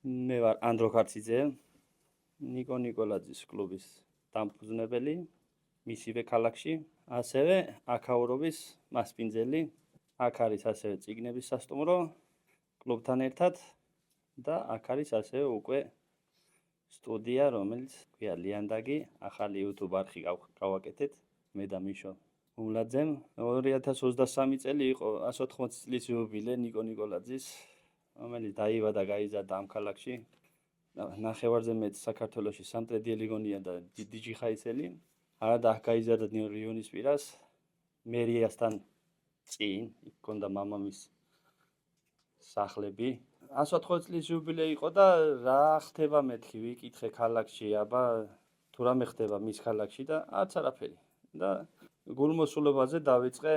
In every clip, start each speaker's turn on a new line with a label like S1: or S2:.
S1: მე ვარ ანდრო ქარციძე, ნიკო ნიკოლაძის კლუბის დამფუძნებელი, მისივე ქალაქში, ასევე აქაურობის მასპინძელი. აქ არის ასევე წიგნების სასტუმრო კლუბთან ერთად და აქ არის ასევე უკვე სტუდია, რომელიც ქვია ლიანდაგი, ახალი YouTube არხი გავაკეთეთ მე და მიშო უმლაძემ. 2023 წელი იყო 180 წლის იუბილე ნიკო ნიკოლაძის, რომელიც დაიბადა გაიზარდა ამ ქალაქში. ნახევარზე მეტ საქართველოში სამტრედიელი გონია და დიჯი ხაისელი. არადა აქ გაიზარდა რიონის პირას, მერიასთან წინ, იქ ქონდა მამამის სახლები. 180 წლის იუბილე იყო და რა ხდება მეთქი, ვიკითხე ქალაქში, აბა თუ რამე ხდება მის ქალაქში და არც არაფერი. და გულმოსულობაზე დავიწყე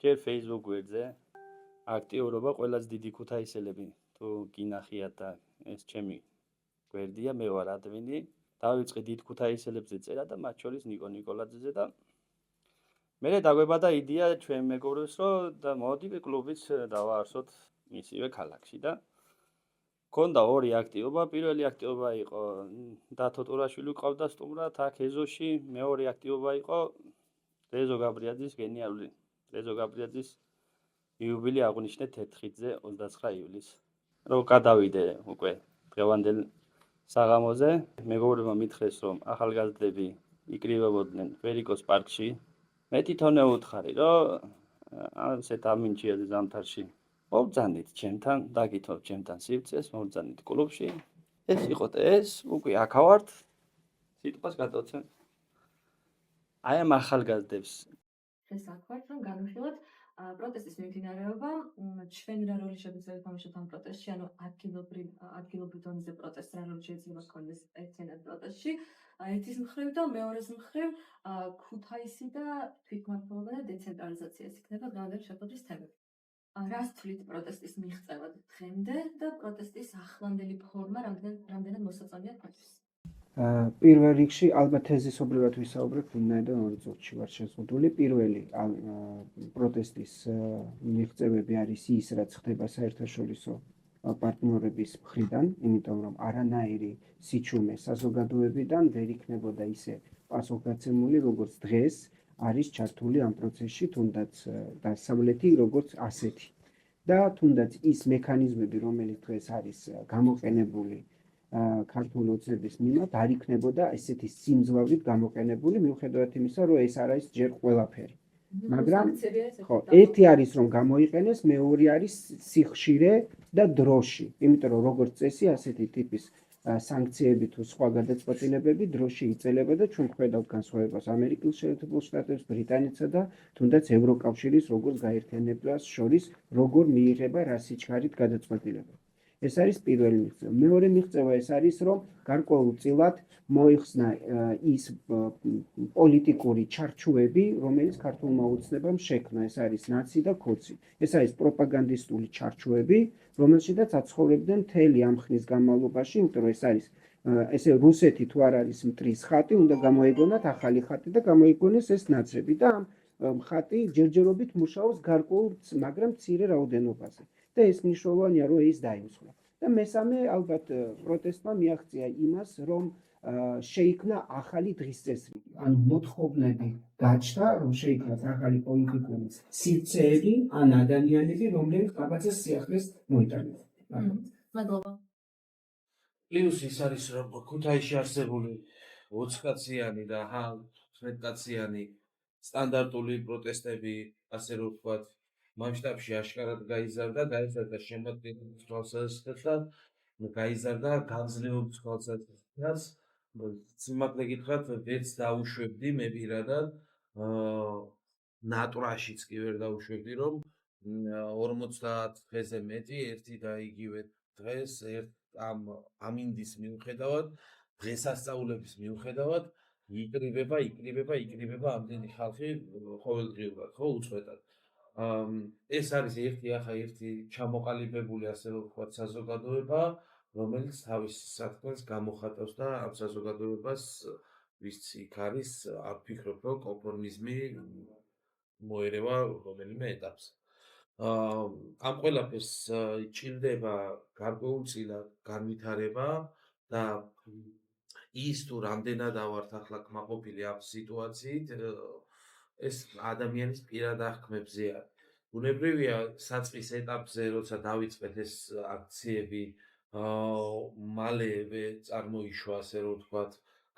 S1: ჯერ Facebook გვერდზე აქტიურობა ყველაზე დიდი ქუთაისელები თუ გინახიათ და ეს ჩემი გვერდია, მე ვარ ადმინი. დავიწყე დიდ ქუთაისელებზე წერა და მათ შორის ნიკო ნიკოლაძეზე და მე დაგვებადა იდეა ჩვენ მეგობრებს რომ და მოდი კლუბიც დავაარსოთ მისივე ქალაქში და ქონდა ორი აქტივობა. პირველი აქტივობა იყო დათო ტურაშვილი ყავდა სტუმრად აქ ეზოში, მეორე აქტივობა იყო რეზო გაბრიაძის გენიალური რეზო გაბრიაძის იუბილე აღნიშნეთ 4-ზე 29 ივლისს. რომ გადავიდე უკვე დღევანდელ საღამოზე, მეგობრებმა მითხრეს რომ ახალგაზრდები იკრიბებოდნენ ვერიკოს პარკში. მე თვითონ ევუთხარი რომ ასეთ ამინჩიაზე ზამთარში მოვძანით ჩემთან, დაგითხოვთ ჩემთან სივრცეს, მოვძანით კლუბში. ეს იყო და ეს უკვე აქა ვართ. სიტყვას გადავცემ აი ამ ახალგაზრდებს.
S2: ეს აქ ვართ, რომ განვიხილოთ პროტესტის მიმდინარეობა. ჩვენ რა როლი შეგვიძლია თამაშოთ ამ პროტესტში, ანუ ადგილობრივ დონეზე პროტესტს რა როლი შეიძლება გქონდეს ერთიანად პროტესტში. ერთის მხრივ და მეორეს მხრივ ქუთაისი და თვითმმართველობა და დეცენტრალიზაცია იქნება დღევანდელი შეხვედრის თემები. რას თვლით პროტესტის მიღწევად დღემდე და პროტესტის ახლანდელი ფორმა რამდენად მოსაწონია თქვენთვის?
S3: პირველ რიგში ალბათ თეზისობრივად ვისაუბრებ, ვინაიდან ორი წუთში ვარ შეზღუდული. პირველი პროტესტის მიღწევები არის ის, რაც ხდება საერთაშორისო პარტნიორების მხრიდან, იმიტომ რომ არანაირი სიჩუმე საზოგადოებიდან ვერ იქნებოდა ისე პასუხგაცემული, როგორც დღეს არის ჩართული ამ პროცესში, თუნდაც დასავლეთი როგორც ასეთი. და თუნდაც ის მექანიზმები, რომელიც დღეს არის გამოყენებული ქართული ოცნების მიმართ, არ იქნებოდა ესეთი სიმძლავრით გამოყენებული, მიუხედავად იმისა, რომ ეს არ არის ჯერ ყველაფერი. მაგრამ ხო, ერთი არის რომ გამოიყენეს, მეორე არის სიხშირე და დროში. იმიტომ რომ როგორც წესი, ასეთი ტიპის სანქციები თუ სხვა გადაწყვეტილებები დროში იწელება და ჩვენ ხედავთ განსხვავებას ამერიკის შეერთებულ შტატებს, ბრიტანეთსა და თუნდაც ევროკავშირის როგორც გაერთიანებას შორის როგორ მიიღება რა სიჩქარით გადაწყვეტილება. ეს არის პირველი მიღწევა. მეორე მიღწევა ეს არის, რომ გარკვეულწილად მოიხსნა ის პოლიტიკური ჩარჩოები, რომელიც ქართულმა ოცნებამ შექმნა. ეს არის ნაცი და ქოცი. ეს არის პროპაგანდისტული ჩარჩოები, რომელშიც აცხოვრებდნენ მთელი ამ ხნის განმავლობაში, იმიტომ რომ ეს არის ესე რუსეთი თუ არ არის მტრის ხატი, უნდა გამოიგონათ ახალი ხატი და გამოიგონეს ეს ნაცები და ამ ხატი ჯერჯერობით მუშაობს გარკვეულ, მაგრამ მცირე რაოდენობაზე. და ეს მნიშვნელოვანია, რომ ის დაიმსხვრა. და მესამე ალბათ პროტესტმა მიაღწია იმას, რომ შეიქმნა ახალი დღის წესრიგი. ანუ მოთხოვნები გაჩნდა, რომ შეიქმნას ახალი პოლიტიკური სივრცეები ან ადამიანები, რომლებიც კაბაცეს სიახლეს მოიტანეს.
S2: მადლობა.
S4: პლუს ის არის, რომ ქუთაისში არსებული 20 კაციანი და 11 კაციანი სტანდარტული პროტესტები, ასე რომ ვთქვათ, მასშტაბში აშკარად გაიზარდა შემადგენლობის თვალსაზრისით და გაიზარდა გამძლეობის თვალსაზრისით. სიმართლე გითხრათ, ვერც დაუშვებდი მე პირადად, ნატვრაშიც კი ვერ დაუშვებდი, რომ 50 დღეზე მეტი ერთი და იგივე დღეს ამ ამინდის მიუხედავად, დღესასწაულების მიუხედავად იკრიბება ამდენი ხალხი ყოველდღიურად, ხო, უწყვეტად. ეს არის ერთი ჩამოყალიბებული, ასე რომ ვთქვათ, საზოგადოება, რომელიც თავის საქმეს გამოხატავს და ამ საზოგადოებას ვისც იქ არის, არ ვფიქრობ, რომ კონფორმიზმი მოერევა რომელიმე ეტაპს. ამ ყველაფერს ჭირდება გარკვეულწილად განვითარება და ის თუ რამდენად ავართ ახლა კმაყოფილი ამ სიტუაციით, ეს ადამიანის პირად აღქმებზე არის. ბუნებრივია საწყის ეტაპზე, როცა დავიწყეთ ეს აქციები, მალევე წარმოიშვა, ასე რომ ვთქვათ,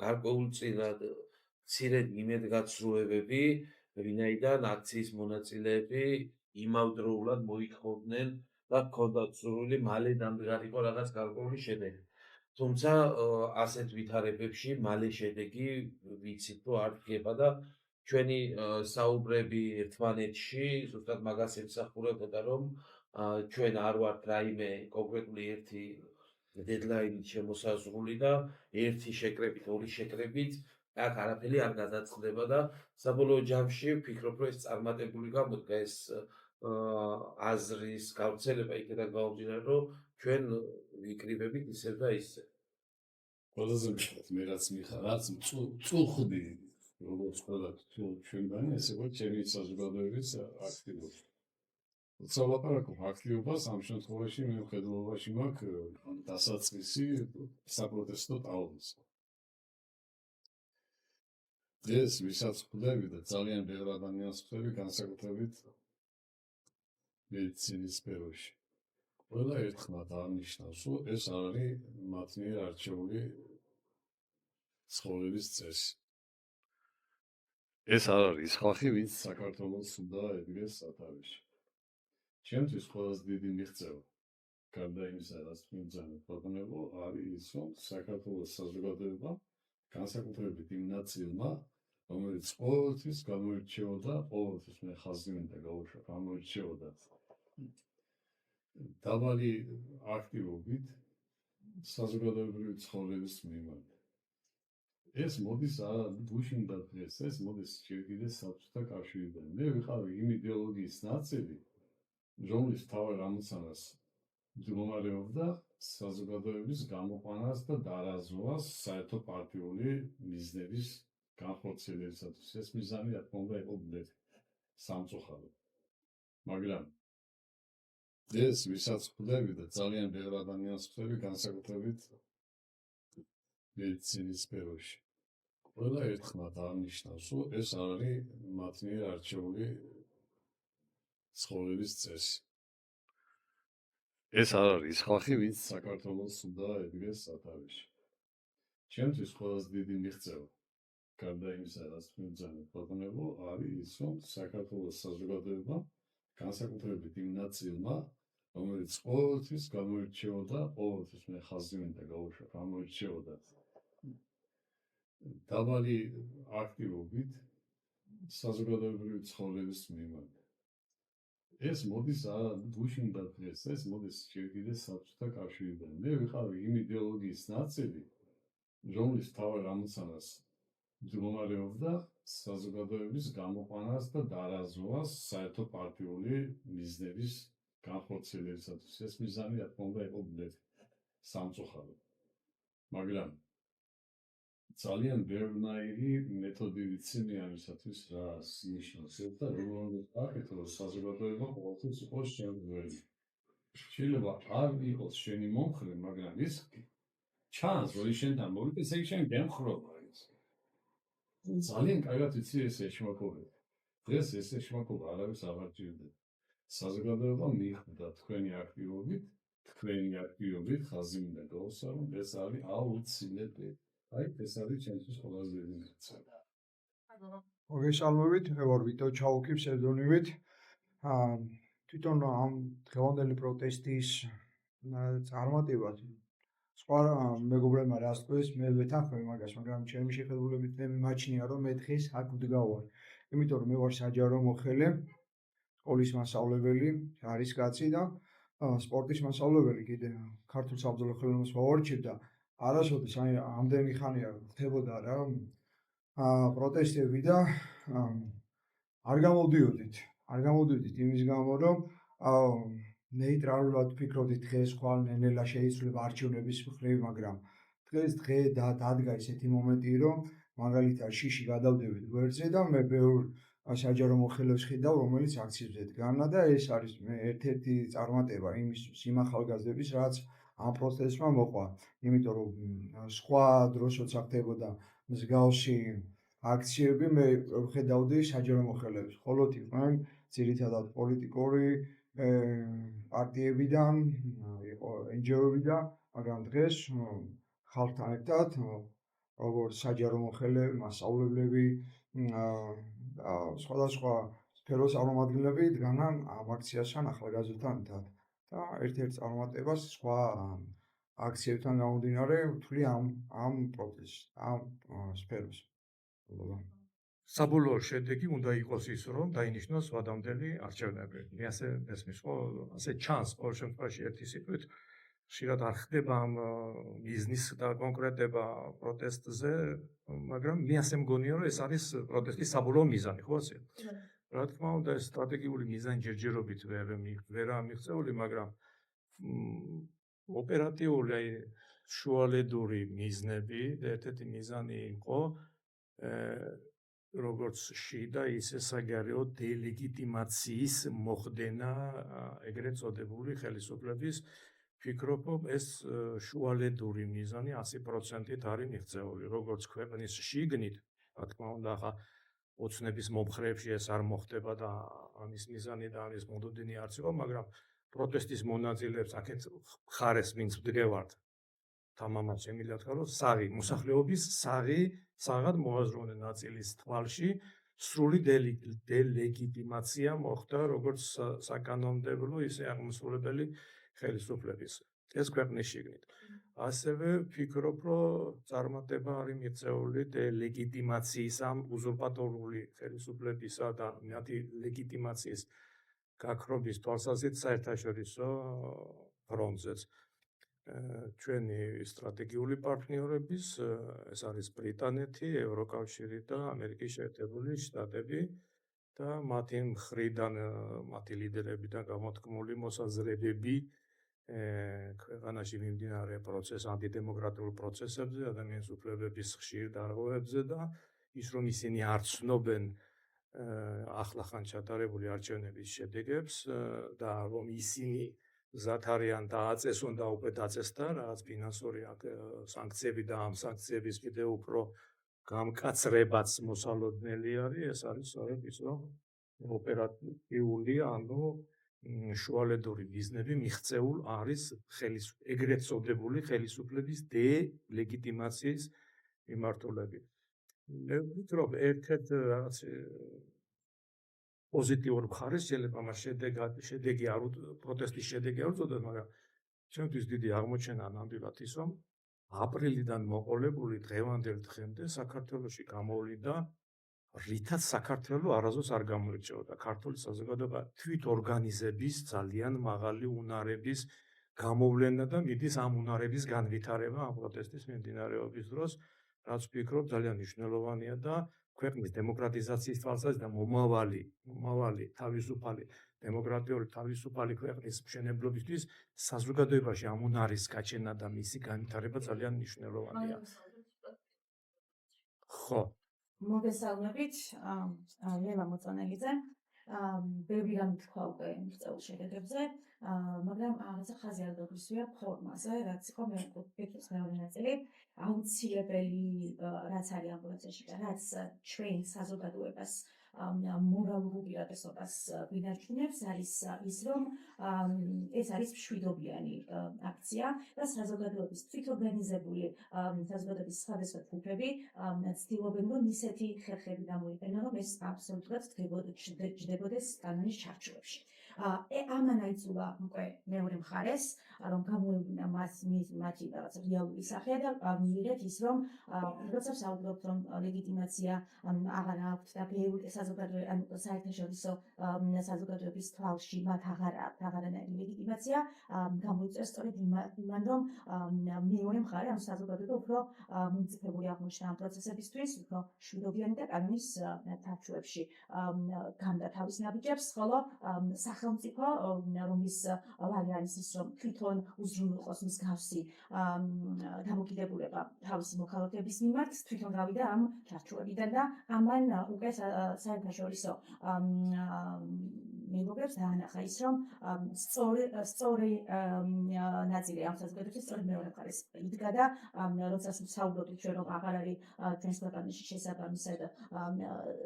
S4: გარკვეულწილად მცირედ იმედგაცრუებები, ვინაიდან აქციის მონაწილეები იმავდროულად მოითხოვდნენ და ჰქონდათ სურვილი მალე გამიყო რაღაც გარკვეული შედეგი. თუმცა ასეთ ვითარებებში მალე შედეგი ვიცით, რომ არ დგება და ჩვენი საუბრები ერთმანეთში ზუსტად მაგას ემსახურებოდა, რომ ჩვენ არ ვართ რაიმე კონკრეტული ერთი დედლაინით შემოსაზღვრული და ერთი შეკრებით, ორი შეკრებით აქ არაფერი არ გადაწყდება და საბოლოო ჯამში ვფიქრობ, რომ ეს წარმატებული გამოდგა ეს აზრის გავრცელება იქიდან გამომდინარე, რომ ჩვენ ვიკრიბებით ისევ და ისევ.
S5: ყველაზე მეტად მე რაც მიხარ, წულხდი როგორც ყველა ჩვენგანი, ესე ვთქვათ, ჩემი საზოგადოების აქტივობა. როცა ვლაპარაკობ აქტივობას, ამ შემთხვევაში მე მხედველობაში მაქვს დასაწყისი საპროტესტო ტალღის. დღეს ვისაც ხვდები და ძალიან ბევრ ადამიანს ხვდები, განსაკუთრებით მედიცინის სფეროში. ყველა ერთხმად აღნიშნავს, რომ ეს არ არის მათ მიერ არჩეული ცხოვრების წესი. ეს არ არის ხალხი, ვინც საქართველოს უნდა ედგეს სათავეში. ჩემთვის ყველაზე დიდი მიღწევა, გარდა იმისა, რაც მიმძანებ პრობლემებო, არის ის, რომ საქართველოს საზოგადოება, განსაკუთრებით იმ ნაწილმა, რომელიც ყოველთვის გამოირჩეოდა, ყოველთვის მე ხაზი მინდა გავუშვებ, გამოირჩეოდა დაბალი აქტივობით საზოგადოებრივი ცხოვრების მიმართ. ეს მოდის არა გუშინ და დღეს, ეს მოდის კიდე საბჭოთა კავშირიდან. მე ვიყავი იმ იდეოლოგიის ნაწილი, რომლის მთავარ ამოცანას მდგომარეობდა საზოგადოების გამოყვანას და დარაზვას საერთო პარტიული მიზნების განხორციელებისათვის. ეს მიზანი რა თქმა უნდა იყო ბლეთი, სამწუხაროდ. მაგრამ დღეს ვისაც ხვდები და ძალიან ბევრ ადამიანს ხვდები, განსაკუთრებით მედიცინის სფეროში. ყველა ერთხმად აღნიშნავს, რომ ეს არ არის მათ მიერ არჩეული ცხოვრების წესი. ეს არ არის ხალხი, ვინც საქართველოს უნდა ედგეს სათავეში. ჩემთვის ყველაზე დიდი მიღწევა, გარდა იმისა, რაც მიმძანებ პრობლემებო, არის ის, რომ საქართველოს საზოგადოება, განსაკუთრებით იმ ნაწილმა, რომელიც ყოველთვის გამოირჩეოდა, ყოველთვის მე ხაზი მინდა გავუშვებ, გამოირჩეოდა დაბალი აქტივობით საზოგადოებრივი ცხოვრების მიმართ. ეს მოდის არა გუშინ და დღეს, ეს მოდის კიდე საბჭოთა კავშირიდან. მე ვიყავი იმ იდეოლოგიის ნაწილი, რომლის მთავარ ამოცანას მდგომარეობდა საზოგადოების გამოყვანას და დარაზვას საერთო პარტიული მიზნების განხორციელებისათვის. ეს მიზანი რა თქმა უნდა იყო ბლეთი, სამწუხაროდ. მაგრამ ძალიან ბევრნაირი მეთოდი ვიცინი ამისათვის რა ნიშნავს და როგორ აკეთო საზოგადოება ყოველთვის იყოს შემდგარი. შეიძლება არ იყოს შენი მომხრე, მაგრამ ის ჩანს, რომ შენთან მოვიდეს, ეგ შენ გემხრობა ის. ძალიან კარგად ვიცი ეს ეშმაკობები. დღეს ეს ეშმაკობა არავის აღარ ჭირდება. საზოგადოება მიხვდა თქვენი აქტივობით ხაზი მინდა გავუსვა, რომ ეს არის აუცილებელი. აი, ეს არის ჩემთვის ყველაზე დიდი მიღწევა.
S6: მოგესალმებით, მე ვარ ვიტო ჩაუკი ფსევდონიმით. თვითონ ამ დღევანდელი პროტესტის წარმატებად სხვა მეგობრებმა რას თქვეს, მე ვეთანხმები მაგას, მაგრამ ჩემი შეხედულებით მე მიმაჩნია, რომ მე დღეს აქ ვდგავარ. იმიტომ რომ მე ვარ საჯარო მოხელე, სკოლის მასწავლებელი, ჯარისკაცი და სპორტის მასწავლებელი კიდე ქართულ საბრძოლო ხელოვნებას ვავარჩევ და არასოდეს ამდენი ხანია ხდებოდა რა პროტესტები და არ გამოდიოდით იმის გამო, რომ ნეიტრალურად ვფიქრობდით დღეს ხვალ ნელ-ნელა შეიცვლება არჩევნების მხრივ, მაგრამ დღეს დადგა ისეთი მომენტი, რომ მაგალითად შიში გადავდებით გვერდზე და მე ბევრ საჯარო მოხელეებს ხედავ, რომელიც აქციებზე დგანა და ეს არის მე ერთ-ერთი წარმატება იმის იმ ახალგაზრდების, რაც ამ პროცესმა მოყვა. იმიტომ რომ სხვა დროს როცა ხდებოდა მსგავსი აქციები, მე ხედავდი საჯარო მოხელეებს, მხოლოდ იყვნენ ძირითადად პოლიტიკური პარტიებიდან, იყო NGO-ებიდან, მაგრამ დღეს ხალხთან ერთად როგორც საჯარო მოხელეები, მასწავლებლები, სხვადასხვა სფეროს წარმომადგენლები დგანან ამ აქციასთან ახალგაზრდთან ერთად და ერთ-ერთ წარმატებას სხვა აქციებთან გამომდინარე ვთვლი ამ პროცესს, ამ სფეროს.
S7: საბოლოო შედეგი უნდა იყოს ის, რომ დაინიშნოს ვადამდელი არჩევნები. მე ასე მესმის, ხო, ასე ჩანს ყოველ შემთხვევაში ერთი სიტყვით, ხშირად არ ხდება ამ მიზნის დაკონკრეტება პროტესტზე, მაგრამ მე ასე მგონია, რომ ეს არის პროტესტის საბოლოო მიზანი, ხო ასე? რა თქმა უნდა, ეს სტრატეგიული მიზანი ჯერჯერობით ვერ მიღწეული, მაგრამ ოპერატიული, აი შუალედური მიზნები და ერთ-ერთი მიზანი იყო როგორც შიდა, ისე საგარეო დელეგიტიმაციის მოხდენა ეგრეთ წოდებული ხელისუფლების. Ფიქრობ, რომ ეს შუალედური მიზანი 100%-ით არის მიღწეული, როგორც ქვეყნის შიგნით, რა თქმა უნდა, ახლა ოცნების მომხრეებში ეს არ მოხდება და ამის მიზანი და ამის მოდოდინი არც იყო, მაგრამ პროტესტის მონაწილეებს აქეთ ხარეს ვინც ვდგევართ თამამაც ემილია თქვა, რომ საღი მოსახლეობის საღად მოაზროვნე ნაწილის თვალში სრული დელეგიტიმაცია მოხდა როგორც საკანონმდებლო, ისე აღმასრულებელი ხელისუფლების. ეს ქვეყნის შიგნით. ასევე ვფიქრობ, რომ წარმატება არის მიღწეული დელეგიტიმაციის ამ უზურპატორული ხელისუფლებისა და მათი ლეგიტიმაციის გაქრობის თვალსაზრისით საერთაშორისო ფრონტზეც. ჩვენი სტრატეგიული პარტნიორების, ეს არის ბრიტანეთი, ევროკავშირი და ამერიკის შეერთებული შტატები და მათი მხრიდან, მათი ლიდერებიდან გამოთქმული მოსაზრებები ქვეყანაში მიმდინარე პროცეს, ანტიდემოკრატიულ პროცესებზე, ადამიანის უფლებების ხშირ დარღვევებზე და ის რომ ისინი არ ცნობენ ახლახან ჩატარებული არჩევნების შედეგებს და რომ ისინი გზად არიან დააწესონ და უკვე დაწესდა რაღაც ფინანსური სანქციები და ამ სანქციების კიდევ უფრო გამკაცრებაც მოსალოდნელი არის, ეს არის სწორედ ის, რომ ოპერატიული, ანუ შუალედური მიზნები მიღწეულ არის ეგრეთ წოდებული ხელისუფლების დელეგიტიმაციის მიმართულებით. მე ვფიქრობ, ერთ-ერთ რაღაც პოზიტიურ მხარეს შეიძლება მას შედეგი არ პროტესტის შედეგი არ უწოდოთ, მაგრამ ჩემთვის დიდი აღმოჩენა ნამდვილად ის, რომ აპრილიდან მოყოლებული დღევანდელ დღემდე საქართველოში გამოვლინდა რითაც საქართველოს არასდროს არ გამოირჩეოდა ქართული საზოგადოება თვითორგანიზების ძალიან მაღალი უნარების გამოვლენა და მიდის ამ უნარების განვითარება ამ პროტესტის მიმდინარეობის დროს, რაც ვფიქრობ ძალიან მნიშვნელოვანია და ქვეყნის დემოკრატიზაციის თვალსაზრისით და მომავალი თავისუფალი დემოკრატიული თავისუფალი ქვეყნის მშენებლობისთვის საზოგადოებაში ამ უნარის გაჩენა და მისი განვითარება ძალიან მნიშვნელოვანია. ხო.
S8: მოგესალმებით, ლელა მოწონელიძე. ბევრი რამ თქვა უკვე მიღწეულ შედეგებზე, მაგრამ რაღაცა ხაზი არ დაგვისვია ფორმაზე, რაც იყო მე ვფიქრობ მეორე ნაწილი, აუცილებელი რაც არის ამ პროცესში და რაც ჩვენ საზოგადოებას მორალურ უპირატესობას გვინარჩუნებს, არის ის, რომ ეს არის მშვიდობიანი აქცია და საზოგადოების თვითორგანიზებული საზოგადოების სხვადასხვა ჯგუფები ცდილობენ, რომ ისეთი ხერხები გამოიყენონ, რომ ეს აბსოლუტურად ჯდებოდეს კანონის ჩარჩოებში. ამან აიძულა უკვე მეორე მხარეს, რომ გამოევლინა მათი რაღაც რეალური სახე და მიიღეთ ის, რომ როცა ვსაუბრობთ, რომ ლეგიტიმაცია აღარ აქვთ და ბევრი საერთაშორისო საზოგადოების თვალში მათ აღარ აქვთ აღარანაირი ლეგიტიმაცია, გამოიწვევს სწორედ იმან, რომ მეორე მხარე, ანუ საზოგადოება უფრო მიმწიფებული აღმოჩნდა ამ პროცესებისთვის, უფრო მშვიდობიანი და კანონის ჩარჩოებში გამდა თავის ნაბიჯებს, ხოლო სახელმწიფო, რომლის ვარი არის ის, რომ თვითონ უზრუნველყოს მსგავსი დამოკიდებულება თავისი მოქალაქეების მიმართ, თვითონ გავიდა ამ ჩარჩოებიდან და ამან უკვე საერთაშორისო მეგობრებს დაანახა ის, რომ სწორი ნაწილი ამ საზოგადოების სწორედ მეორე მხარეს იდგა და როდესაც საუბრობთ ჩვენ რომ აღარ არის ჩვენს ქვეყანაში შესაბამისად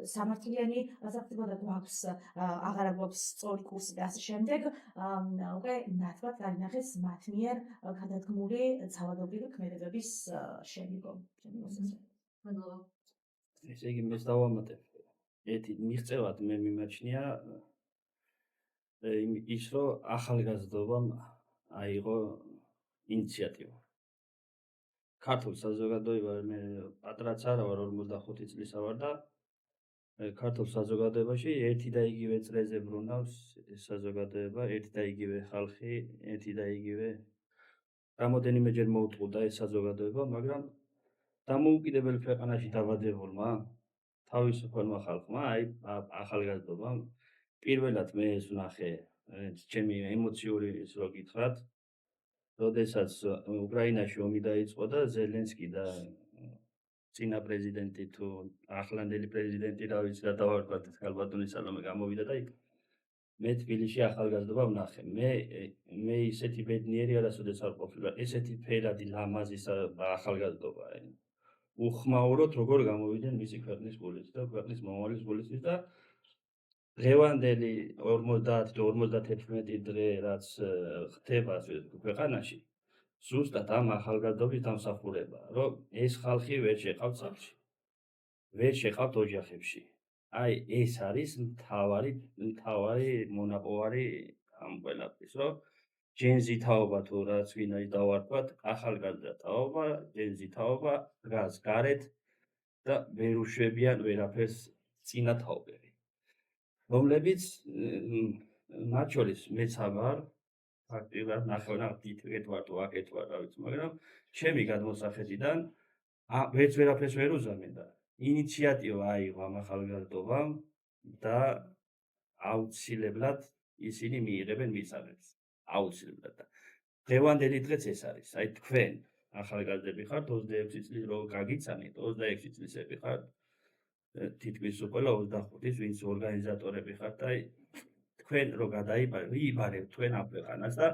S8: სამართლიანი საფუძველი და გვაქვს აღარ გვაქვს სწორი კურსი და ასე შემდეგ, უკვე ნათლად განინახეს მათ მიერ გადადგმული ძალადობრივი ქმედებების შემდგომ.
S1: ესე იგი მე დავამატებ. ერთი მიღწევად მე მიმაჩნია ის რომ ახალგაზრდობამ აიღო ინიციატივა. ქართულ საზოგადოებაში მე პატრაც არა ვარ 45 წლისა ვარ და ქართულ საზოგადოებაში ერთი და იგივე წრეზე ბრუნავს საზოგადოება, ერთი და იგივე ხალხი, ერთი და იგივე რამოდენიმეჯერ მოუწყუდა ეს საზოგადოება, მაგრამ დამოუკიდებელ ქვეყანაში დაბადებულმა თავისუფალმა ხალხმა, აი ახალგაზრდობამ პირველად მე ეს ვნახე, ჩემი ემოციური ის რო გითხრათ, როდესაც უკრაინაში ომი დაიწყო და ზელენსკი და წინა პრეზიდენტი თუ ახლანდელი პრეზიდენტი რა ვიცი რა დავარქვათ ეს ქალბატონი სალომე გამოვიდა და იქ მე თბილისში ახალგაზრდობა ვნახე. მე ისეთი ბედნიერი არასოდეს არ ყოფილა, ესეთი ფერადი ლამაზი ახალგაზრდობა. უხმაუროთ როგორ გამოვიდნენ მისი ქვეყნის გულით და ქვეყნის მომავლის გულით და დღევანდელი 50-51 დღე რაც ხდება ქვეყანაში ზუსტად ამ ახალგაზრდობის დამსახურებაა, რომ ეს ხალხი ვერ შეყავთ სახლში, ვერ შეყავთ ოჯახებში. აი ეს არის მთავარი მონაპოვარი ამ ყველაფრის, რომ ჯენზი თაობა თუ რაც ვინა დავარქვათ, ახალგაზრდა თაობა, ჯენზი თაობა დგას გარეთ და ვერ უშვებიან ვერაფერს წინა თაობები. რომლებიც მათ შორის მეც ვარ, ფაქტიურად ნახევარით ვარ თუ აქეთ ვარ, რა ვიცი, მაგრამ ჩემი გადმოსახედიდან ვერც ვერაფერს ვერ უზამენ და ინიციატივა აიღო ამ ახალგაზრდობამ და აუცილებლად ისინი მიიღებენ მისაღებს. აუცილებლად. დღევანდელი დღეც ეს არის. აი თქვენ ახალგაზრდები ხართ 26 წლის რო გაგიცანით, 26 წლისები ხართ. თითქმის უყოლა 25-ის ვინც ორგანიზატორები ხართ, აი თქვენ რო გადაიბარებთ თქვენ ამ ქვეყანას და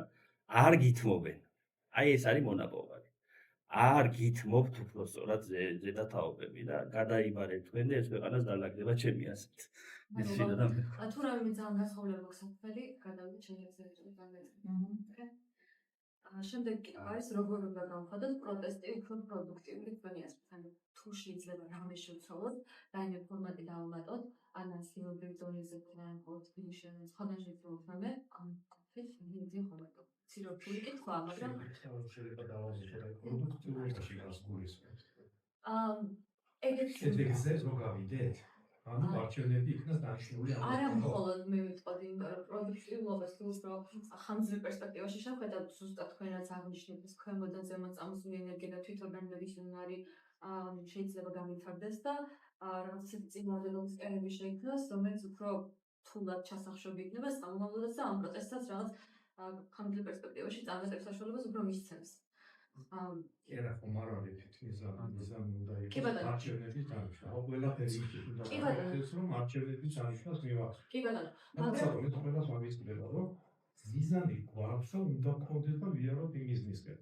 S1: არ გითმობენ. აი ეს არის მონაპოვარი. არ გითმობთ უფრო სწორად ზედა თაობები და გადაიბარებთ თქვენ და ეს ქვეყანას დალაგდება ჩემი ასეთ.
S2: თუ რამე ძალიან გასხოვლება გვაქვს საფრთხელი, გადავიდეთ შეიძლება განვეცდებით. შემდეგ კითხვა არის როგორ უნდა გავხადოთ პროტესტი უფრო პროდუქტიული თქვენი აზრით. ანუ თუ შეიძლება რამე შევცვალოთ, რაიმე ფორმატი დავამატოთ, ან ასიობრივ დონეზე თქვენ ყოველ თბილისში სხვადასხვა შეცვალოთ რამე, ან ეს ვიზი ხომატო. ციროთული კითხვა, მაგრამ
S5: შეიძლება დავაზუსტოთ პროდუქტიულობაში გას გულისხმობთ.
S2: ეგეც
S5: რო გავიდეთ ანუ არჩევნები იქნას დანიშნული
S2: არა მხოლოდ მე ვიტყოდი, იმიტომ რომ პროდუქტიულობას თუ უფრო ხანძრულ პერსპექტივაში შევხედავთ, ზუსტად თქვენ რაც აღნიშნეთ, ეს ქვემოდან ზემოთ წამოსული ენერგია და თვითორგანიზების უნარი შეიძლება გამიფარდეს და რაღაც ისეთი წინააღმდეგობის კერები შეიქმნას, რომელიც უფრო თულად ჩასახშობი იქნება სამომავლოდაც და ამ პროტესტსაც რაღაც ხანძრულ პერსპექტივაში წარმატების საშუალებას უფრო მისცემს.
S5: Era cum ar avea mizanul de arcenevi tanışma. O ყველაფერი უნდა გავაკეთოს, რომ არჩევნები ჩაიშლას მივახ.
S2: კი ბატონო.
S5: მაგრამ მე თქვენას მაგისტრება, რომ მიზანი გვაქვს, რომ უნდა გქონდეს და ვიაროთ იმისნისკენ.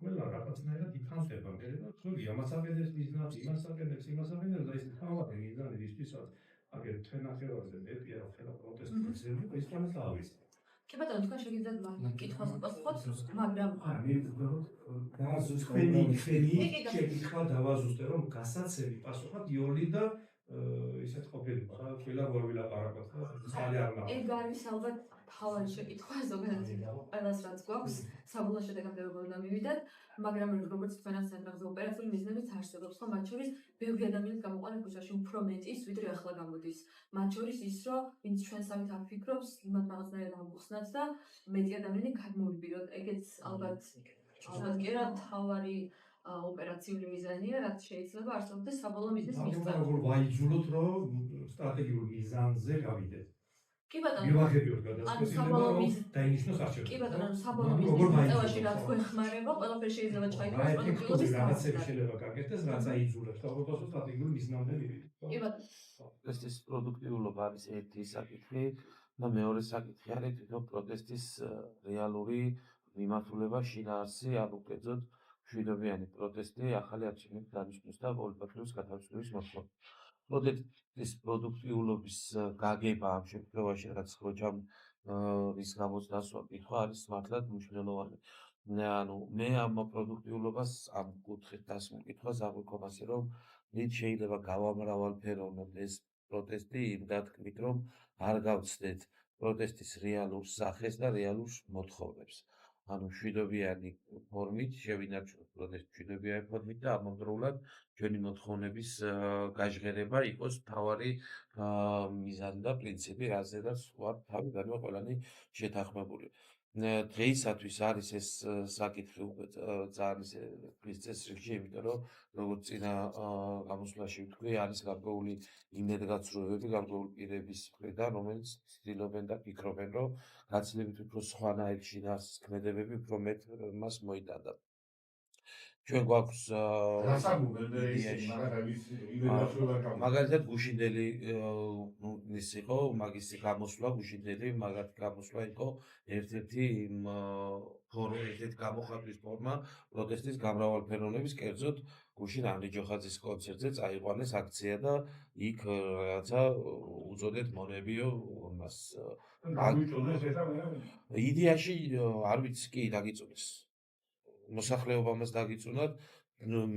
S5: ყველა რაღაცნაირად იფანტება, მე და თქვი ამასაკენებს მიზნად, იმასაკენებს და ის თავად მიზანი ისთვისაც, აგერ თქვენ ახევაზე მე პირ ხელა პროტესტებს ზემო ის თამას დავის.
S2: კი ბატონო, თქვენ შეგიძლიათ კითხვას პასუხობთ, მაგრამ
S5: მე უბრალოდ დავაზუსტე შეკითხვა დავაზუსტე, რომ გასაცემი პასუხად იოლი და ისეთ ყოფილიყო რა, ყველა მოვილაპარაკოთ და ძალიან არ მაქვს.
S2: ეგ არის ალბათ თავარი შეკითხვა ზოგადად ყველას რაც გვაქვს, საბოლოო შედეგამდე როგორ უნდა მივიდეთ, მაგრამ როგორც თქვენაც nói ოპერაციული მიზნებიც არსებობს, ხო, მათ შორის ბევრი ადამიანის გამოყვანა ქუჩაში უფრო მეტის, ვიდრე ახლა გამოდის. მათ შორის ის, რომ ვინც ჩვენსავით არ ფიქრობს, იმათ რაღაცნაირად ამოხსნათ და მეტი ადამიანი გადმოვიბიროთ. ეგეც ალბათ კი რა თავარი ოპერაციული მიზანია, რაც შეიძლება არსებობდეს საბოლოო მიზნის მიღწევა.
S5: როგორ ვაიძულოთ, რომ სტრატეგიულ მიზანზე გავიდეთ.
S2: კი ბატონო.
S9: მივაღებიოთ გადაწყვეტილება,
S2: საბოლოო
S9: რომ
S2: მიზ-
S9: დაინიშნოს არჩევნები.
S2: კი ბატონო, საბოლოო
S9: როგორ
S2: მიზნის
S9: მაინც
S2: წევაში რაც
S9: ხო?
S2: გვეხმარება, ყველაფერი შეიძლება ჩაითვალოს
S9: აი,
S2: პროდუქტიულობის
S9: ეფექტური რაღაცები
S2: განცდა.
S9: შეიძლება გაკეთდეს, რაც აიძულებს და უბრალოდ სტრატეგიული მიზნამდე მივიდეთ.
S2: კი ბატონო.
S4: პროტესტის პროდუქტიულობა არის ერთი საკითხი და მეორე საკითხი არის თვითონ პროტესტის რეალური მიმართულება, შინაარსი, ანუ კერძოდ მშვიდობიანი პროტესტი ახალი არჩევნების დანიშნვის და პოლიტიკოს გათავისუფლების მოთხოვნით. პროტესტის პროდუქტიულობის გაგება ამ შემთხვევაში, რაც ხოჭამ რის გამოც დასვა კითხვა არის მართლაც მნიშვნელოვანი. ანუ მე ამ პროდუქტიულობას ამ კუთხით დასმულ კითხვას აღვიქვამ ასე, რომ მით შეიძლება გავამრავალფეროვნოთ ეს პროტესტი იმ დათქმით, რომ არ გავცდეთ პროტესტის რეალურ სახეს და რეალურ მოთხოვნებს. ანუ მშვიდობიანი ფორმით შევინარჩუნოთ პროტესტი მშვიდობიანი ფორმით და ამავდროულად ჩვენი მოთხოვნების გაჟღერება იყოს მთავარი მიზანი და პრინციპი, რაზედაც ვართ თავიდანვე ყველანი შეთანხმებული. დღეისათვის არის ეს საკითხი უკვე ძალიან ისე ფრის წესრიგში, იმიტომ რომ როგორც წინა გამოსვლაში ვთქვი, არის გარკვეული იმედგაცრუებები, გარკვეული პირების მხრიდან, რომელიც ცდილობენ და ფიქრობენ, რომ გაცილებით უფრო სხვანაირი შინაარსის ქმედებები უფრო მეტ მას მოიტანდა. ჩვენ გვაქვს მაგალითად გუშინდელი ის იყო მაგისი გამოსვლა, გუშინდელი მაგათი გამოსვლა იყო ერთ-ერთი ერთ-ერთი გამოხატვის ფორმა პროტესტის გამრავალფეროვნების, კერძოდ გუშინ ამდრი ჯოხაძის კონცერტზე წაიყვანეს აქცია და იქ რაღაცა უწოდეთ მონებიო მას იდეაში არ ვიცი, კი დაგიწუნეს. მოსახლეობამაც დაგიწუნათ,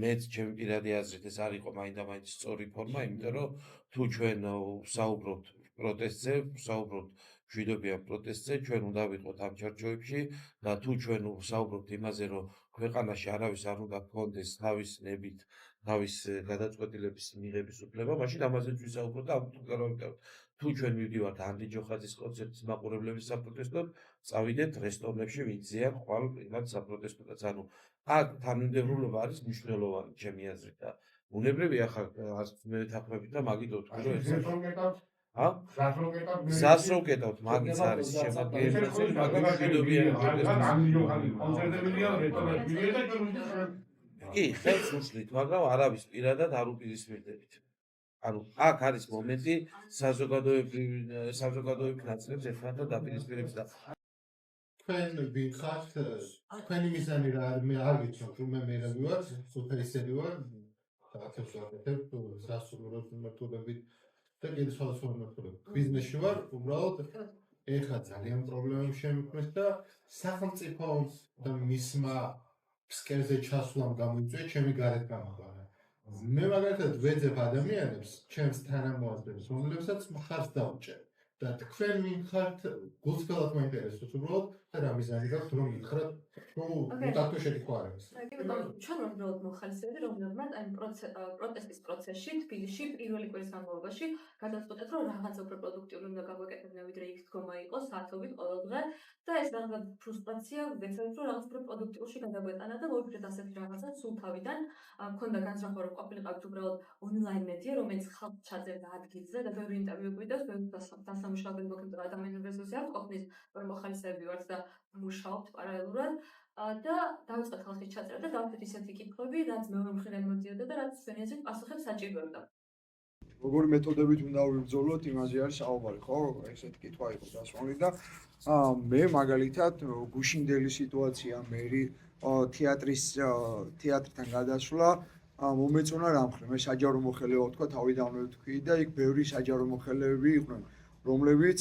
S4: მეც ჩემი პირადი აზრით ეს არ იყო მაინდა-მაინც სწორი ფორმა, იმიტომ რომ თუ ჩვენ ვსაუბრობთ პროტესტზე, ვსაუბრობთ მშვიდობიან პროტესტზე, ჩვენ უნდა ვიყოთ ამ ჩარჩოებში და თუ ჩვენ ვსაუბრობთ იმაზე, რომ ქვეყანაში არავის არ უნდა გქონდეს თავის ნებით, თავის გადაწყვეტილების მიღების უფლება, მაშინ ამაზეც ვისაუბროთ და ამ გავაკეთებთ. თუ ჩვენ მივდივართ ანდრი ჯოხაძის კონცერტის მაყურებლების საპროტესტოდ, წავიდეთ რესტორნებში, ვინციან ხვალ იმათ საპროტესტოდაც. ანუ აქ თანმიმდევრულობა არის მნიშვნელოვანი ჩემი აზრით და უნებრივია ხა მე ვეთანხმებით და მაგით ვთქვი, რომ ეს გზას რო ვკეტავთ, მაგიც არის შემადგენელი პროცესი, მაგრამ მშვიდობიანი კი, ხელს უშლით, მაგრამ არავის პირადად არ უპირისპირდებით. ანუ აქ არის მომენტი საზოგადოებრივ ნაწილებს ერთმანეთთან დაპირისპირების და
S10: თქვენ ვიხართ, თქვენი მიზანი რა არის? მე არ ვიცნობ, რომ მე რა ვარ, სუპერისერი ვარ, დაახებს ვაკეთებ, სასულიერო მეთოდებით და კიდე სხვადასხვა მეთოდებით. ბიზნესში ვარ, უბრალოდ ეხლა ძალიან პრობლემები შემიქმნეს და სახელმწიფო და მისმა ფსკერზე ჩასვლამ გამოიწვია ჩემი გარეთ გამოყვანა. მე მაგალითად ვეძებ ადამიანებს, ჩემს თანამოაზრებს, რომლებსაც მხარს დავუჭერ. და თქვენ ვიხართ, გულწრფელად მაინტერესებს უბრალოდ და რა მიზანი გაქვთ, რომ გითხრათ, რომ უტატო შეკითხვა არ არის.
S2: ჩვენ უბრალოდ მოხალისეები, რომელმაც აი პროტესტის პროცესში თბილისში პირველი კვირის განმავლობაში გადაწყვეტეთ, რომ რაღაც უფრო პროდუქტიული უნდა გავაკეთებინა, ვიდრე იქ დგომა იყო საათობით ყოველ დღე და ეს რაღაც ფრუსტრაცია ვეცადეთ, რომ რაღაც უფრო პროდუქტიულში გადაგვეტანა და მოვიჭრეთ ასეთი რაღაცა სულ თავიდან. მქონდა განსხვავება, რომ ყოფილიყავით უბრალოდ ონლაინ მედია, რომელიც ხალხს ჩაწერდა ადგილზე და ბევრი ინტერვიუ გვიდას, ბევრი დასამუშავებელი მოქმედება ადამიანური რესურსი აქვს, ყოფნის მოხალისეები ვართ და მუშაობთ პარალელურად და დავიწყეთ ხალხის ჩაწერა და დავხეთ ისეთი კითხვები, რაც მეორე მხრიდან მოდიოდა და რაც ჩვენი აზრით პასუხებს საჭიროებდა.
S6: როგორი მეთოდებით უნდა ვიბრძოლოთ, იმაზე არის საუბარი, ხო? ესეთი კითხვა იყო დასმული და მე მაგალითად გუშინდელი სიტუაცია მერი თეატრთან გადასვლა მომეწონა რამხრივ. მე საჯარო მოხელეო თქვა თავიდანვე ვთქვი და იქ ბევრი საჯარო მოხელეები იყვნენ, რომლებიც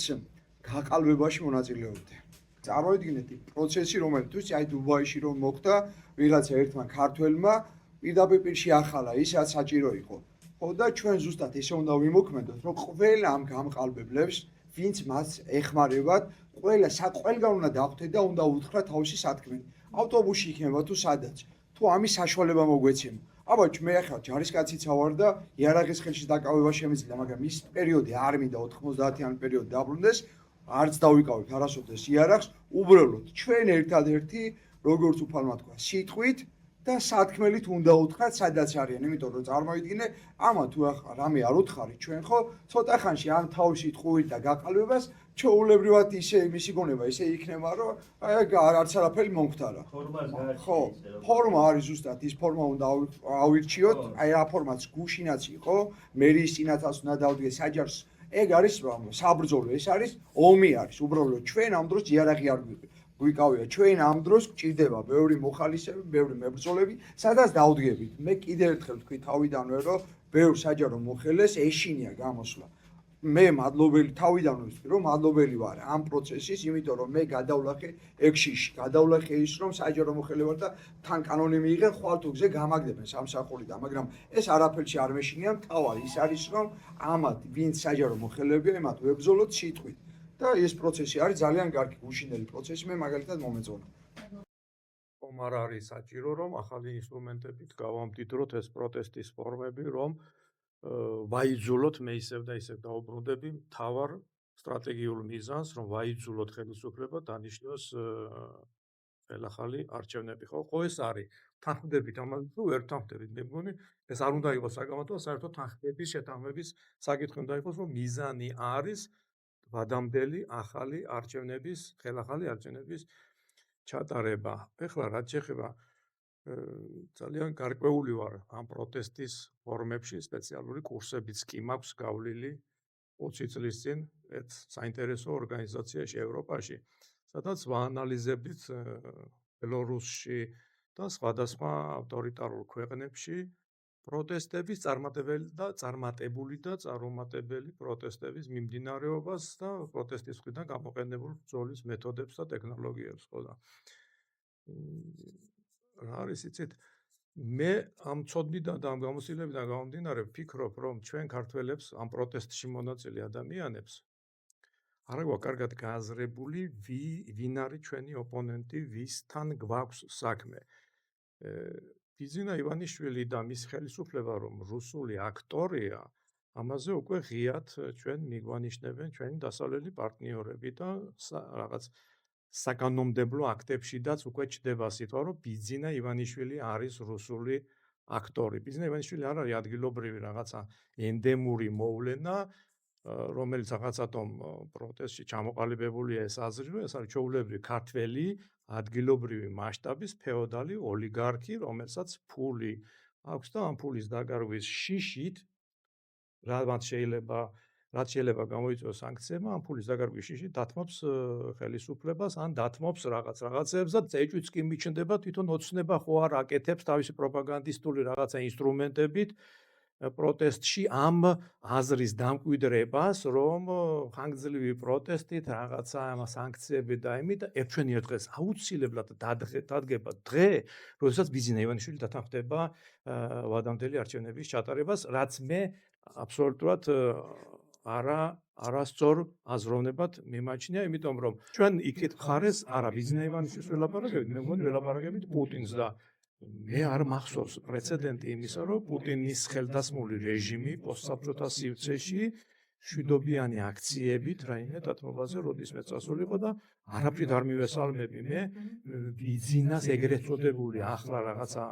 S6: გაყალბებაში მონაწილეობდნენ. წარმოიდგინეთ პროცესი, რომელიც აი დუბაიში რომ მოხდა, ვიღაცა ერთმა ქართველმა პირდაპირ შეახალა ის, რაც საჭირო იყო. ხო და ჩვენ ზუსტად ესე უნდა ვიმოქმედოთ, რომ ყველა ამ გამყალბებლებს, ვინც მას ეხმარებათ, ყველგან უნდა დავხვდეთ და უნდა უთხრათ თავისი სათქმელი. ავტობუსში იქნება თუ სადაც. თუ ამის საშუალება მოგვეცემა. აბა მე ახლა ჯარისკაციცა ვარ და იარაღის ხელში დაკავება შემიძლია, მაგრამ ის პერიოდი არ მინდა 90-იანი პერიოდი დაბრუნდეს, არც დავიკავებ არასოდეს იარაღს, უბრალოდ ჩვენ ერთადერთი, როგორც უფალმა თქვა, სიტყვით და სათქმელით უნდა უთხრათ, სადაც არიან, იმიტომ რომ წარმოიდგინე, ამა თუ ახლა რამე არ უთხარი ჩვენ ხო, ცოტა ხანში ამ თავისი ტყუილ და გაყალბებას ჩაულებრივად ისე იმის იგონება, ისე იქნება, რომ არც არაფერი მომხდარა. ხო, ფორმა არის ზუსტად ის ფორმა უნდა ავირჩიოთ, აი რა ფორმაც გუშინაც იყო, მერის წინათაც უნდა დავდგე საჯარს. ეგ არის საბრძოლო, ეს არის ომი არის, უბრალოდ ჩვენ ამ დროს ჯიარაღი არ გვიკავია, ჩვენ ამ დროს გვჭირდება ბევრი მოხალისე, ბევრი მებრძოლები, სადაც დავდგებით. მე კიდევ ერთხელ თქვი თავიდანვე, რომ ბევრ საჯარო მოხელეს ეშინია გამოსვლა. მე მადლობელი თავიდანვე ვთქვი, რომ მადლობელი ვარ ამ პროცესის, იმიტომ რომ მე გადავლახე ექშიში, გადავლახე ის, რომ საჯარო მოხელე ვარ და თან კანონი მიიღე, ხვალ თუ გზე გამაგდებენ სამსახურიდან, მაგრამ ეს არაფერში არ მეშინია, მთავარი ის არის, რომ ამათ ვინც საჯარო მოხელებია, იმათ ვებრძოლოთ სიტყვით. და ეს პროცესი არის ძალიან კარგი, გუშინელი პროცესი, მე მაგალითად მომეწონა.
S7: არ არის საჭირო, რომ ახალი ინსტრუმენტებით გავამდიდროთ ეს პროტესტის ფორმები, რომ ვაიძულოთ მე ისევ და ისევ დავუბრუნდები მთავარ სტრატეგიულ მიზანს, რომ ვაიძულოთ ხელისუფლება დანიშნოს ხელახალი არჩევნები. ხო ეს არის თანხმდებით ამაზე თუ ვერ თანხმდებით, მე მგონი ეს არ უნდა იყოს საკამათო, საერთოდ თანხმდების შეთანხმების საკითხი უნდა იყოს, რომ მიზანი არის ვადამდელი ახალი არჩევნების, ხელახალი არჩევნების ჩატარება. ეხლა რაც შეეხება ძალიან გარკვეული ვარ ამ პროტესტის ფორმებში, სპეციალური კურსებიც კი მაქვს გავლილი 20 წლის წინ ერთ საინტერესო ორგანიზაციაში ევროპაში, სადაც ვაანალიზებდით ბელორუსში და სხვადასხვა ავტორიტარულ ქვეყნებში პროტესტების წარმატებული და წარუმატებელი პროტესტების მიმდინარეობას და პროტესტის მხრიდან გამოყენებულ ბრძოლის მეთოდებს და ტექნოლოგიებს, ხო და რა არის იცით, მე ამ ცოდნიდან და ამ გამოცდილებიდან გამომდინარე ვფიქრობ, რომ ჩვენ ქართველებს ამ პროტესტში მონაწილე ადამიანებს არ გვაქვს კარგად გააზრებული ვინ არის ჩვენი ოპონენტი, ვისთან გვაქვს საქმე. ბიძინა ივანიშვილი და მის ხელისუფლება რომ რუსული აქტორია, ამაზე უკვე ღიად ჩვენ მიგვანიშნებენ ჩვენი დასავლელი პარტნიორები და რაღაც საკანონმდებლო აქტებშიდაც უკვე ჩდება სიტყვა, რომ ბიძინა ივანიშვილი არის რუსული აქტორი. ბიძინა ივანიშვილი არ არის ადგილობრივი რაღაცა ენდემური მოვლენა, რომელიც რაღაცათომ პროტესტში ჩამოყალიბებულია ეს აზრი, რომ ეს არის ჩვეულებრივი ქართველი ადგილობრივი მასშტაბის ფეოდალი ოლიგარქი, რომელსაც ფული აქვს და ამ ფულის დაკარგვის შიშით რაც შეიძლება გამოიწვიოს სანქციებმა, ამ ფულის დაკარგვის შიშით დათმობს ხელისუფლებას, ან დათმობს რაღაცებს და წეჭვიც კი მიჩნდება, თვითონ ოცნება ხო არ აკეთებს თავისი პროპაგანდისტული რაღაცა ინსტრუმენტებით პროტესტში ამ აზრის დამკვიდრებას, რომ ხანგრძლივი პროტესტით რაღაცა სანქციები და იმით ერთვენიერ დღეს აუცილებლად დადგება დღე, როდესაც ბიძინა ივანიშვილი დათანხმდება ვადამდელი არჩევნების ჩატარებას, რაც მე აბსოლუტურად არასწორ აზროვნებად მიმაჩნია, იმიტომ რომ ჩვენ იქით მხარეს არა ბიძინა ივანიშვილს ველაპარაკებით, მე მგონი ველაპარაკებით პუტინს და მე არ მახსოვს პრეცედენტი იმისა, რომ პუტინის ხელდასმული რეჟიმი პოსტსაბჭოთა სივრცეში მშვიდობიანი აქციებით რაიმე დათმობაზე როდისმე წასულიყო და არაფრით არ მივესალმები მე ბიძინას ეგრეთ წოდებული ახლა რაღაცა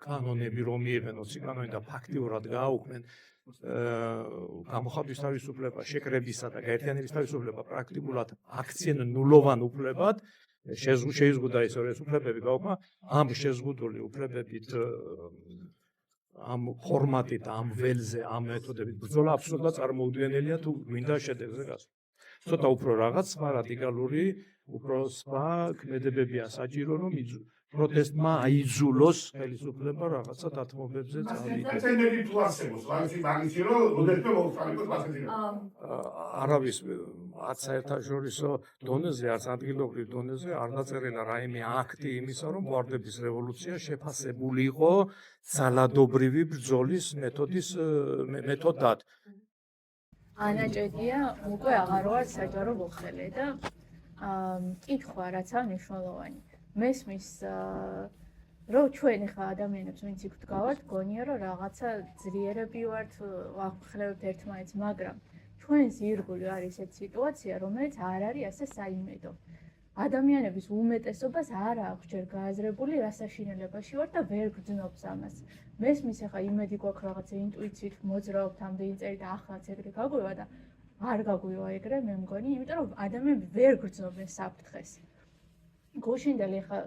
S7: კანონები რომ მიიღენ 20 კანონი და ფაქტიურად გააუქმენ გამოხატვის თავისუფლება, შეკრებისა და გაერთიანების თავისუფლება პრაქტიკულად აქციენ ნულოვან უფლებად შეიზღუდა ეს უფლებები გაუქმა ამ შეზღუდული უფლებებით ამ ფორმატით, ამ ველზე, ამ მეთოდებით ბრძოლა აბსოლუტურად წარმოუდგენელია თუ გვინდა შედეგზე გასვლა. ცოტა უფრო რაღაც სხვა რადიკალური, უფრო სხვა ქმედებებია საჭირო, რომ პროტესტმა აიძულოს ხელისუფლება რაღაცა დათმობებზე წავიდეს. არავის არც საერთაშორისო დონეზე, არც ადგილობრივ დონეზე არ დაწერილა რაიმე აქტი იმისა, რომ ვარდების რევოლუცია შეფასებული იყო ძალადობრივი ბრძოლის მეთოდად.
S11: ანაჭედია უკვე აღარ ვარ საჯარო მოხელე და კითხვა რაცაა მნიშვნელოვანი. მესმის რომ ჩვენ ხა ადამიანებს ვინც იქ ვდგავართ, გონია რომ რაღაცა ძლიერები ვართ, ვახმხლებთ ერთმანეთს, მაგრამ ჩვენს ირგვლივ არის ეს სიტუაცია, რომელიც არ არის ასე საიმედო. ადამიანების უმეტესობას არ აქვს ჯერ გააზრებული, რა საშინელებაში ვარ და ვერ გძნობს ამას. მესმის ხა იმედი გვაქვს რაღაცა ინტუიციით მოძრაობთ ამდენი წელი და ახლაც ეგრე გაგვევა და არ გაგვივა ეგრე, მე მგონი, იმიტომ რომ ადამიანები ვერ გრძნობენ საფრთხეს. გუშინდელი ხა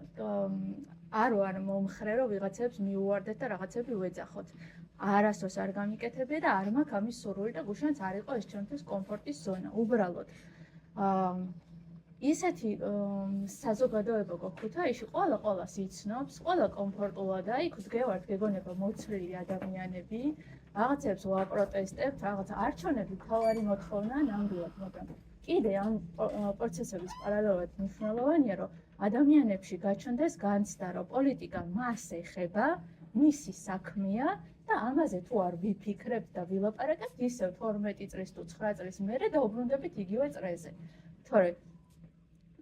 S11: არ ვარ მომხრე, რომ ვიღაცებს მიუვარდეთ და რაღაცები ვეძახოთ. არასდროს არ გამიკეთებია და არ მაქვს ამის სურვილი და გუშინაც არ იყო ეს ჩემთვის კომფორტის ზონა. უბრალოდ ისეთი საზოგადოება გვაქვს ქუთაისში, ყველას იცნობს, ყველა კომფორტულადაა, იქ ვდგევართ, გეგონება მოცლილი ადამიანები, რაღაცებს ვაპროტესტებთ, რაღაც არჩევნები თავარი მოთხოვნაა ნამდვილად, მაგრამ კიდე ამ პროცესების პარალელურად მნიშვნელოვანია, რომ ადამიანებში გაჩნდეს განცდა, რომ პოლიტიკა მას ეხება, მისი საქმეა და ამაზე თუ არ ვიფიქრებთ და ვილაპარაკებთ, ისევ 12 წლის თუ 9 წლის მერე დაუბრუნდებით იგივე წრეზე. თორე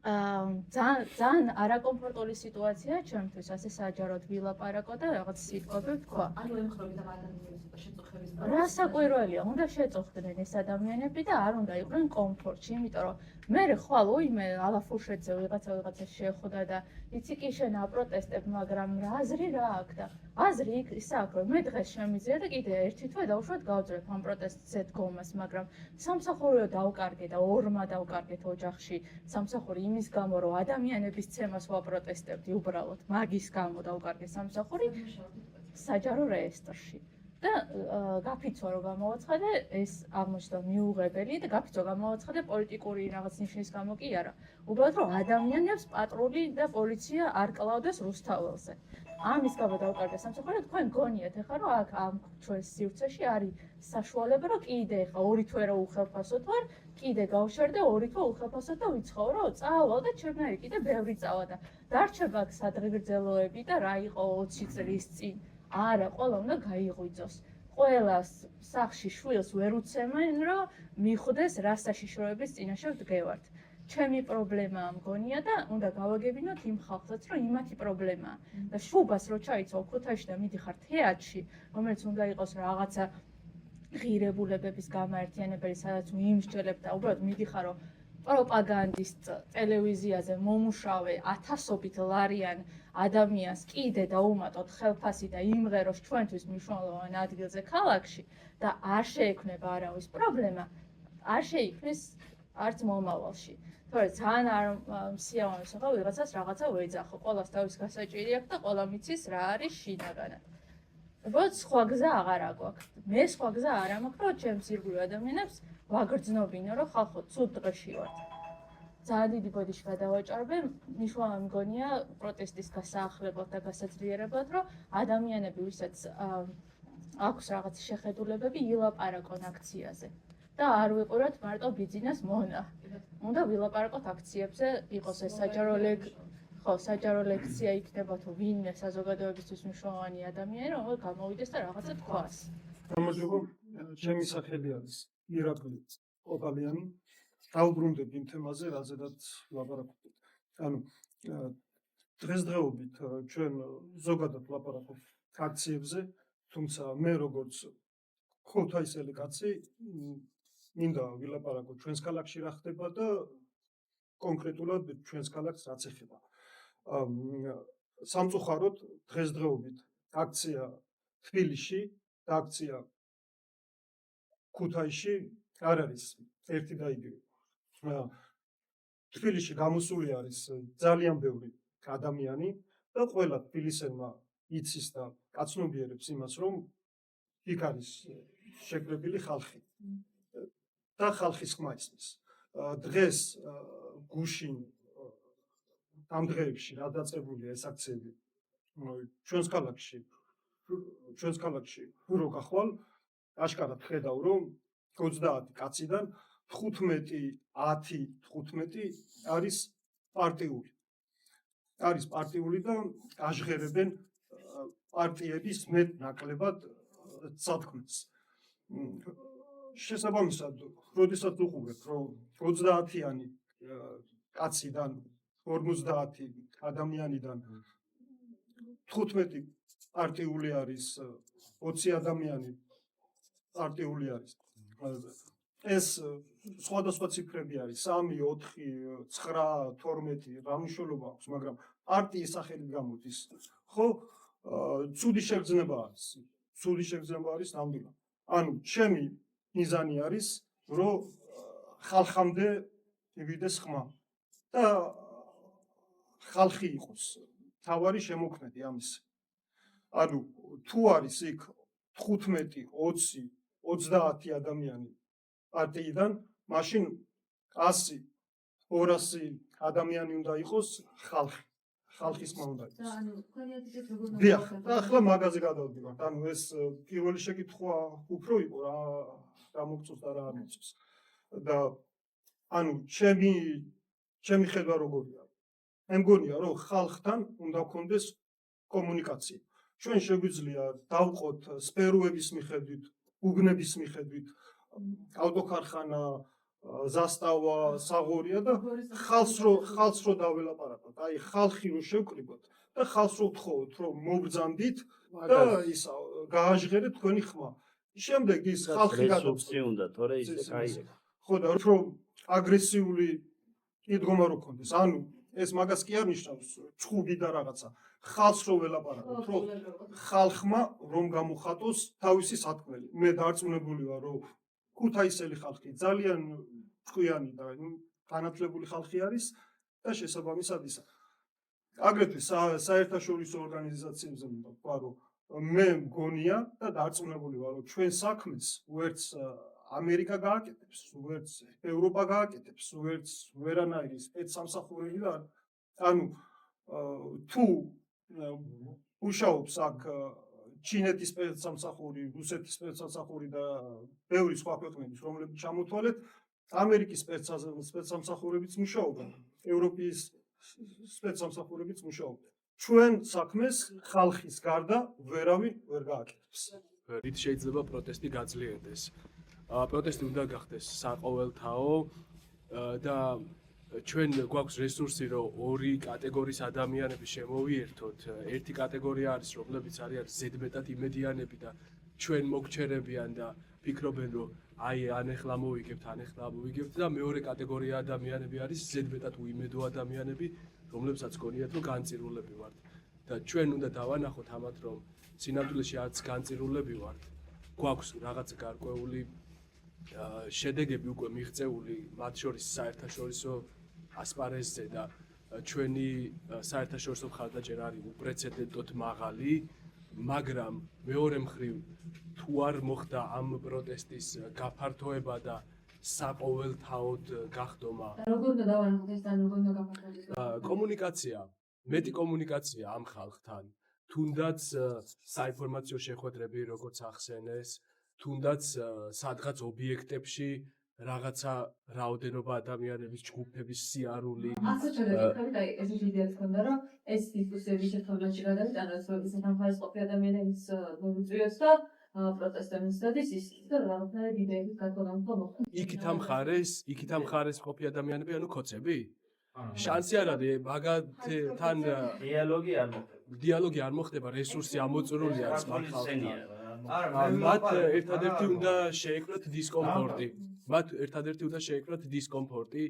S11: ძალიან არაკომფორტული სიტუაციაა ჩემთვის, ასე საჯაროდ ვილაპარაკო და რაღაც სიტყვები ვთქვა.
S2: ანუ ემხრობთ ამ ადამიანებს შეწუხების
S11: რა საკვირველია, უნდა შეწუხდნენ ეს ადამიანები და არ უნდა იყვნენ კომფორტში, იმიტომ რომ მე ხვალ უიმე ალაფუშეთზე ვიღაცას შეხვდა და იცი კი შენ აპროტესტებ, მაგრამ რა აზრი რა აქვს და აზრი ის აქვს, რომ მე დღეს შემიძლია და კიდე ერთი თვე დავუშვათ გავძრებ ამ პროტესტზე დგომას, მაგრამ სამსახურიო დავკარგე და ორმა დავკარგეთ ოჯახში სამსახური იმის გამო, რომ ადამიანების ცემას ვაპროტესტებდი უბრალოდ, მაგის გამო დავკარგე სამსახური საჯარო რეესტრში. და გაფიცვა რომ გამოვაცხადე ეს აღმოჩნდა მიუღებელი და გაფიცვა გამოვაცხადე პოლიტიკური რაღაც ნიშნის გამო კი არა. უბრალოდ რომ ადამიანებს პატრული და პოლიცია არ კლავდეს რუსთაველზე. ამის გამო დავკარგე სამსახური, თქვენ გონიათ ახლა რომ აქ ამ ჩვენს სივრცეში არის საშუალება რომ კიდე ახლა 2 თვე რო უხელფასოთ ვარ, კიდე გავშერდე 2 თვე უხელფასოთ და ვიცხოვრო, წავალ და ჩემნაირი კიდე ბევრი წავა და დარჩება აქ სადღეგრძელოები და რა იყო 20 წლის წინ. არა, ყველა უნდა გაიღვიძოს. ყველას სახში შვილს ვერ უცემენ, რომ მიხვდეს რა საშიშროების წინაშე ვდგევართ. ჩემი პრობლემაა მგონია და უნდა გავაგებინოთ იმ ხალხსაც, რომ იმათი პრობლემაა. და შუბას რო ჩაიცვალ ქუთაისში და მიდიხარ თეატრში, რომელიც უნდა იყოს რაღაცა ღირებულებების გამაერთიანებელი, სადაც მიიმსჯელებ და უბრალოდ მიდიხარ, რომ პროპაგანდის ტელევიზიაზე მომუშავე ათასობით ლარიან ადამიანს კიდე დაუმატოთ ხელფასი და იმღეროს ჩვენთვის მნიშვნელოვან ადგილზე ქალაქში და არ შეექმნება არავის პრობლემა, არ შეიქმნის არც მომავალში. თორე ძალიან არ სიამოვნებს ახლა ვიღაცას რაღაცა ვეძახო, ყველას თავის გასაჭირი აქვს და ყველა მიცის რა არის შინაგანად. უბრალოდ სხვა გზა აღარ აგვაქვს. მე სხვა გზა არ მაქვს, რომ ჩემს ირგვლივ ადამიანებს ვაგრძნობინო, რომ ხალხო ცუდ დღეში ვართ. ძალიან დიდი ბოდიში გადავაჭარბე, მნიშვნელოვანი მგონია პროტესტის გასაახლებლად და გასაძლიერებლად, რომ ადამიანები, ვისაც აქვს რაღაც შეხედულებები, ილაპარაკონ აქციაზე. და არ ვიყუროთ მარტო ბიძინას მონა. უნდა ვილაპარაკოთ აქციებზე, იყოს ეს საჯარო ლექცია იქნება თუ ვინმე საზოგადოებისთვის მნიშვნელოვანი ადამიანი, რომელიც გამოვიდეს და რაღაცა თქვას.
S12: გამარჯობა, ჩემი სახელი არის ირაკლი ყოფალიანი. დავბრუნდებ იმ თემაზე, რაზედაც ლაპარაკობთ. ანუ დღესდღეობით ჩვენ ზოგადად ლაპარაკობთ აქციებზე, თუმცა მე როგორც ქუთაისელი კაცი მინდა ვილაპარაკო ჩვენს ქალაქში რა ხდება და კონკრეტულად ჩვენს ქალაქს რაც ეხება. სამწუხაროდ დღესდღეობით აქცია თბილისში და აქცია ქუთაისში არ არის ერთი და იგივე. თბილისში გამოსული არის ძალიან ბევრი ადამიანი და ყველა თბილისელმა იცის და აცნობიერებს იმას, რომ იქ არის შეკრებილი ხალხი და ხალხის ხმა ისმის. დღეს გუშინ ამ დღეებში რა დაწყებულია ეს აქციები ჩვენს ქალაქში რო გახვალ აშკარად ხედავ, რომ 30 კაციდან 15 არის პარტიული. არის პარტიული და აღღერებენ პარტიების მეტ ნაკლებად სათქმეს. შესაბამისად, როდესაც უყურებ, რომ 30-იანი კაციდან 50 ადამიანიდან 15 პარტიული არის, 20 ადამიანი პარტიული არის. ეს სხვადასხვა ციფრები არის 3, 4, 9, 12 რა მნიშვნელობა აქვს, მაგრამ პარტიის სახელით გამოდის. ხო, ცუდი შეგრძნება არის ნამდვილად. ანუ ჩემი მიზანი არის, რომ
S6: ხალხამდე მივიდეს ხმა და ხალხი იყოს თავარი შემოქმედი ამის. ანუ თუ არის იქ 15, 20, 30 ადამიანი პარტიიდან, მაშინ 100, 200 ადამიანი უნდა იყოს ხალხი. ხალხის ხმა უნდა
S2: და
S6: იყოს.
S2: ანუ თქვენი აზრით როგორ
S6: დიახ, და ახლა მაგაზე გადავდივართ. ანუ ეს პირველი შეკითხვა უფრო იყო რა გამოგწოს და რა არ მოწოს. და ანუ ჩემი ხედვა როგორია? მე მგონია რომ ხალხთან უნდა გქონდეს კომუნიკაცია. ჩვენ შეგვიძლია დავყოთ სფეროების მიხედვით, უბნების მიხედვით, ავტოქარხანა, ზასტავა, საღორია და ხალხს რო დაველაპარაკოთ. აი ხალხი რო შევკრიბოთ და ხალხს რო ვთხოვოთ რომ მობრძანდით და ისა გააჟღერეთ თქვენი ხმა. შემდეგ ის ხალხი
S1: რესურსი უნდა, თორე ისე კაია.
S6: ხო და უფრო აგრესიული იდგომა რო ქონდეს. ანუ ეს მაგას კი არ ნიშნავს ჩხუბი და რაღაცა. ხალხს რო ველაპარაკოთ, რომ ხალხმა რომ გამოხატოს თავისი სათქმელი. მე დარწმუნებული ვარ, რომ ქუთაისელი ხალხი ძალიან ჭკვიანი და განათლებული ხალხი არის და შესაბამისად ისა. აგრეთვე საერთაშორისო ორგანიზაციებზე უნდა ვთქვა, რომ მე მგონია და დარწმუნებული ვარ, რომ ჩვენ საქმეს ვერც ამერიკა გააკეთებს, ვერც ევროპა გააკეთებს, ვერც ვერანაირი სპეცსამსახურები და ანუ თუ მუშაობს აქ ჩინეთის სპეცსამსახური, რუსეთის სპეცსამსახური და ბევრი სხვა ქვეყნების, რომლებიც ჩამოთვალეთ, ამერიკის სპეცსამსახურებიც მუშაობენ, ევროპის სპეცსამსახურებიც მუშაობენ. ჩვენ საქმეს ხალხის გარდა ვერავინ ვერ გააკეთებს.
S13: რით შეიძლება პროტესტი გაძლიერდეს? პროტესტი უნდა გახდეს საყოველთაო და ჩვენ გვაქვს რესურსი, რომ ორი კატეგორიის ადამიანები შემოვიერთოთ. ერთი კატეგორია არის, რომლებიც არის ზედმეტად იმედიანები და ჩვენ მოგჩერებიან და ფიქრობენ, რომ აი ან ეხლა მოვიგებთ და მეორე კატეგორია ადამიანები არის ზედმეტად უიმედო ადამიანები, რომლებსაც გონიათ, რომ განწირულები ვართ. და ჩვენ უნდა დავანახოთ ამათ, რომ სინამდვილეში არც განწირულები ვართ. გვაქვს რაღაც გარკვეული შედეგები უკვე მიღწეული, მათ შორის საერთაშორისო ასპარეზზე და ჩვენი საერთაშორისო მხარდაჭერა არის უპრეცედენტოდ მაღალი, მაგრამ მეორე მხრივ თუ არ მოხდა ამ პროტესტის გაფართოება და საყოველთაოდ გახდომა.
S2: როგორ უნდა დავანახოთ ეს და როგორ უნდა გაფართოვდეს?
S13: კომუნიკაცია, მეტი კომუნიკაცია ამ ხალხთან, თუნდაც საინფორმაციო შეხვედრები როგორც ახსენეს, თუნდაც სადღაც ობიექტებში რაღაცა რაოდენობა ადამიანების ჯგუფების სიარული.
S2: ასე შეგეკითხებით, აი ესეთი იდეაც ქონდა, რომ ეს დისკუსიები ერთმანეთში გადავიტანოთ, რომ ისეთ ამხარისყოფი ადამიანების მოიწვიოთ და პროტესტების დადის ის და რაღაცნაირად იდეების გათვალისწინება მოხდეს.
S13: იქით ამ ხარეს ყოფი ადამიანები, ანუ ქოცები? შანსი არ არის, მაგათთან დიალოგი არ მოხდება, რესურსი ამოწურული არის მათ ხალხთან. მათ ერთადერთი უნდა შეეკროთ დისკომფორტი.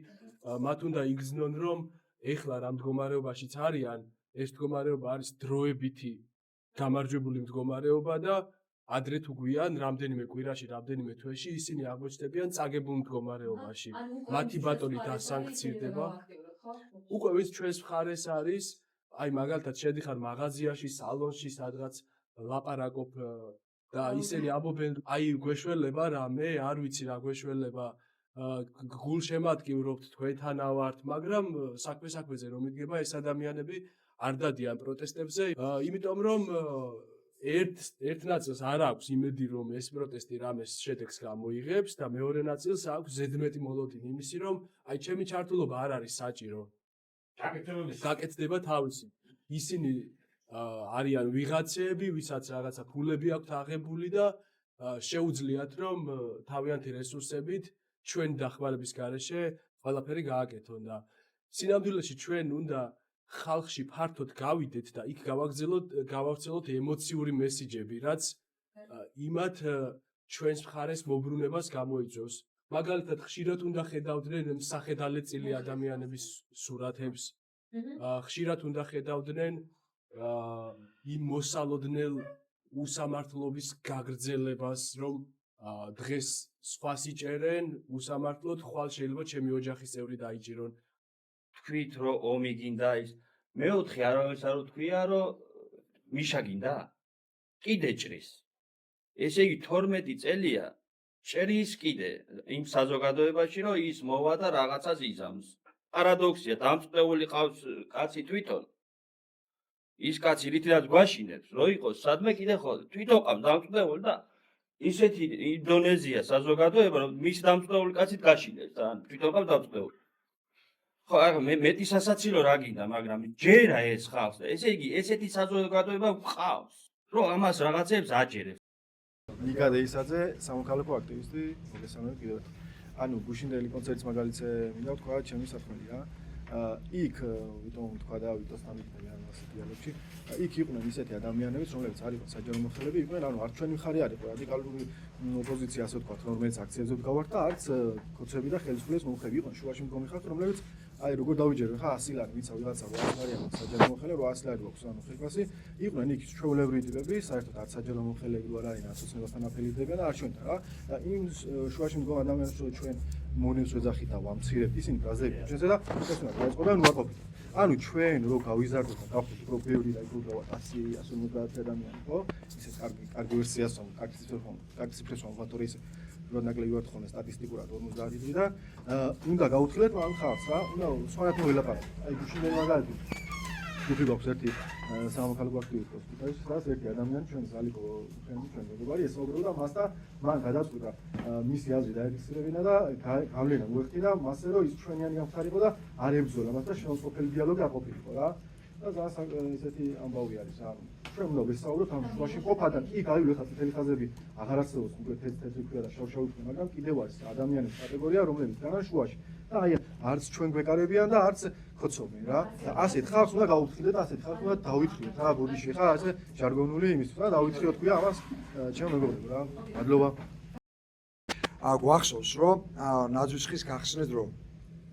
S13: მათ უნდა იგრძნონ, რომ ეხლა რა მდგომარეობაშიც არიან, ეს მდგომარეობა არის დროებითი გამარჯვებული მდგომარეობა და ადრე თუ გვიან, რამდენიმე კვირაში, რამდენიმე თვეში ისინი აღმოჩნდებიან წაგებულ მდგომარეობაში. მათი ბატონი დასანქცირდება. უკვე ვის ჩვენს მხარეს არის, აი მაგალითად შედიხარ მაღაზიაში, სალონში, სადღაც ლაპარაკობ და ისინი ამბობენ, აი გვეშველება რამე, არ ვიცი რა გვეშველება, გულშემატკივრობთ, თქვენთანა ვართ, მაგრამ საქმეზე რომ იდგება ეს ადამიანები არ დადიან პროტესტებზე, იმიტომ რომ ერთ ნაწილს არ აქვს იმედი, რომ ეს პროტესტი რამეს შედეგს გამოიღებს და მეორე ნაწილს აქვს ზედმეტი მოლოდინი იმისი, რომ აი ჩემი ჩართულობა არ არის საჭირო. გაკეთდება თავისი. ისინი არიან ვიღაცეები, ვისაც რაღაცა ფულები აქვთ აღებული და შეუძლიათ, რომ თავიანთი რესურსებით ჩვენ დახმარების გარეშე ყველაფერი გააკეთონ და სინამდვილეში ჩვენ უნდა ხალხში ფართოდ გავიდეთ და იქ გავავრცელოთ ემოციური მესიჯები, რაც იმათ ჩვენს მხარეს მოbrunებას გამოიწვევს. მაგალითად, ხშირად უნდა ხედავდნენ სახედალეწილი ადამიანების სურათებს, ხშირად უნდა ხედავდნენ იმ მოსალოდნელ უსამართლობის გაგრძელებას, რომ დღეს სხვას იჭერენ, უსამართლოდ, ხვალ შეიძლება ჩემი ოჯახის წევრი დაიჭირონ.
S1: თქვით რომ ომი გინდა ის მეოთხე არავის არ უთქვია რომ მიშა გინდა კიდე ჭრის ესე იგი 12 წელია ჭრის კიდე იმ საზოგადოებაში რომ ის მოვა და რაღაცას იზამს პარადოქსია დამწყეული ყავს კაცი თვითონ ის კაცი რითაც გვაშინებს რომ იყოს სადმე კიდე ხოლმე თვითონ ყავს დამწყეული და ისეთი ინდონეზია საზოგადოება რომ მის დამწყეული კაცით გაშინებს და თვითონ ყავს დამწყეული ხო არა მეტი სასაცილო რა გინდა მაგრამ ჯერა ეს ხავს და ესე იგი ესეთი საზოგადოება გვყავს რომ ამას რაღაცებს აჯერებს
S14: ნიკა დეისაძე სამოქალაქო აქტივისტი მოგესალმებით კიდევ ანუ გუშინდელი კონცერტის მაგალითზე მინდა ვთქვა ჩემი საქმელი რა იქ ვიტომ ვთქვა და ვიტოსთან ვიქნები ანუ ასეთ დიალოგში იქ იყვნენ ისეთი ადამიანებიც რომლებიც არ იყვნენ საჯარო მომხრეები იყვნენ ანუ არ ჩვენი მხარე არ იყო რადიკალური ოპოზიცია ასე ვთქვა რომელიც აქციებზე ვდგავართ და არც კოცები და ხელისუფლების მომხრეები იყვნენ შუაში მდგომი ხალხი რომლებიც აი როგორ დავიჯერე ხა 100 ლარი ვიცა ვიღაცა 800 ლარი აქვს საჯარო მომხრე 800 ლარი აქვს ანუ ხელფასი იყვნენ იქ ჩვეულებრივი ტიპები საერთოდ არც საჯარო მომხრეები არ არიან ასოცირებასთან აფილირდებიან და არ ჩვენთან რა და იმ შუაში მდგომ ადამიანებს რომ ჩვენ მონებს ვეძახით და ვამცირებთ ისინი ბრაზდებიან ჩვენზე და ეს უნდა გაიწყო და ნუ ვაყოფით ანუ ჩვენ რო გავიზარდოთ და გავხდით რომ ბევრი და იქნება 100-150 ადამიანი ხო ისე კარგი ვერსიას კარგი ციფრებს ვამბობ ისე რომ ნაკლები ვარ თქონე სტატისტიკურად 50 დღე და უნდა გაუთხილეთ ამ ხალხს რა უნდა სხვანაირად მოელაპარაკოთ აი გუშინდელი მაგალითი ჯგუფი გვაქვს ერთი სამოქალაქო აქტივისტი ჰოსპიტალში სადაც ერთი ადამიანი ჩვენ ზალიკო ჩვენ მეგობარი ესაუბრებოდა და მას და მან გადაწყვიტა მისი აზრი დაეკისრებინა და გავლენა მოეხდინა მასზე რომ ის ჩვენიანი გამხარიყო და არ ებრძოლა მას და შეუწყობელი დიალოგი აყოფილიყო რა და ძალიან ესეთი ამბავი არის რა ჩვენ უნდა ვესაუბროთ ამ შუაში ყოფადან კი გავივლოთ წითელი ხაზები აღარ არსებობს უკვე თეთრი ქვია და შავშავი ქვია მაგრამ კიდევ არის ადამიანების კატეგორია რომლებიც განან შუაში და აი არც ჩვენ გვეკარებიან და არც ხოცობენ რა და ასეთ ხალხს უნდა გაუთხილეთ და ასეთ ხალხს უნდა დავითხრიოთ რა ბოდიში ხა ასე ჟარგონული იმისთვის და დავითხრიოთ ქვია ამას ჩემ მეგობრებო რა მადლობა
S6: გვახსოვს რომ ნაძვისხის გახსნით რომ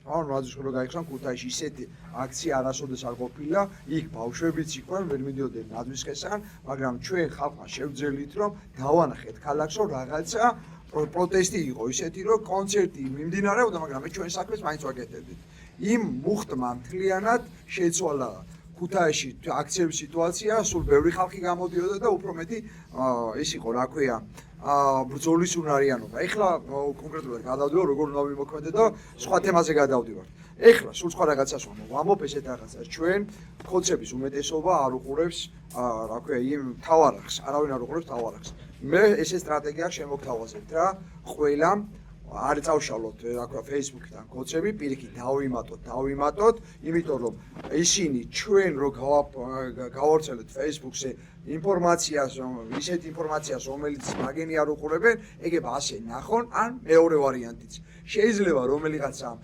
S6: ანუ ნაძვისხი რო გაიხსნა ქუთაისში ისეთი აქცია არასოდეს არ ყოფილა იქ ბავშვებიც იყვნენ ვერ მიდიოდნენ ნაძვისხესთან მაგრამ ჩვენ ხალხმა შევძელით რომ დავანახეთ ქალაქს რომ რაღაცა პროტესტი იყო ისეთი რომ კონცერტი მიმდინარეობდა მაგრამ მე ჩვენ საქმეს მაინც ვაკეთებდით იმ მუხტმა მთლიანად შეცვალა ქუთაისში აქციების სიტუაცია სულ ბევრი ხალხი გამოდიოდა და უფრო მეტი ის იყო რა ქვია ბრძოლის უნარიანობა. ეხლა კონკრეტულად გადავდივარ როგორ უნდა ვიმოქმედე და სხვა თემაზე გადავდივარ. ეხლა სულ სხვა რაღაცას ვამბობ ესეთ რაღაცას. ჩვენ კონცეფტის უმეტესობა არ უყურებს რა ქვია იმ თავარახს, არავინ არ უყურებს თავარახს. მე ესე სტრატეგია შემოგთავაზებთ რა, ყველა არ წავშალოთ რა ქვია Facebook-დან კონცეფტი, პირიქით დავიმატოთ, იმიტომ რომ ისინი ჩვენ რო გავავრცელოთ Facebook-ზე ინფორმაციას, ისეთ ინფორმაციას, რომელიც მაგენი არ უყურებენ, ეგება ასე ნახონ, ან მეორე ვარიანტიც. შეიძლება რომელიღაცამ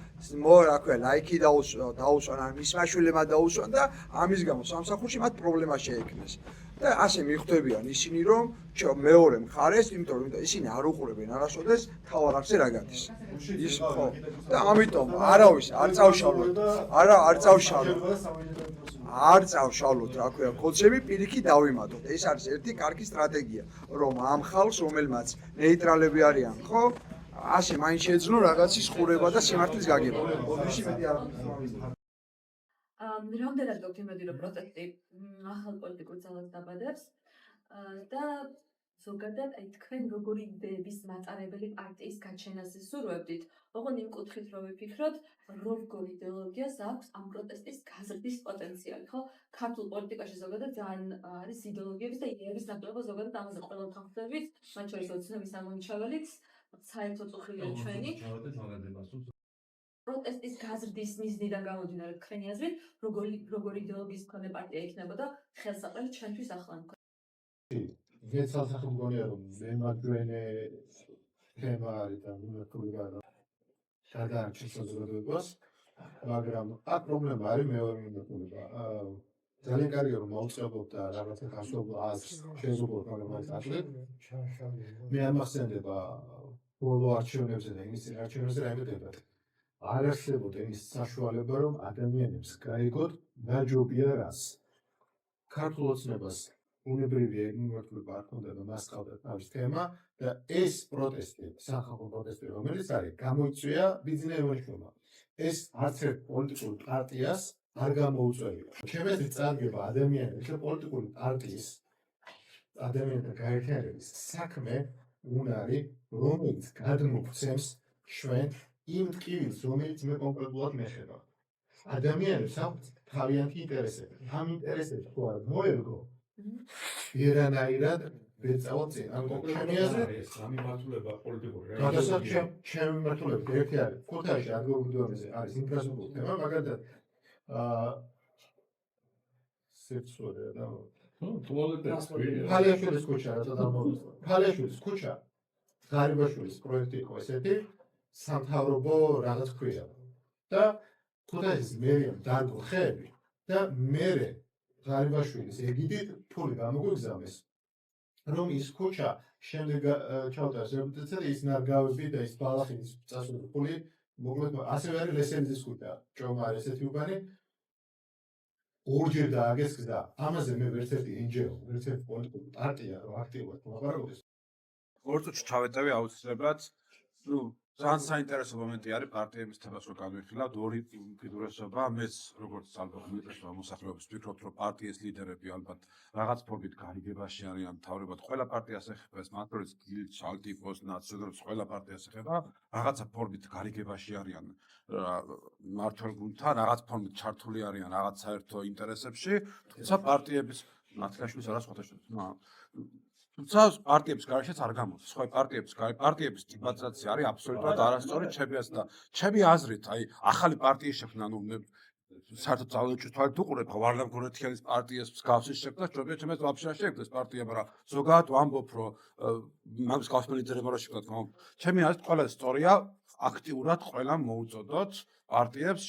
S6: რა ქვია ლაიქი დაუსვან, ან მის მაშვილებმა დაუსვან და ამის გამო სამსახურში მათ პრობლემა შეექმნეს. და ასე მიხვდებიან ისინი, რომ მეორე მხარეს, იმიტომ რომ ისინი არ უყურებენ არასოდეს თავარახზე რა გადის. ის ხო. და ამიტომ არავის არ წავშალოთ. არ წავშალოთ, რა ქვია, კონცეფტი პირიქით დავიმატოთ. ეს არის ერთი კარგი სტრატეგია, რომ ამ ხალხს, რომელმაც ნეიტრალები არიან, ხო? ასე მაინც შეეძლო რაღაცის ყურება და სიმართლის გაგება. ისე მეტი არ
S2: რამდენად გაქვთ იმედი რომ პროტესტი ახალ პოლიტიკურ ძალას დაბადებს და ზოგადად აი თქვენ როგორი იდეების მატარებელი პარტიის გაჩენაზე სურვებდით? ოღონდ იმ კუთხით რომ ვიფიქროთ, როგორ იდეოლოგიას აქვს ამ პროტესტის გაზრდის პოტენციალი, ხო? ქართულ პოლიტიკაში ზოგადად ძალიან არის იდეოლოგიების და იდეების ნაკლებობა ზოგადად ამაზე ყველა თანხმდებით, მათ შორის ოცნების ამონჩაველიც, საერთო წუხილია ჩვენი. პროტესტის გაზრდის მიზნიდან გამომდინარე თქვენი აზრით, როგორი იდეოლოგიის მქონე პარტია იქნებოდა ხელსაყრელი ჩვენთვის ახლანდ?
S10: გეცალსახ მგონია რომ მემარჯვენე თემა არის და ნაკლებია გადაარჩენს საზოგადოებას, მაგრამ აქ პრობლემა არის მეორე ნაკლებია. ძალიან კარგია რომ მოუწყებობ და რაღაცა გასულ აზრს შეზღუდოთ, მაგრამ ეს ახლეთ მე ამახსენდება ბოლო არჩევნებზე და იმის არჩევნებზე რაიმე დებატი. არ არსებობდა ის საშუალება რომ ადამიანებს გაიგოთ ნაჯობია რას. ქართულ ოცნებას უნებრივი მიმართულება არ ქონდა და მას ყავდა თავის თემა და ეს პროტესტი, სახალხო პროტესტი, რომელიც არის, გამოიწვია ბიძინა ევანიშვილმა. ეს არც ერთ პოლიტიკურ პარტიას არ გამოუწევია. ჩემი აზრით წარგება ადამიანების და პოლიტიკური პარტიის ადამიანთა გაერთიანების საქმე უნარი, რომელიც გადმოგცემს ჩვენ იმ ტკივილს, რომელიც მე კონკრეტულად მეხება. ადამიანებს აქვს თავიანთი ინტერესები. ამ ინტერესებს თუ არ მოერგო, ვერანაირად ვერ წავალ წინ. ან ჩემი აზრით,
S9: სამიმართულება პოლიტიკური
S10: გადასაკუთრებით ჩემი მიმართულებით ერთი არის. ქუთაისში ადგილობრივ არის ინფრასტრუქტურის თემა, მაგალითად სერცორია და ფალიაშვილის ქუჩა რა თქმა ფალიაშვილის ქუჩა ღარიბაშვილის პროექტი იყო ესეთი სამთავრობო რაღაც ქვია და ქუთაისის მერიამ დარგო ხეები და მერე ღარიბაშვილის ეგიდით ფული გამოგვიგზავნეს რომ ის ქუჩა შემდეგ ჩავტარეს რეაბილიტაცია ის ნარგავები და ის ბალახინის წასული ფული მოკლედ ასევე არის ლესელიძის ქუჩა ჭომა ესეთი უბანი ორჯერ დააგეს გზა. ამაზე მე ვერცერთი NGO, ვერცერთი პოლიტიკური პარტია რო აქტიურად ლაპარაკობს.
S15: ორ წუთში ჩავეტევი აუცილებლად. ნუ ძალიან საინტერესო მომენტი არის პარტიების თემას რო განვიხილავთ. ორი უკიდურესობა, მეც როგორც ალბათ უმეტესობა მოსახლეობის ვფიქრობ, რომ პარტიის ლიდერები ალბათ რაღაც ფორმით გარიგებაში არიან მთავრობად. ყველა პარტიას ეხება ეს მათორის გილდ, ჩალტიპოს, ნაციონალს ყველა პარტიას ეხება. რაღაცა ფორმით გარიგებაში არიან მართველ გუნდთან, რაღაც ფორმით ჩართული არიან რაღაც საერთო ინტერესებში, თუმცა პარტიების ნაციონალშვილს არა სხვათაშორის. თუმცა პარტიების გარშეც არ გამოდის. სხვა პარტიების სტიგმატიზაცია არის აბსოლუტურად არასწორი ჩემი აზრით და ჩემი აზრით, აი ახალი პარტიის შექმნა, ნუ საერთოდ ძალოჭის თვალით უყურებ, ვარლამ გორეთიანის პარტიას მსგავსი შექმნა, ჩემს ვაფშე არ შექმნეს პარტია, მაგრამ ზოგადად ვამბობ, რომ მაგ მსგავსი ლიდერებმა რა შექმნათ, ჩემი აზრით ყველაზე სწორია აქტიურად ყველამ მოუწოდოთ პარტიებს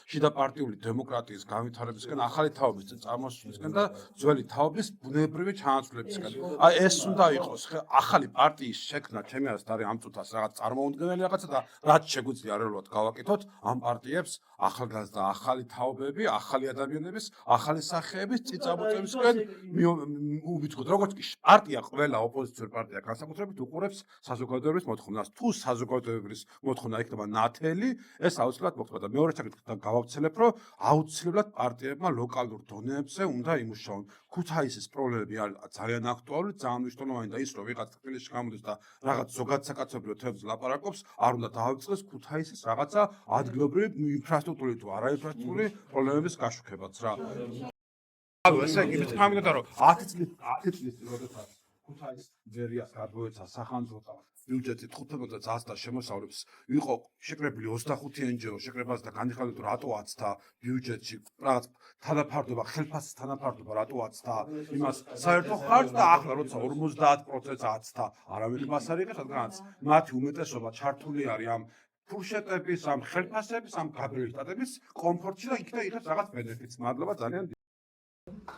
S15: შიდა პარტიული დემოკრატიის განვითარებისკენ, ახალი თაობის წარმოსვლისკენ და ძველი თაობის ბუნებრივი ჩანაცვლებისკენ. აი ეს უნდა იყოს ახალი პარტიის შექმნა, ჩემი აზრით არის ამ წუთას რაღაც წარმოუდგენელი რაღაცა და რაც შეგვიძლია რეალურად გავაკეთოთ, ამ პარტიებს ახალგაზრდა, ახალი თაობები, ახალი ადამიანების, ახალი სახეების წიწამოწევისკენ მივიწყოთ. როგორც კი პარტია ყველა ოპოზიციური პარტია განსაკუთრებით უყურებს საზოგადოების მოთხოვნას. თუ საზოგადოების მოთხოვნა იქნება ნათელი, ეს აუცილებლად მოხდება და მეორე საკითხი გავავრცელებ, რომ აუცილებლად პარტიებმა ლოკალურ დონეებზე უნდა იმუშაონ. ქუთაისის პრობლემები არის ძალიან აქტუალური, ძალიან მნიშვნელოვანი და ის რომ ვიღაც თბილისში გამოდის და რაღაც ზოგადსაკაცობრიო თემებზე ლაპარაკობს, არ უნდა დაავიწყდეს ქუთაისის რაღაცა ადგილობრივი ინფრასტრუქტურული თუ არაინფრასტრუქტურული პრობლემების გაშუქებაც რა. ესე იგი თქვა მინდოდა რომ 10 წლის როდესაც ქუთაის მერიას გადმოეცა სახანძრო ბიუჯეტი 15,000 შემოსავლებს იყო შეკრებილი 25 NGO შეკრებას და განიხილეთ რომ რატო 10-თა ბიუჯეტში რაღაც თანაფარდობა ხელფასის თანაფარდობა რატო 10-თა იმას საერთო ხარჯს და ახლა როცა 50% 10-თა არავინ მას არ იღებს რადგანაც მათი უმეტესობა ჩართული არის ამ ფურშეტების ამ ხელფასების ამ გაბრიელტების კომფორტში და იქნა იღებს რაღაც ბენეფიტს. მადლობა ძალიან.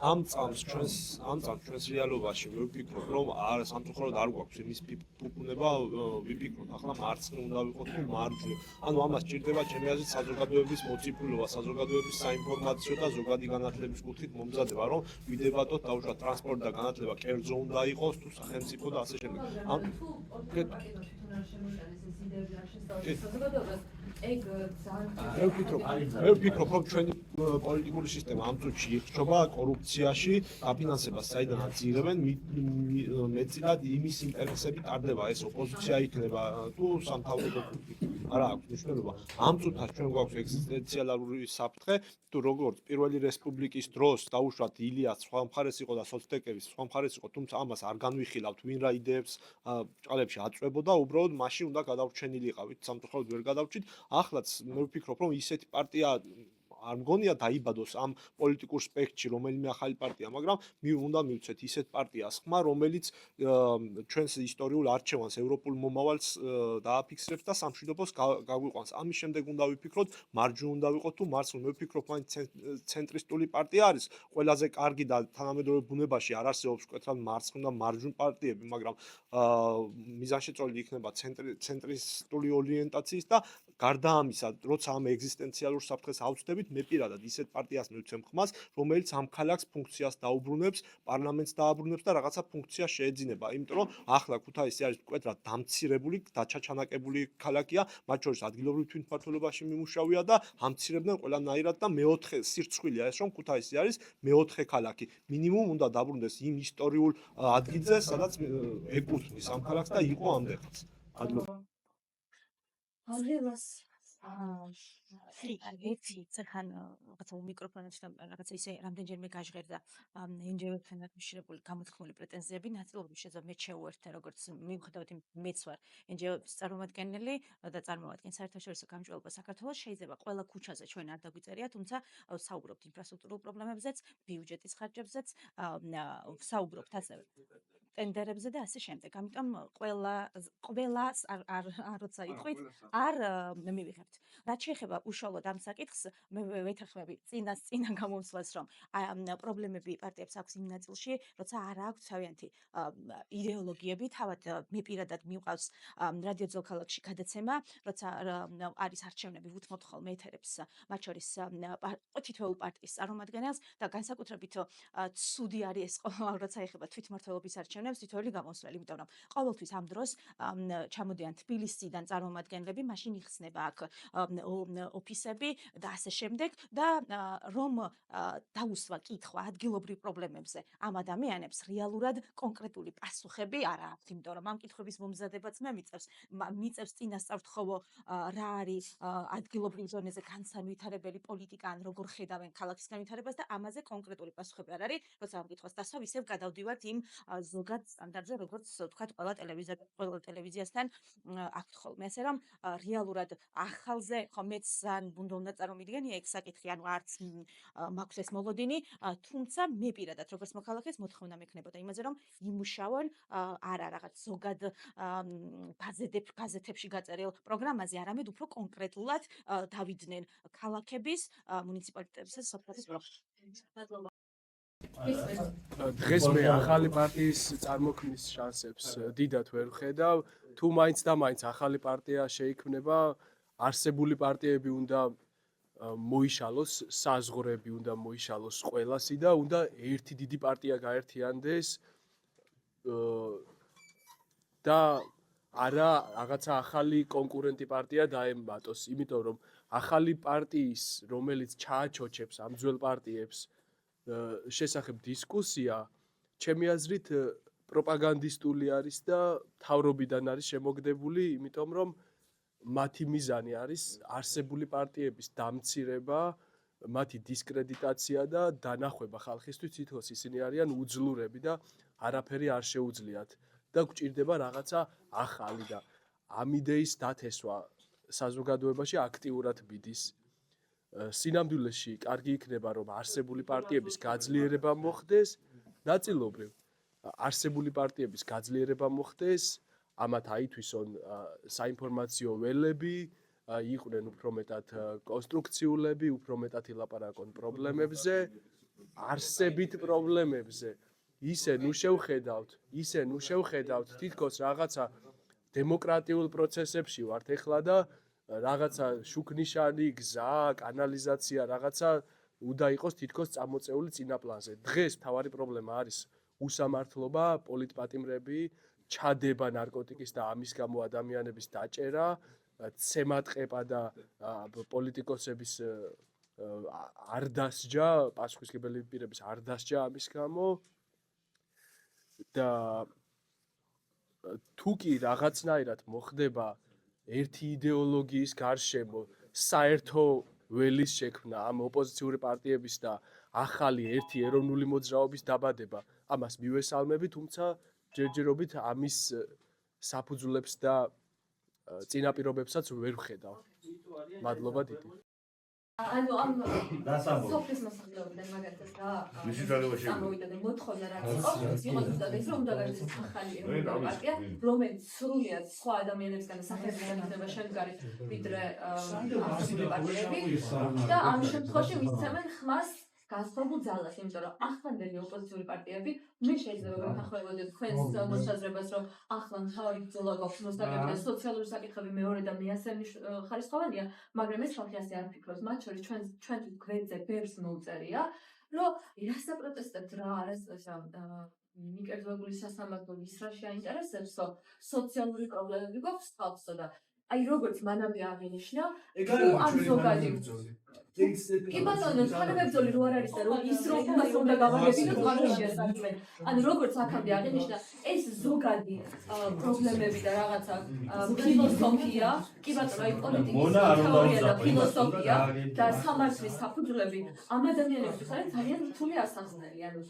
S16: ამ წამს ჩვენს რეალობაში ვიფიქრობ რომ არ სამწუხაროდ არ გვაქვს იმის ფუფუნება ვიფიქროთ ახლა მარცხნივ უნდა ვიყოთ თუ მარჯვნივ ანუ ამას ჭირდება ჩემი აზრით საზოგადოების მოციქულობა საზოგადოების საინფორმაციო და ზოგადი განათლების კუთხით მომზადება რომ ვიდებატოთ დაუშვათ ტრანსპორტი და განათლება კერძო უნდა იყოს თუ სახელმწიფო და ასე შემდეგ მე ვფიქრობ რომ ჩვენი პოლიტიკური სისტემა ამ წუთში იხშობა კორუფციაში, დაფინანსებას საიდანაც იღებენ, მეტწილად იმის ინტერესები ტარდება, ეს ოპოზიცია იქნება თუ სამთავრობო არა აქვს მნიშვნელობა. ამ წუთას ჩვენ გვაქვს ეგზისტენციალური საფრთხე, თუ როგორც პირველი რესპუბლიკის დროს დაუშვათ ილიას სხვა მხარეს იყო და სოცდეკების სხვა მხარეს იყო, თუმცა ამას არ განვიხილავთ, ვინ რა იდეებს ჭალებში აწვებოდა, უბრალოდ მაშინ უნდა გადავრჩენილიყავით, სამწუხაროდ ვერ გადავრჩით. ახლაც მე ვფიქრობ, რომ ისეთი პარტია არ მგონია დაიბადოს ამ პოლიტიკურ სპექტრში რომელიმე ახალი პარტია, მაგრამ უნდა მივცეთ ისეთ პარტიას ხმა, რომელიც ჩვენს ისტორიულ არჩევანს, ევროპულ მომავალს დააფიქსირებს და სამშვიდობოს გაგვიყვანს. ამის შემდეგ უნდა ვიფიქროთ, მარჯვნივ უნდა ვიყოთ თუ მარცხნივ. მე ვფიქრობ, მაინც ცენტრისტული პარტია არის ყველაზე კარგი და თანამედროვე ბუნებაში არ არსებობს მკვეთრად მარცხნივ და მარჯვნივ პარტიები, მაგრამ მიზანშეწონილი იქნება ცენტრისტული ორიენტაციის და გარდა ამისა, როცა ამ ეგზისტენციალურ საფრთხეს ავწდებით, მე პირადად ისეთ პარტიას მივცემ ხმას, რომელიც ამ ქალაქს ფუნქციას დაუბრუნებს, პარლამენტს დააბრუნებს და რაღაცა ფუნქცია შეეძინება. იმიტომ რომ ახლა ქუთაისი არის მკვეთრად დამცირებული, დაჩაჩანაკებული ქალაქია, მათ შორის ადგილობრივ თვითმმართველობაში მიმუშავია და ამცირებდნენ ყველანაირად და მეოთხე სირცხვილია ეს, რომ ქუთაისი არის მეოთხე ქალაქი. მინიმუმ უნდა დაბრუნდეს იმ ისტორიულ ადგილზე, სადაც ეკუთვნის ამ ქალაქს და იყო ამდენს.
S8: ერთი ცხან რაღაცა მიკროფონებში და რაღაცა ისე რამდენჯერმე გაჟღერდა ენჯეებთან დაკავშირებული გამოთქმული პრეტენზიები ნაწილობრივ შეძლო მე შეუერთდა როგორც მიუხედავად იმ მეც ვარ ენჯეების წარმომადგენელი და წარმოვადგენ საერთაშორისო გამჭვირვალობა საქართველოს შეიძლება ყველა ქუჩაზე ჩვენ არ დაგვიწერია თუმცა საუბრობთ ინფრასტრუქტურულ პრობლემებზეც ბიუჯეტის ხარჯებზეც საუბრობთ ასევე ტენდერებზე და ასე შემდეგ. ამიტომ ყველას როცა იტყვით, არ მივიღებთ. რაც შეეხება უშუალოდ ამ საკითხს, მე ვეთანხმები წინა გამომცვლას, რომ პრობლემები პარტიებს აქვს იმ ნაწილში, როცა არ აქვს თავიანთი იდეოლოგიები, თავად მე პირადად მივყავს რადიო ძოლქალაქში გადაცემა, როცა არის არჩევნები, ვუთმობთ ხოლმე ეთერებს, მათ შორის თითოეულ პარტიის წარმომადგენელს და განსაკუთრებით ცუდი არის ეს, როცა ეხება თვითმმართველობის არჩევნებს, თითოეული გამოსვლელი, იმიტომ რომ ყოველთვის ამ დროს ჩამოდიან თბილისიდან წარმომადგენლები, მაშინ იხსნება აქ ოფისები და ასე შემდეგ და რომ დაუსვა კითხვა ადგილობრივ პრობლემებზე ამ ადამიანებს რეალურად კონკრეტული პასუხები არ აქვთ, იმიტომ რომ ამ კითხვების მომზადებაც მე მიწევს წინასწარ-თხოვო რა არის ადგილობრივ ზონაზე განსანვითარებელი პოლიტიკა ან როგორ ხედავენ ქალაქის განვითარებას და ამაზე კონკრეტული პასუხები არ არის, როცა ამ კითხვას დასვავ, ისევ გადავდივართ იმ ზოგად სტანდარტზე, როგორც ვთქვათ, ყველა ტელევიზიასთან აქვთ ხოლმე. ასე რომ რეალურად ახალზე ხო მეც ან უნდა წარმოვიდგენია ეგ საკითხი, ანუ არც მაქვს ეს მოლოდინი, თუმცა მე პირადად როგორც მოქალაქეს მოთხოვნა მექნებოდა იმაზე, რომ იმუშაონ არა რაღაც ზოგად გაზეთებში გაწერილ პროგრამაზე, არამედ უფრო კონკრეტულად დავიდნენ ქალაქების, მუნიციპალიტეტების და სოფლის პრობლემებს.
S13: დღეს მე ახალი პარტიის წარმოქმნის შანსებს დიდად ვერ ვხედავ. თუ მაინც და მაინც ახალი პარტია შეიქმნება, არსებული პარტიები უნდა მოიშალოს, საზღვრები უნდა მოიშალოს ყველასი და უნდა ერთი დიდი პარტია გაერთიანდეს და არა რაღაცა ახალი კონკურენტი პარტია დაემატოს, იმიტომ რომ ახალი პარტიის, რომელიც ჩააჩოჩებს ამ ძველ პარტიებს შესახებ დისკუსია, ჩემი აზრით პროპაგანდისტული არის და თავრობიდან არის შემოგდებული, იმიტომ რომ მათი მიზანი არის არსებული პარტიების დამცირება, მათი დისკრედიტაცია და დანახვება ხალხისთვის, თითქოს ისინი არიან უძლურები და არაფერი არ შეუძლიათ და გვჭირდება რაღაცა ახალი და ამ იდეის დათესვა საზოგადოებაში აქტიურად მიდის. სინამდვილეში კარგი იქნება, რომ არსებული პარტიების გაძლიერება მოხდეს, ნაწილობრივ არსებული პარტიების გაძლიერება მოხდეს, ამათ აითვისონ საინფორმაციო ველები, იყვნენ უფრო მეტად კონსტრუქციულები, უფრო მეტად ილაპარაკონ პრობლემებზე, არსებით პრობლემებზე. ისე ნუ შევხედავთ, თითქოს რაღაცა დემოკრატიულ პროცესებში ვართ ეხლა და რაღაცა შუქნიშანი, გზა, კანალიზაცია, რაღაცა უნდა იყოს თითქოს წამოწეული წინა პლანზე. დღეს მთავარი პრობლემა არის უსამართლობა, პოლიტპატიმრები, ჩადება ნარკოტიკის და ამის გამო ადამიანების დაჭერა, ცემატყება და პოლიტიკოსების არ დასჯა, პასუხისმგებელი პირების არ დასჯა ამის გამო და თუ კი რაღაცნაირად მოხდება ერთი იდეოლოგიის გარშემო საერთო ველის შექმნა ამ ოპოზიციური პარტიების და ახალი ერთი ეროვნული მოძრაობის დაბადება, ამას მივესალმები, თუმცა ჯერჯერობით ამის საფუძვლებს და წინაპირობებსაც ვერ ვხედავ. მადლობა დიდი.
S2: ანუ ამ სოფლის მოსახლეობიდან მაგალითად რა გამოვიდა და მოთხოვნა რაც იყო ზუსტად ეს რომ უნდა გაჩნდეს ახალი ეროვნული პარტია, რომელიც სრულიად სხვა ადამიანებისგან სახელმწიფო იქნება შემდგარი ვიდრე არსებული პარტიები და ამ შემთხვევაში მისცემენ ხმას განსხვავებულ ძალას, იმიტომ რომ ახლანდელი ოპოზიციური პარტიები მე შეიძლება ვეთანხმებოდი თქვენს მოსაზრებას, რომ ახლან თავი ბრძოლა გვაქვს მოსაგებიდან სოციალური საკითხები მეორე და მეასე ხარისხოვანია, მაგრამ ეს ხალხი ასე არ ფიქრობს. მათ შორის ჩვენთვის გვერდზე ბევრს მოუწერია, რომ რას აპროტესტებთ რა არის მიკერძებული სასამართლო ის რა შეაინტერესებსო, სოციალური პრობლემები გვაქვს ხალხსო და აი როგორც მანამდე აღინიშნა, ამ ზოგადი კი ბატონო, თანამებრძოლი რო არ არის და რომ ის რომ მას უნდა გავაგებინოთ, მაგრამ შეასრულებენ. ანუ როგორც აქამდე აღინიშნა, ეს ზოგადი პრობლემები და რაღაცა ფილოსოფია, კი ბატონო, აი პოლიტიკის თეორია და ფილოსოფია და სამართლის საფუძვლები ამ ადამიანებისთვის არის ძალიან რთული ასახსნელი. ანუ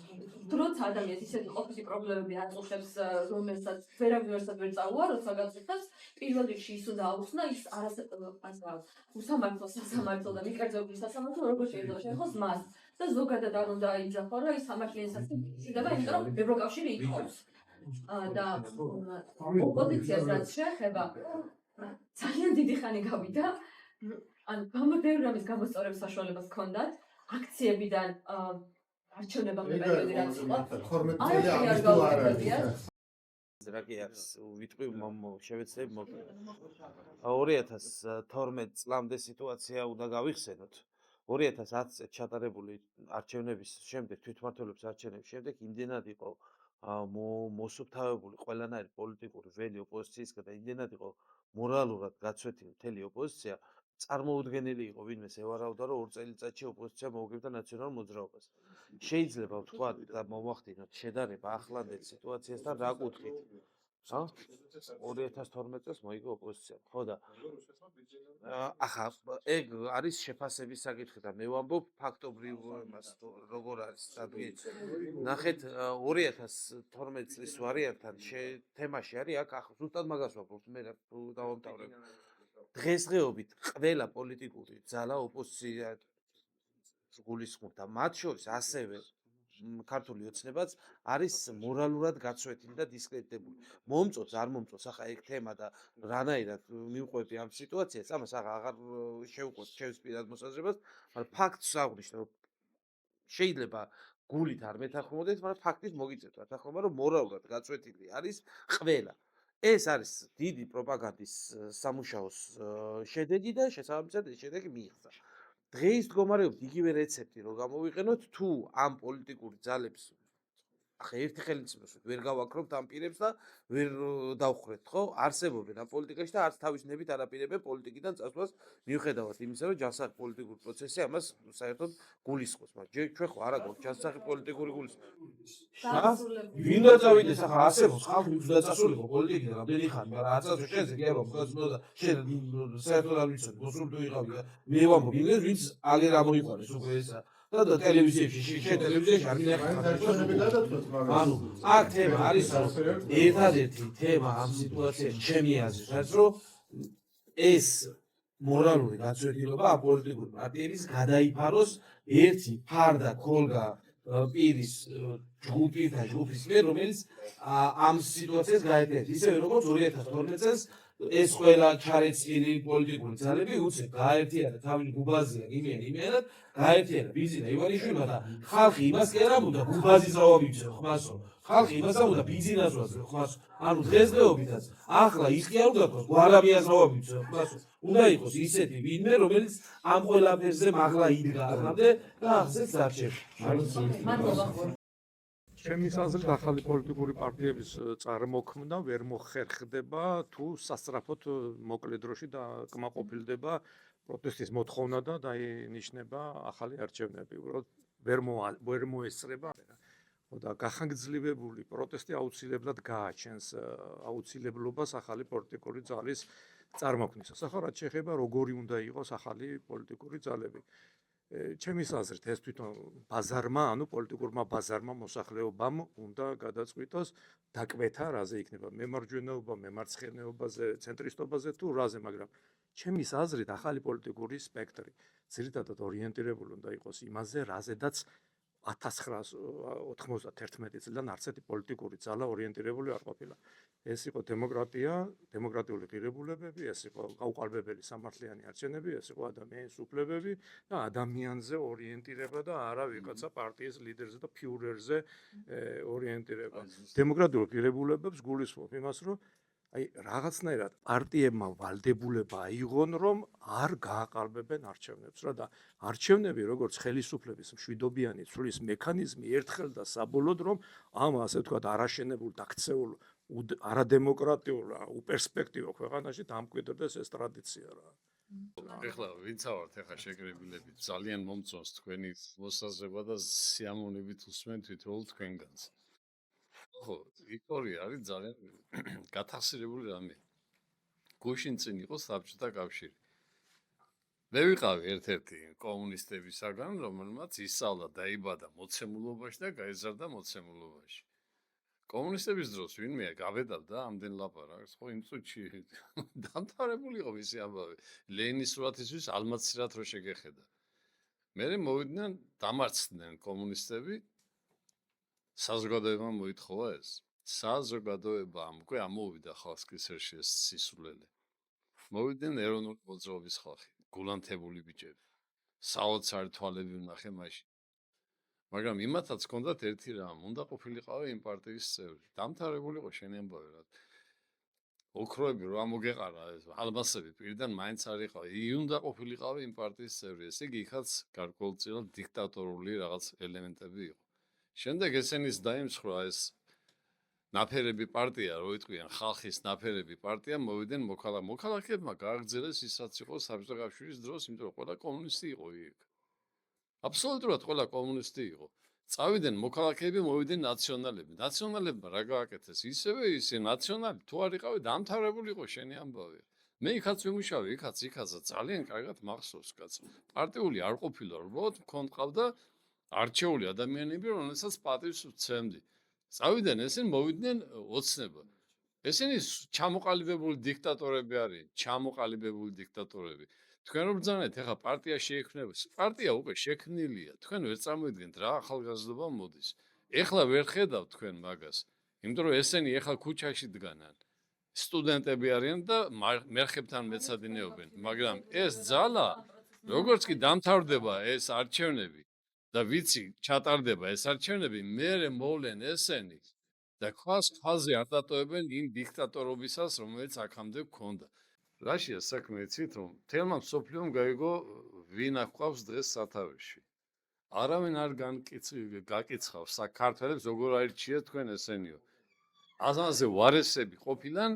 S2: როცა ადამიანს ისეთი ყოფილი პრობლემები აწუხებს, რომელსაც ვერავინ ვერ წაუვა, როცა გაწუხებს, პირველ რიგში ის უნდა აუხსნა ის უსამართლო სასამართლო და მიკერძებული სასამართლო როგორ შეიძლება შეეხოს მას და ზოგადად არ უნდა აიძახო, რომ ის სამართლიანსაც იზრდება, იმიტომ რომ ევროკავშირი იქონს. და ოპოზიციას რაც შეეხება, ძალიან დიდი ხანი გავიდა, ანუ ბევრი რამის გამოსწორების საშუალებას ჰქონდათ, აქციებიდან არჩევნებამდე პერიოდი რაც იყო.
S10: 12 წელი არის თუ არ არის.
S17: რა კი არის ვიტყვი შევეცდები მოკლედ 2012 წლამდე სიტუაცია უნდა გავიხსენოთ 2010 წელს ჩატარებული არჩევნების შემდეგ თვითმმართველობის არჩევნების შემდეგ იმდენად იყო მოსუფთავებული ყველანაირი პოლიტიკური ველი ოპოზიციისგან და იმდენად იყო მორალურად გაცვეთილი მთელი ოპოზიცია წარმოუდგენელი იყო ვინმეს ევარავდა რომ 2 წელიწადში ოპოზიცია მოუგებდა ნაციონალურ მოძრაობას შეიძლება ვთქვა და მომახდინოთ შედარება ახლანდელ სიტუაციასთან რა კუთხით 2012 წელს მოიგო ოპოზიცია ხო და ახლა ეგ არის შეფასების საკითხი და მე ვამბობ ფაქტობრივ იმას როგორ არის სადღი ნახეთ 2012 წლის ვარიანტთან თემაში არის აქ ზუსტად მაგას ვამბობ მე დავამტავრებ დღესდღეობით ყველა პოლიტიკური ძალა ოპოზიციას გულისხმობდა მათ შორის ასევე ქართული ოცნებაც არის მორალურად გაცვეთილი და დისკრედიტებული. მომწონს არ მომწონს ახლა ეგ თემა და რანაირად მივყვები ამ სიტუაციას, ამას აღარ შევყვეთ ჩემს პირად მოსაზრებას, მაგრამ ფაქტს აღვნიშნე რომ შეიძლება გულით არ მეთანხმობდეთ, მაგრამ ფაქტით მოგიწევთ მეთანხმება რომ მორალურად გაცვეთილი არის ყველა. ეს არის დიდი პროპაგანდის სამუშაოს შედეგი და შესაბამისად ეს შედეგი მიიღწა. დღეის მდგომარეობით იგივე რეცეპტი რო გამოვიყენოთ თუ ამ პოლიტიკური ძალებს ახლა ერთი ხელისუფლებას ვერ გავაქრობთ ამ პირებს და ვერ დავხრეთ ხო არსებობენ ამ პოლიტიკაში და არც თავის ნებით არაპირებენ პოლიტიკიდან წასვლას მიუხედავად იმისა რომ ჯანსაღი პოლიტიკური პროცესი ამას საერთოდ გულისხმობს მაგრამ ჩვენ ხო არა გვაქვს ჯანსაღი პოლიტიკური გულისხმობა ვინ დაწავიდეს ახლა არსებობს ხალხი უნდა წასულიყო პოლიტიკიდან რამდენი ხანი მაგრამ აცას შენზე კი არა მოხდა და შენ საერთოდ არ ვიცოდი მოსული ვიყავი მე ვამბობ იმას ვინც აგერ ამოიყვანეს უკვე ესა და ტელევიზიაში შენ ტელევიზიაში არ მინახავს ანუ აქ თემა არის ერთადერთი თემა ამ სიტუაციაში ჩემი აზრით რაც რომ ეს მორალური გაწვეთილობა ამ პოლიტიკური პარტიების გადაიფაროს ერთი ფარდა ქოლგა პირის ჯგუფის მიერ რომელიც ამ სიტუაციას გაეტეხა ისევე როგორც 2012 წელს ეს ყველა ჩარეცილი პოლიტიკური ძალები უცებ გაერთიანდა თავის გუბაზია იმენად გაერთიანდა ბიზინა ივანიშვილმა და ხალხი იმას კი არ ამბობდა გუბაზის ავამიცო ხმასო ხალხი იმას ამბობდა ბიზინას ვაზე ხმასო ანუ დღესდღეობითაც ახლა ის კი არ უნდა თქვა გვარამიას ავამიცო ხმასო უნდა იყოს ისეთი ვინმე რომელიც ამ ყველაფერზე მაღლა იდგა ახლამდე და ახსენს დარჩება მადლობა
S7: ჩემი აზრით ახალი პოლიტიკური პარტიების წარმოქმნა ვერ მოხერხდება თუ სასწრაფოდ მოკლე დროში და კმაყოფილდება პროტესტის მოთხოვნა და დაინიშნება ახალი არჩევნები. უბრალოდ ვერ მოესწრება და გახანგრძლივებული პროტესტი აუცილებლად გააჩენს აუცილებლობას ახალი პოლიტიკური ძალის წარმოქმნისას. ახლა რაც შეეხება როგორი უნდა იყოს ახალი პოლიტიკური ძალები. ჩემის აზრით ეს თვითონ ბაზარმა, ანუ პოლიტიკურმა ბაზარმა მოსახლეობამ უნდა გადაწყვიტოს დაკვეთა რაზე იქნება მემარჯვენეობა, მემარცხენეობაზე, ცენტრისტობაზე თუ რაზე, მაგრამ ჩემის აზრით ახალი პოლიტიკური სპექტრი ძირითადად ორიენტირებული უნდა იყოს იმაზე, რაზედაც 1991 წლიდან არც ერთი პოლიტიკური ძალა ორიენტირებული არ ყოფილა. ეს იყო დემოკრატია, დემოკრატიული ღირებულებები, ეს იყო გაუყალბებელი სამართლიანი არჩევნები, ეს იყო ადამიანის უფლებები და ადამიანზე ორიენტირება და არა ვიღაცა პარტიის ლიდერზე და ფიურერზე ორიენტირება. დემოკრატიულ ღირებულებებს გულისხმობ იმას, რომ აი რაღაცნაირად პარტიებმა ვალდებულება აიღონ, რომ არ გააყალბებენ არჩევნებს რა და არჩევნები როგორც ხელისუფლების მშვიდობიანი ცვლის მექანიზმი ერთხელ და საბოლოოდ რომ ამ ასე ვთქვათ არაშენებულ და ქცეულ არადემოკრატიულ უპერსპექტივო ქვეყანაში დამკვიდრდეს ეს ტრადიცია რა.
S5: ეხლა ვინც ავართ ეხლა შეკრებილები ძალიან მომწონს თქვენი მოსაზრება და სიამოვნებით უსმენ თვითონ თქვენგანს. ხო, ისტორია არის ძალიან გათახსირებული რამე. გუშინ წინ იყო საბჭოთა კავშირი. მე ვიყავი ერთ-ერთი კომუნისტებისაგან, რომელმაც ისწავლა დაიბადა მოცემულობაში და გაეზარდა მოცემულობაში. კომუნისტების დროს ვინმე გაბედავდა ამდენ ლაპარაკს, ხო იმ წუთში დამთავრებული იყო მისი ამბავი. ლენინის სურათისთვის ალმაცირად რო შეგეხედა. მერე მოვიდნენ, დამარცხდნენ კომუნისტები. საზოგადოებამ მოითხოვა ეს. საზოგადოებამ უკვე ამოვიდა ხალხს კისერში ეს სისულელე. მოვიდნენ ეროვნული მოძრაობის ხალხი, გულანთებული ბიჭები. საოცარი თვალები ვნახე მაშინ. მაგრამ იმათაც ჰქონდათ ერთი რამ, უნდა ყოფილიყავი იმ პარტიის წევრი. დამთავრებული იყო შენი ამბავი რა. ოქროები რა მოგეყარა ეს ალმასები პირიდან მაინც არ იყავი. უნდა ყოფილიყავი იმ პარტიის წევრი. ესე იგი იქაც გარკვეულწილად დიქტატორული რაღაც ელემენტები იყო. შემდეგ ესენის დაიმსხვრა ეს ნაფერები პარტია, რო იტყვიან ხალხის ნაფერები პარტია, მოვიდნენ მოქალაქეებმა გააგრძელეს ისაც იყო საბჭოთა კავშირის დროს, იმიტომ რომ ყველა კომუნისტი იყო იქ. აბსოლუტურად ყველა კომუნისტი იყო. წავიდნენ მოქალაქეები, მოვიდნენ ნაციონალები. ნაციონალებმა რა გააკეთეს? ისევე ისე ნაციონალი თუ არ იყავი, დამთავრებული იყო შენი ამბავი. მე იქაც ვიმუშავე, იქაც ძალიან კარგად მახსოვს კაცო. პარტიული არ ყოფილა, უბრალოდ მქონდა არჩეული ადამიანები, რომელსაც პატივს ვცემდი. წავიდნენ ესენი, მოვიდნენ ოცნება. ესენი ჩამოყალიბებული დიქტატორები არიან, ჩამოყალიბებული დიქტატორები. თქვენ რომ ბრძანეთ, ეხლა პარტია შეიქმნება. პარტია უკვე შექმნილია. თქვენ ვერ წარმოიდგენთ რა ახალგაზრდობა მოდის. ეხლა ვერ ხედავთ თქვენ მაგას. იმიტომ რომ ესენი ეხლა ქუჩაში დგანან. სტუდენტები არიან და მერხებთან მეცადინეობენ. მაგრამ ეს ძალა, როგორც კი დამთავრდება ეს არჩევნები და ვიცი ჩატარდება ეს არჩევნები, მერე მოვლენ ესენი და ხალხზე არ დატოვებენ იმ დიქტატორობისას, რომელიც აქამდე გქონდა. რაშია საქმე იცით, რომ თელმა მსოფლიომ გაიგო ვინ აქვს დღეს სათავეში. არავინ არ გაკიცხავს საქართველოს როგორ აირჩიეთ თქვენ ესენიო. ასაზე ვარესები ყოფილან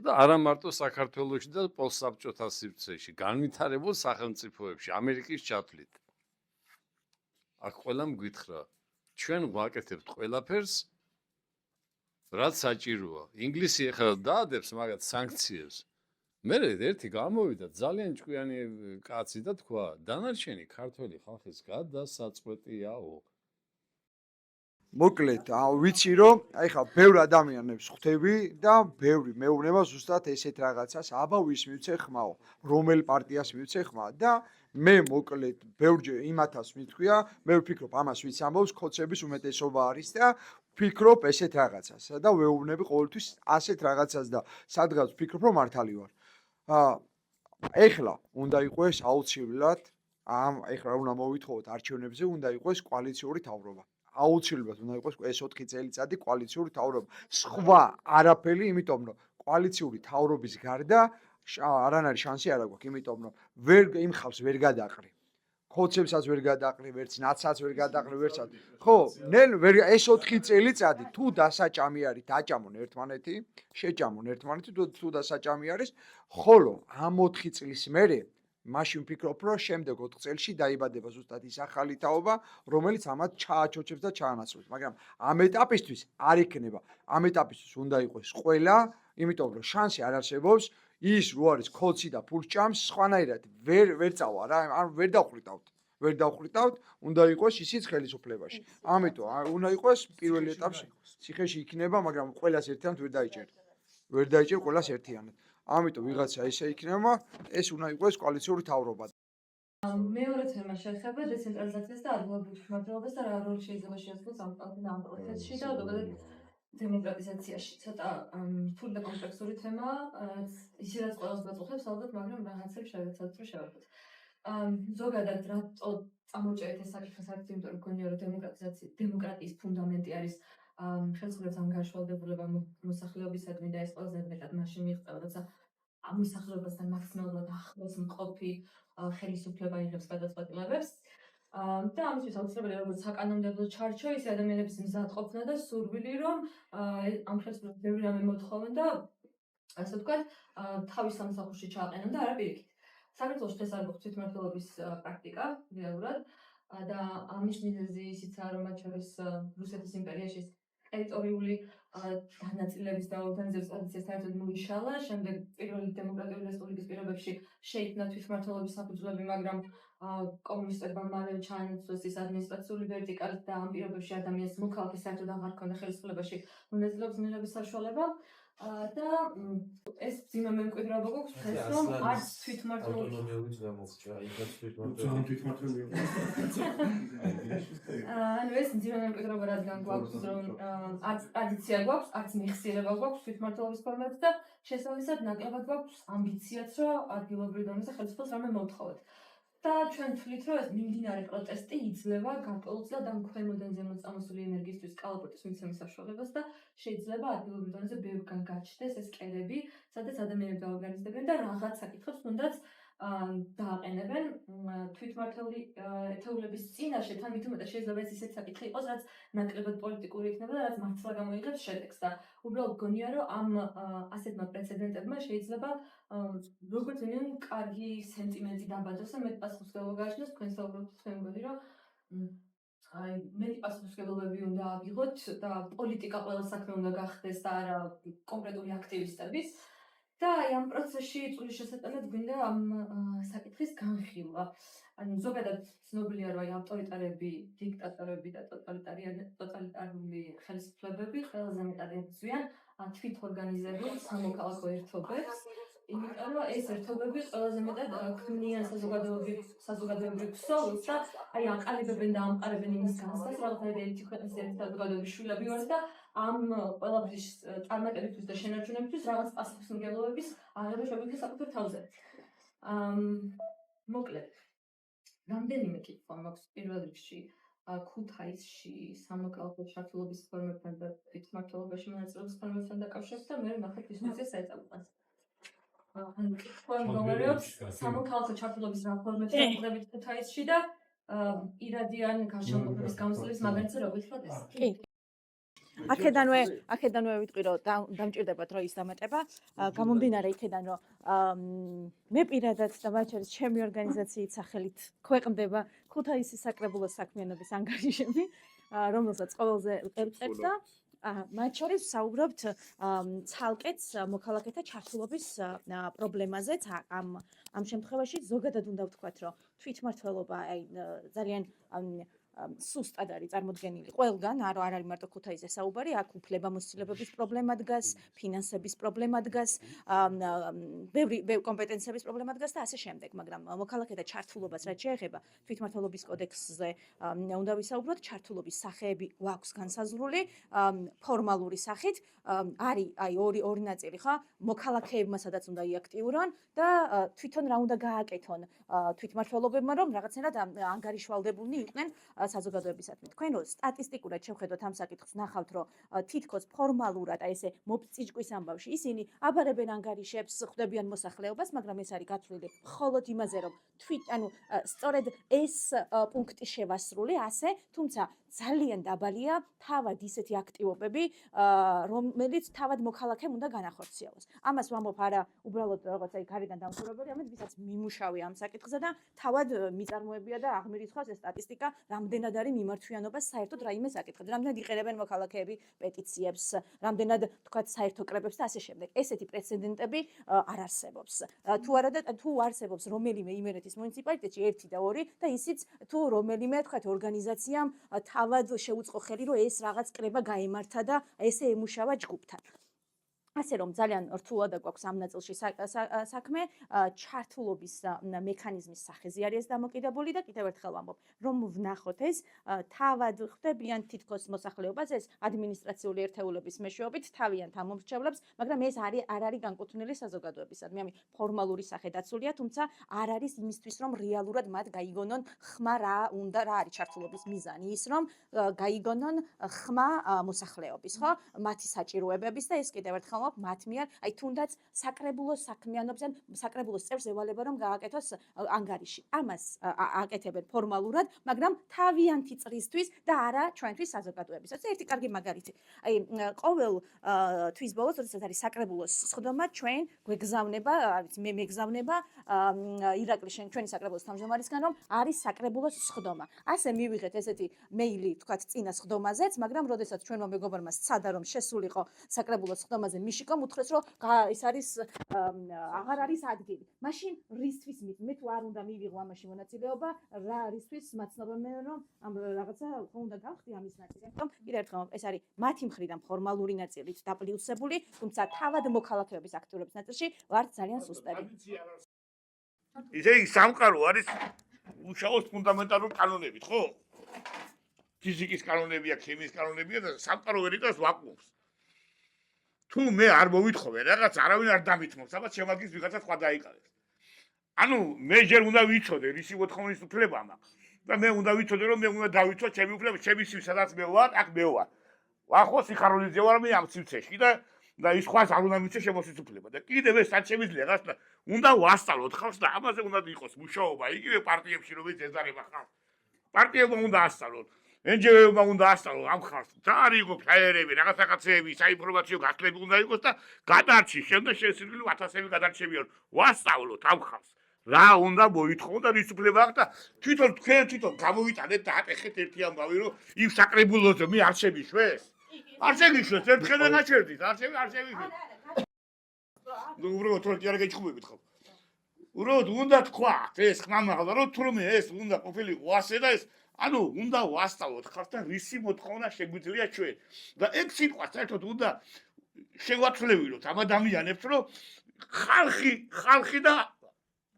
S5: და არა მარტო საქართველოში და პოსტსაბჭოთა სივრცეში, განვითარებულ სახელმწიფოებში, ამერიკის ჩათვლით. აქ ყველამ გითხრა, ჩვენ ვაკეთებთ ყველაფერს, რაც საჭიროა. ინგლისი ახლა დაადებს მაგათ სანქციებს. მე ერთი გამოვიდა ძალიან ჭკვიანი კაცი და თქვა, დანარჩენი ქართველი ხალხის გადასაწყვეტიაო.
S6: მოკლედ, ვიცი რომ აი ხა ბევრ ადამიანებს ხვდები და ბევრი მეუბნება ზუსტად ესეთ რაღაცას, აბა ვის მივცე ხმაო, რომელ პარტიას მივცე ხმა და მე მოკლედ ბევრჯერ იმათას მithქვია, მე ვფიქრობ ამას ვიც ამბობს, ხოცების უმეტესობა არის და ვფიქრობ ესეთ რაღაცას და ვეუბნები ყოველთვის ასეთ რაღაცას და სადღაც ვფიქრობ რომ მართალი ვარ. ეხლა უნდა იყოს აუცილებლად ეხლა უნდა მოვითხოვოთ არჩევნებზე, უნდა იყოს კოალიციური თავრობა. აუცილებლად უნდა იყოს ეს 4 წელიწადი კოალიციური თავრობა. სხვა არაფერი, იმიტომ რომ კოალიციური თავრობის გარდა არანაირი შანსი არ აქვს, იმიტომ რომ იმ ხალხს ვერ გადაყრი. ხოცებსაც ვერ გადაყრი, ვერც ნაცსაც ვერ გადაყრი, ვერცად. ხო, ნელ ეს 4 წელიწადი თუ დასაჭამი არის, დაჭამონ ერთმანეთი, შეჭამონ ერთმანეთი, თუ დასაჭამი არის, ხოლო ამ 4 წლის მერე მაშინ ვფიქრობ, რომ შემდეგ 4 წელში დაიბადება ზუსტად ის ახალი თაობა, რომელიც ამათ ჩააჩოჩებს და ჩაანაცვლებს. მაგრამ ამ ეტაპისთვის არ იქნება. ამ ეტაპისთვის უნდა იყოს ყველა, იმიტომ რომ შანსი არ არსებობს, ის რო არის ქოცი და ფულჭამს, სხვანაირად ვერ წავა რა, ან ვერ დავხრიტავთ. ვერ დავხრიტავთ, უნდა იყოს ისიც ხელისუფლებაში. ამიტომ უნდა იყოს პირველ ეტაპში ციხეში იქნება, მაგრამ ყველას ერთიანად ვერ დაიჭერ. ვერ დაიჭერ ყველას ერთიანად. ამიტომ ვიღაცა ესე იქნება, ეს უნდა იყოს კოალიციური თავრობა.
S2: მეორე თემა შეეხება დეცენტრალიზაციას და ადგილობრივ მმართველობას და რა როლი შეიძლება შეასრულოს ამ პროცესში და ზოგადად დემოკრატიზაციაში. ცოტა რთული და კომპლექსური თემაა, ისედაც ყველას გვაწუხებს ალბათ, მაგრამ რაღაცებს შევეცადოთ რომ შევარდოთ. ზოგადად რატო წამოჭერეთ ეს საკითხი საერთოდ, იმიტომ რომ გქონია რომ დემოკრატიის ფუნდამენტი არის ხელისუფლების ანგარიშვალდებულება მოსახლეობისადმი და ეს ყველაზე მეტად მაშინ მიიღწევა, როცა ამ მოსახლეობასთან მაქსიმალურად ახლოს მყოფი ხელისუფლება იღებს გადაწყვეტილებებს. და ამისთვის აუცილებელია როგორც საკანონმდებლო ჩარჩო, ისე ადამიანების მზადყოფნა და სურვილი, რომ ამ ხელისუფლებას ბევრი რამე მოთხოვენ და ასე ვთქვათ, თავის სამსახურში ჩააყენონ და არა პირიქით. საქართველოში დღეს არ გვაქვს თვითმმართველობის პრაქტიკა რეალურად და ამის მიზეზი ისიცაა, რომ მათ შორის რუსეთის იმპერიაში ტერიტორიული განაწილების და ორგანიზების ტრადიცია საერთოდ მოიშალა, შემდეგ პირველი დემოკრატიული რესპუბლიკის პირობებში შეიქმნა თვითმმართველობის საფუძვლები, მაგრამ კომუნისტებმა მალე ჩაანაცვლეს ის ადმინისტრაციული ვერტიკალი და ამ პირობებში ადამიანს მოქალაქე საერთოდ აღარ ჰქონდა ხელისუფლებაში მონაწილეობის მიღების საშუალება. და ეს ძიმა მემკვიდრეობა გვაქვს დღეს, რომ არც თვითმმართველობის
S17: ავტონომიურიც გამოვრჩა, იქაც
S2: ანუ ეს ძიმა მემკვიდრეობა რადგან გვაქვს, რომ არც ტრადიცია გვაქვს, არც მეხსიერება გვაქვს თვითმმართველობის ფორმებს და შესაბამისად ნაკლებად გვაქვს ამბიციაც, რომ ადგილობრივ დონეზე ხელისუფლებას რამე მოვთხოვოთ. და ჩვენ თვლით, რომ ეს მიმდინარე პროტესტი იძლევა გარკვეულწილად ამ ქვემოდან ზემოთ წამოსული ენერგიისთვის კალაპოტის მიცემის საშუალებას და შეიძლება ადგილობრივ დონეზე ბევრგან გაჩნდეს ეს კერები, სადაც ადამიანები დაორგანიზდებიან და რაღაც საკითხებს თუნდაც დააყენებენ თვითმმართველი ეთეულების წინაშე, თან მით უმეტეს შეიძლება ეს ისეთი საკითხი იყოს, რაც ნაკლებად პოლიტიკური იქნება და რაც მართლა გამოიღებს შედეგს და უბრალოდ გონია, რომ ამ ასეთმა პრეცედენტებმა შეიძლება როგორც ვინმე კარგი სენტიმენტი დაბადოს და მეტ პასუხისმგებლობა გააჩნდეს, თქვენ საუბრობთ, თქვენ მგონი, რომ აი მეტი პასუხისმგებლობები უნდა ავიღოთ და პოლიტიკა ყველა საქმე უნდა გახდეს და არა კონკრეტული აქტივისტების. და აი ამ პროცესში წულის შესატანად გვინდა ამ საკითხის განხილვა. ანუ ზოგადად ცნობილია, რომ აი ავტორიტარები, დიქტატორები და ტოტალიტარული ხელისუფლებები ყველაზე მეტად ებრძვიან თვითორგანიზებულ სამოქალაქო ერთობებს. იმიტომ რომ ეს ერთობები ყველაზე მეტად ქმნიან საზოგადოებრივ ქსოვილს და აი აყალიბებენ და ამყარებენ იმის განცდას, რაღაც ერთი ქვეყნის ერთი საზოგადოების შვილები ვართ და ამ ყველაფრის წარმატებისთვის და შენარჩუნებისთვის რაღაც პასუხისმგებლობების აღება შეგვიძლია საკუთარ თავზე. მოკლედ, რამდენიმე კითხვა მაქვს პირველ რიგში ქუთაისში სამოქალაქო ჩართულობის ფორმებთან და თვითმმართველობაში მონაწილეობის ფორმებთან დაკავშირებით და მე ვნახოთ დისკუსიას საერთოდ. კითხვა მდგომარეობს სამოქალაქო ჩართულობის რა ფორმებს აკეთებთ ქუთაისში და ირადიან გარშემოყოფების გამოსვლების მაგალითზე როგორ ხდება ეს?
S8: კი. აქედანვე ვიტყვი, რომ დამჭირდებათ რომ ის დამატება. გამომდინარე იქედან, რომ მე პირადად და მათ შორის ჩემი ორგანიზაციის სახელით ქვეყნდება ქუთაისის საკრებულოს საქმიანობის ანგარიშები, რომელსაც ყოველზე ვწერთ და მათ შორის საუბრობთ ცალკეც მოქალაქეთა ჩართულობის პრობლემაზეც. ამ შემთხვევაში ზოგადად უნდა ვთქვათ, რომ თვითმმართველობა ძალიან სუსტად არის წარმოდგენილი ყველგან, არ არის მარტო ქუთაისზე საუბარი, აქ უფლებამოსილებების პრობლემა დგას, ფინანსების პრობლემა დგას, ბევრი კომპეტენციების პრობლემა დგას და ასე შემდეგ, მაგრამ მოქალაქეთა ჩართულობას რაც შეეხება თვითმმართველობის კოდექსზე უნდა ვისაუბროთ, ჩართულობის სახეები გვაქვს განსაზღვრული, ფორმალური სახით არის აი ორი ნაწილი, ხო? მოქალაქეებმა სადაც უნდა იაქტიურონ და თვითონ რა უნდა გააკეთონ თვითმმართველობებმა, რომ რაღაცნაირად ანგარიშვალდებულნი იყვნენ საზოგადოებისადმი. თქვენ რო სტატისტიკურად შევხედოთ ამ საკითხს, ნახავთ, რომ თითქოს ფორმალურად აი ესე მოფწიჭკვის ამბავში ისინი აბარებენ ანგარიშებს, ხვდებიან მოსახლეობას, მაგრამ ეს არის გათვლილი მხოლოდ იმაზე, რომ სწორედ ეს პუნქტი შევასრულე ასე, თუმცა ძალიან დაბალია თავად ისეთი აქტივობები, რომელიც თავად მოქალაქემ უნდა განახორციელოს. ამას ვამბობ არა უბრალოდ როგორც აი გარედან დამხურებელი, ამით ვისაც მიმუშავე ამ საკითხზე და თავად მიწარმოებია და აღმირიცხვას ეს სტატისტიკა, რამდენად არის მიმართვიანობა საერთოდ რაიმე საკითხებზე, რამდენად იყენებენ მოქალაქეები პეტიციებს, რამდენად თქვათ საერთო კრებებს და ასე შემდეგ. ესეთი პრეცედენტები არ არსებობს. თუ არსებობს რომელიმე იმერეთის მუნიციპალიტეტში 1 და 2 და ისიც თუ რომელიმე თქვათ ორგანიზაციამ თავად შეუწყო ხელი, რომ ეს რაღაც კრება გაემართა და ესე ემუშავა ჯგუფთან.
S18: ასე რომ ძალიან რთულად გვაქვს ამ ნაწილში საქმე, ჩართულობის მექანიზმის სახეზე არის დამოკიდებული და კიდევ ერთხელ ვამბობ, რომ ვნახოთ ეს თავად ხდებიან თითქოს მოსახლეობას ეს ადმინისტრაციული ერთეულების მეშვეობით თავიანთ ამომრჩევლებს, მაგრამ ეს არ არის განკუთვნილი საზოგადოებისადმი, ამი ფორმალური სახე დაცულია, თუმცა არ არის იმისთვის, რომ რეალურად მათ გაიგონონ ხმა რა უნდა, რა არის ჩართულობის მიზანი, ის რომ გაიგონონ ხმა მოსახლეობის, ხო? მათი საჭიროებების და ეს კიდევ ერთხელ მათ მიერ, აი თუნდაც საკრებულოს საქმიანობს ან საკრებულოს წევრს ევალება რომ გააკეთოს ანგარიში. ამას აკეთებენ ფორმალურად, მაგრამ თავიანთი წრისთვის და არა ჩვენთვის საზოგადოებისაც. ერთი კარგი მაგალითი. აი ყოველ თვის ბოლოს, როდესაც არის საკრებულოს სხდომა, ჩვენ გვეგზავნება, არის მე მეგზავნება ირაკლი ჩვენი საკრებულოს თავმჯდომარისგან, რომ არის საკრებულოს სხდომა. ასე მივიღეთ ესეთი მეილი, თქვათ, წინა სხდომაზეც, მაგრამ როდესაც ჩვენმა მეგობარმა სცადა რომ შესულიყო საკრებულოს სხდომაზე მიშიკომ უთხრეს რომ ის არის აღარ არის ადგილი. მაშინ რისთვის მე თუ არ უნდა მივიღო ამაში მონაწილეობა, რა რისთვის მაცნობენ რომ ამ რაღაცა ხო უნდა გავხდი ამის ნაწილი. ამიტომ კიდევ ერთხელ ეს არის მათი მხრიდან ფორმალური ნაწილით დაპლუსებული, თუმცა თავად მოქალაქეობის აქტიურობის ნაწილში ვართ ძალიან სუსტები.
S19: ისე სამყარო არის უშუალოდ ფუნდამენტალურ კანონებით, ხო? ფიზიკის კანონებია, ქიმიის კანონებია და სამყარო ვერ იტოვებს ვაკუუმს. თუ მე არ მოვითხოვე რაღაც, არავინ არ დამითმობს, აბა შემაგის ვიღაცა სხვა დაიკავებს. ანუ მე ჯერ უნდა ვიცოდე, რისი მოთხოვნის უფლება მაქვს. და მე უნდა ვიცოდე, რომ მე უნდა დავიცვა ჩემი უფლება, ჩემი სივ სადაც მე ვარ, აქ მე ვარ. ვახო სიხარულიძე ვარ მე ამ სივცეში და ის სხვას არ უნდა მიცე შემოსის უფლება. და კიდევ ეს არ შემიძლია რაღაც და უნდა ვასწავლოთ ხალხს და ამაზე უნდა იყოს მუშაობა, იგივე პარტიებში რომელიც ეზარება ხალხს. პარტიებმა უნდა ასწავლოთ. NGO-მა უნდა ასწავლოს ამ ხალხს. და არ იყოს ფლაიერები, რაღაცები, საინფორმაციო გასვლები უნდა იყოს და გადარჩი, შემდეგ შესაძლებელი 1000-ები გადარჩებიან. ვასწავლოთ ამ ხალხს. რა უნდა მოითხოვოთ და რის უფლება აქვს და თვითონ თქვენ გამოვიტანეთ და ატეხეთ ერთი ამბავი, რომ იმ საკრებულოზე მე არ შემიშვეს. არ შემიშვეს, ერთხელ და გაჩერდით, არ შემიშვეს. ნუ უბრალოდ თორე არ გეჭუბებით ხო? უბრალოდ უნდა თქვათ ეს ხმამაღლა, რომ თურმე ეს უნდა ყოფილიყო ასე და ეს ანუ უნდა ვასწავლოთ ხალხს და რისი მოთხოვნა შეგვიძლია ჩვენ. და ეგ სიტყვა საერთოდ უნდა შევაცვლებინოთ ამ ადამიანებს, რომ ხალხი და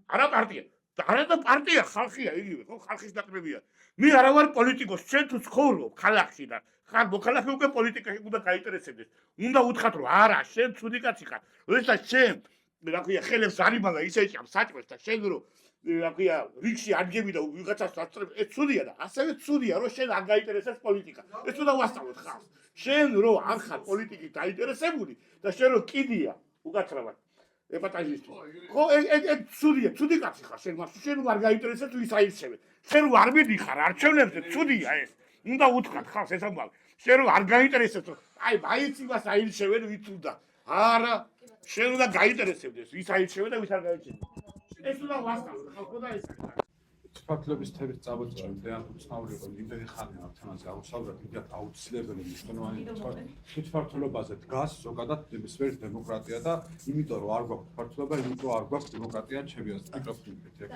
S19: არა პარტია. და არა და პარტია, ხალხია იგივე, ხო, ხალხის ნაკრებია. მე არა ვარ პოლიტიკოსი, ჩვენ თუ ცხოვრობ ქალაქში და ხარ მოქალაქე უკვე პოლიტიკაში უნდა გაინტერესებდეს. უნდა უთხრათ რომ არა, შენ ცუდი კაცი ხარ. როდესაც შენ რა ქვია, ხელებს არიმალა ისე ჭამს საჭმელს და შენ რომ რა ქვია, რიგში არ გები და ვიღაცას ასწრებ, ეს ცუდია და ასევე ცუდია რომ შენ არ გაინტერესებს პოლიტიკა. ეს უნდა ვასწავლოთ ხალხს. შენ რომ არ ხარ პოლიტიკით დაინტერესებული და შენ რომ კიდია უკაცრავად ეპატაჟისტი. ხო, ეგ ცუდია, ცუდი კაცი ხარ შენ, მაგრამ შენ არ გაინტერესებს ვის აირჩევე. შენ რომ არ მიდიხარ არჩევნებზე, ცუდია ეს. უნდა უთხრათ ხალხს ეს ამბავი. შენ რომ არ გაინტერესებს, აი მაინც იმას აირჩევენ ვით უნდა. არა, შენ უნდა გაინტერესებდეს ვის აირჩევენ და ვის არ გაირჩევენ. ეს უნდა ვასწავლოთ ხალხო და ეს არის.
S15: ფართლების თემის წაბოჭრამდე ან უცნაური იყო იმდენი ხანია ამ თემაზე აუცილებლად მიდიათ აუცილებელი მნიშვნელოვანი თვითმმართველობაზე დგას ზოგადად ნებისმიერი დემოკრატია და იმიტომ რომ არ გვაქვს ფართლობა, იმიტომ არ გვაქვს დემოკრატია ჩემიას მიკროფონით ეგ.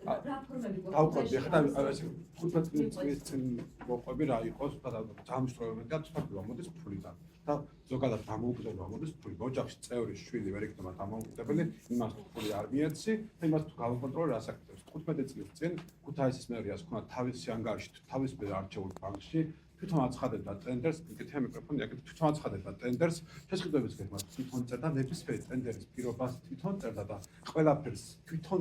S15: დავყვები ახლა ესე 15 წლის წინ მოყვები რა იყოს დამსწრებები და თვითმმართველობა მოდის ფულიდან. და ზოგადად დამოუკიდებლობა მოდის ფული. ოჯახში წევრი შვილი ვერ იქნება დამოუკიდებელი, იმას თუ ფული არ მიეცი, იმას თუ გავაკონტროლო რა საკეთებს. 15 წლის წინ ქუთაისის მერიას ქონდა თავისი ანგარიში, თავის მიერ არჩეულ ბანკში, თვითონ აცხადებდა ტენდერს, კითხე მიკროფონი აქეთ თვითონ აცხადებდა ტენდერს, შესყიდვების გეგმა თვითონ წერდა, ნებისმიერი ტენდერის პირობას თვითონ წერდა და ყველაფერს თვითონ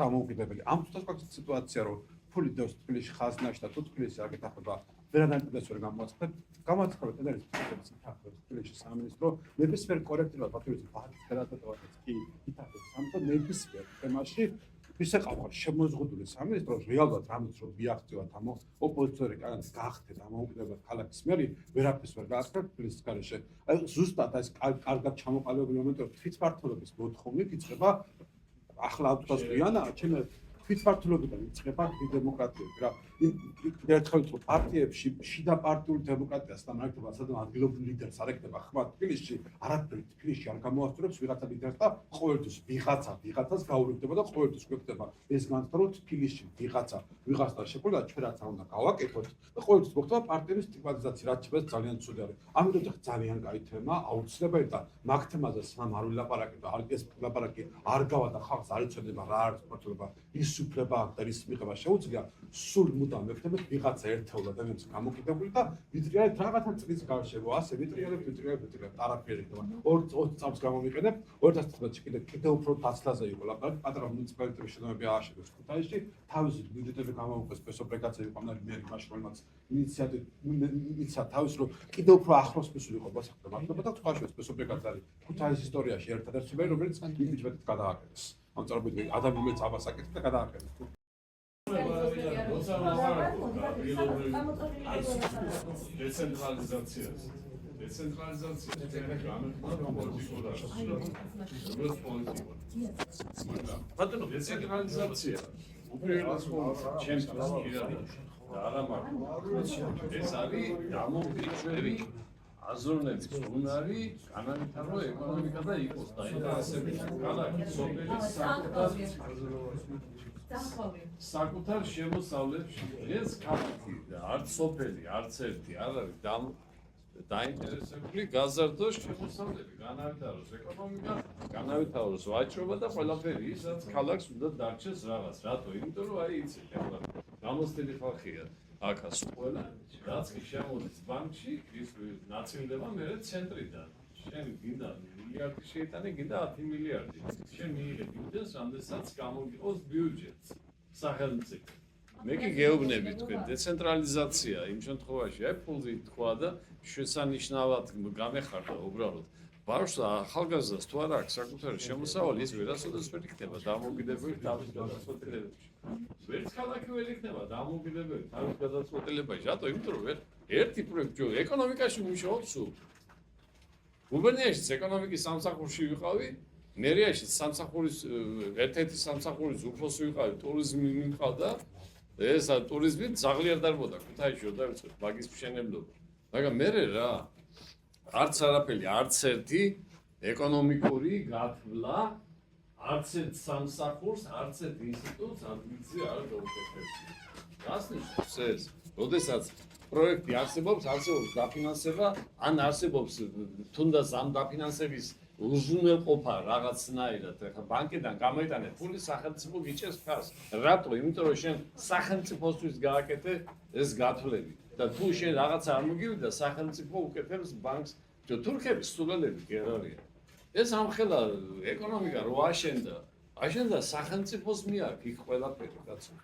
S15: დამოუკიდებელი. ამ თვითონ გვაქვს სიტუაცია, რომ ფული დევს თბილისში ხაზნაში და თუ თბილისში არ გეთახება ვერანაირად ვერ გამოაცხადებ. გამოაცხადეთ ტენდერის პირობებს ითახებს თბილისში სამინისტრო, ნებისმიერ კოლექტივად პატრიოტიზმის ფედერატორებს კი ითახებს. ამიტომ ნებისმიერ თემაში ისე ყავარ შემოზღუდული სამინისტრო რეალურად რამაც რომ მიაღწევათ ამ ოპოზიციური კანონს გახდეთ დამოუკიდებლად ქალაქის მერი ვერაფერს ვერ გააკეთებ თბილისის გარეშე. აი ზუსტად ეს კარგად ჩამოყალიბებული მომენტი რომ თვითმმართველობის მოთხოვნით იწყება ახლა ავტოსტრიანა ჩემი თვითმმართველობიდან იწყება დემოკრატიები რა. ერთხელ თუ პარტიებში შიდა პარტიული დემოკრატიასთან ერთად სადაც ადგილობრივ ლიდერს არ ეკნება ხმა თბილისში, არაფერი თბილისში არ გამოასწორებს ვიღაცა ლიდერს და ყოველთვის ვიღაცას გაურევდება და ყოველთვის გვექნება ეს განცდა რომ თბილისში ვიღაცთან შეკვეთა ჩვენ რაც არ უნდა გავაკეთოთ და ყოველთვის მოხდება პარტიების სტიგმატიზაცია, რაც ჩემს ძალიან ცუდი არის. ამიტომ ძალიან კაი თემა, აუცილებელი და მაგ თემაზე სამ არ ვილაპარაკე და ეს ლაპარაკი არ გავა და ხალხს არ იცოდება რა არის მართლობა, ის უფლება აქვს და ის მიღება შეუძლია, სულ მუდამ ვექნებით ვიღაცა ერთეულ ადამიანს გამოკიდებული და ვიტრიალებ რაღაცა წლის გარშემო, ასე ვიტრიალებ, არაფერი ხდება. 20 წამს გამომიყენებ, 2019-ში კიდე უფრო დაცლაზე იყო ლაპარაკი, პატარა მუნიციპალიტეტების შენობები ააშენეს ქუთაისში, თავისი ბიუჯეტები გამოვიყენეს სპეცოპრეკაცები ყამნარი მე მაშველმაც ინიციატივა თავის რომ კიდე უფრო ახლოს მისულიყო მოსახლე მართლობა და თქვა სპეცოპრეკაც არის ქუთაისის ისტორიაში ერთადერთი მე რომელიც იმით მეტად გადააკეთეს. ამ წარმოიდგინე ადამიანებს აბასაკეთებს და გადააკეთეს.
S7: ბატონო დეცენტრალიზაცია უპირველეს ჩემს პირადად და არა მარტო ეს არის დამოუკიდებელი აზროვნების უნარი განავითარო ეკონომიკა და იყოს დაინტერესებული ქალაქი სოფელი საკუთარ შემოსავლებში ეს ქალაქი და არც სოფელი არც ერთი არ არის დაინტერესებული გაზარდოს შემოსავლები განავითაროს ეკონომიკა განავითაროს ვაჭრობა და ყველაფერი ის რაც ქალაქს უნდა დარჩეს რაღაც რატო იმიტომ რომ აი იცით ახლა გამოცდილი ხალხია აქაც ყველა რაც კი შემოდის ბანკში ის ნაწილდება მერე ცენტრიდან შენ გინდა მილიარდი შეიტანე გინდა 10 მილიარდი შენ მიიღე ბიუჯეტს რამდენსაც გამოგიყოს ბიუჯეტს სახელმწიფო მე კი გეუბნები თქვენ დეცენტრალიზაცია იმ შემთხვევაში აი ფულზე თქვა და შესანიშნავად გამეხარდა უბრალოდ ბავშვს ახალგაზრდას თუ არ აქვს საკუთარი შემოსავალი ის ვერასოდეს ვერ იქნება დამოუკიდებელი თავის გადაწყვეტილებებში ვერც ქალაქი ვერ იქნება დამოუკიდებელი თავის გადაწყვეტილებაში რატო იმიტომ რომ ერთი პროექტი ეკონომიკაში მუშაობს სულ გუბერნიაში ეკონომიკის სამსახურში ვიყავი მერიაში სამსახურის ერთ-ერთი სამსახურის უფროსი ვიყავი ტურიზმი მიყავდა ეს ტურიზმი ზაღლიარდარბოდა ქუთაისში დავიწყეთ მაგის მშენებლობა მაგრამ მე რა არც არაფერი არც ერთი ეკონომიკური გათვლა არც ერთ სამსახურს არც ერთ ინსტიტუტს ადმინისტრაცია არ გაუკეთებს რას ნიშნავს ეს როდესაც პროექტი არსებობს დაფინანსება ან არსებობს თუნდაც ამ დაფინანსების უზრუნველყოფა რაღაცნაირად ეხა ბანკიდან გამოიტანე ფული სახელმწიფო გიჭერს ფას რატო იმიტომ რომ შენ სახელმწიფოსთვის გააკეთე ეს გათვლები და თუ შენ რაღაცა არ მოგივიდა სახელმწიფო უკეთებს ბანკს თურქების სტუდენტები კი არ არიან ეს ამხელა ეკონომიკა რო აშენდა სახელმწიფოს მიაქვს იქ ყველაფერი კაცო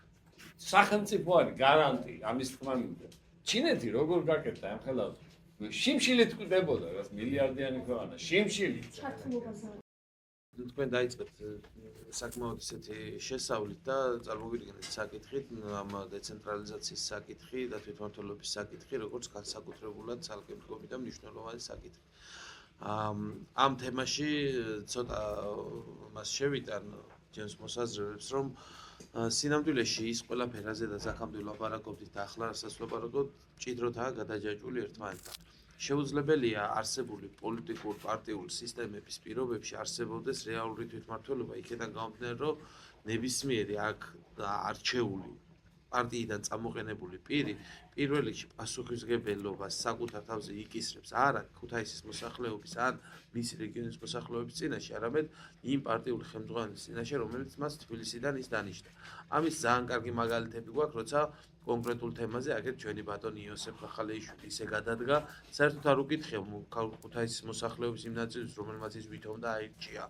S7: სახელმწიფო არის გარანტი ამის თქმა მინდა ჩინეთი როგორ გაკეთდა ამხელა შიმშილით კვდებოდა რა მილიარდიანი ქვეყანა შიმშილით
S17: თქვენ დაიწყეთ საკმაოდ ისეთი შესავლით და წარმოვიდგინეთ საკითხით ამ დეცენტრალიზაციის საკითხი და თვითმმართველობის საკითხი როგორც განსაკუთრებულად ცალკე მდგომი და მნიშვნელოვანი საკითხი ამ თემაში ცოტა მას შევიტან ჩემს მოსაზრებებს რომ სინამდვილეში ის ყველაფერი რაზედაც აქამდე ვლაპარაკობდით და ახლა რასაც ვლაპარაკობთ მჭიდროდაა გადაჯაჭვული ერთმანეთთან შეუძლებელია არსებული პოლიტიკურ პარტიული სისტემების პირობებში არსებობდეს რეალური თვითმმართველობა იქიდან გამომდინარე რომ ნებისმიერი აქ არჩეული პარტიიდან წამოყენებული პირი პირველ რიგში პასუხისმგებლობას საკუთარ თავზე იკისრებს არა ქუთაისის მოსახლეობის ან მისი რეგიონის მოსახლეობის წინაშე არამედ იმ პარტიული ხელმძღვანელის წინაშე რომელიც მას თბილისიდან ის დანიშნა ამის ძალიან კარგი მაგალითები გვაქვს როცა კონკრეტულ თემაზე აგერ ჩვენი ბატონი იოსებ ხახალეიშვილი ისე გადადგა საერთოდ არ უკითხე ქუთაისის მოსახლეობის იმ ნაწილს რომელმაც ის ვითომ და აირჩია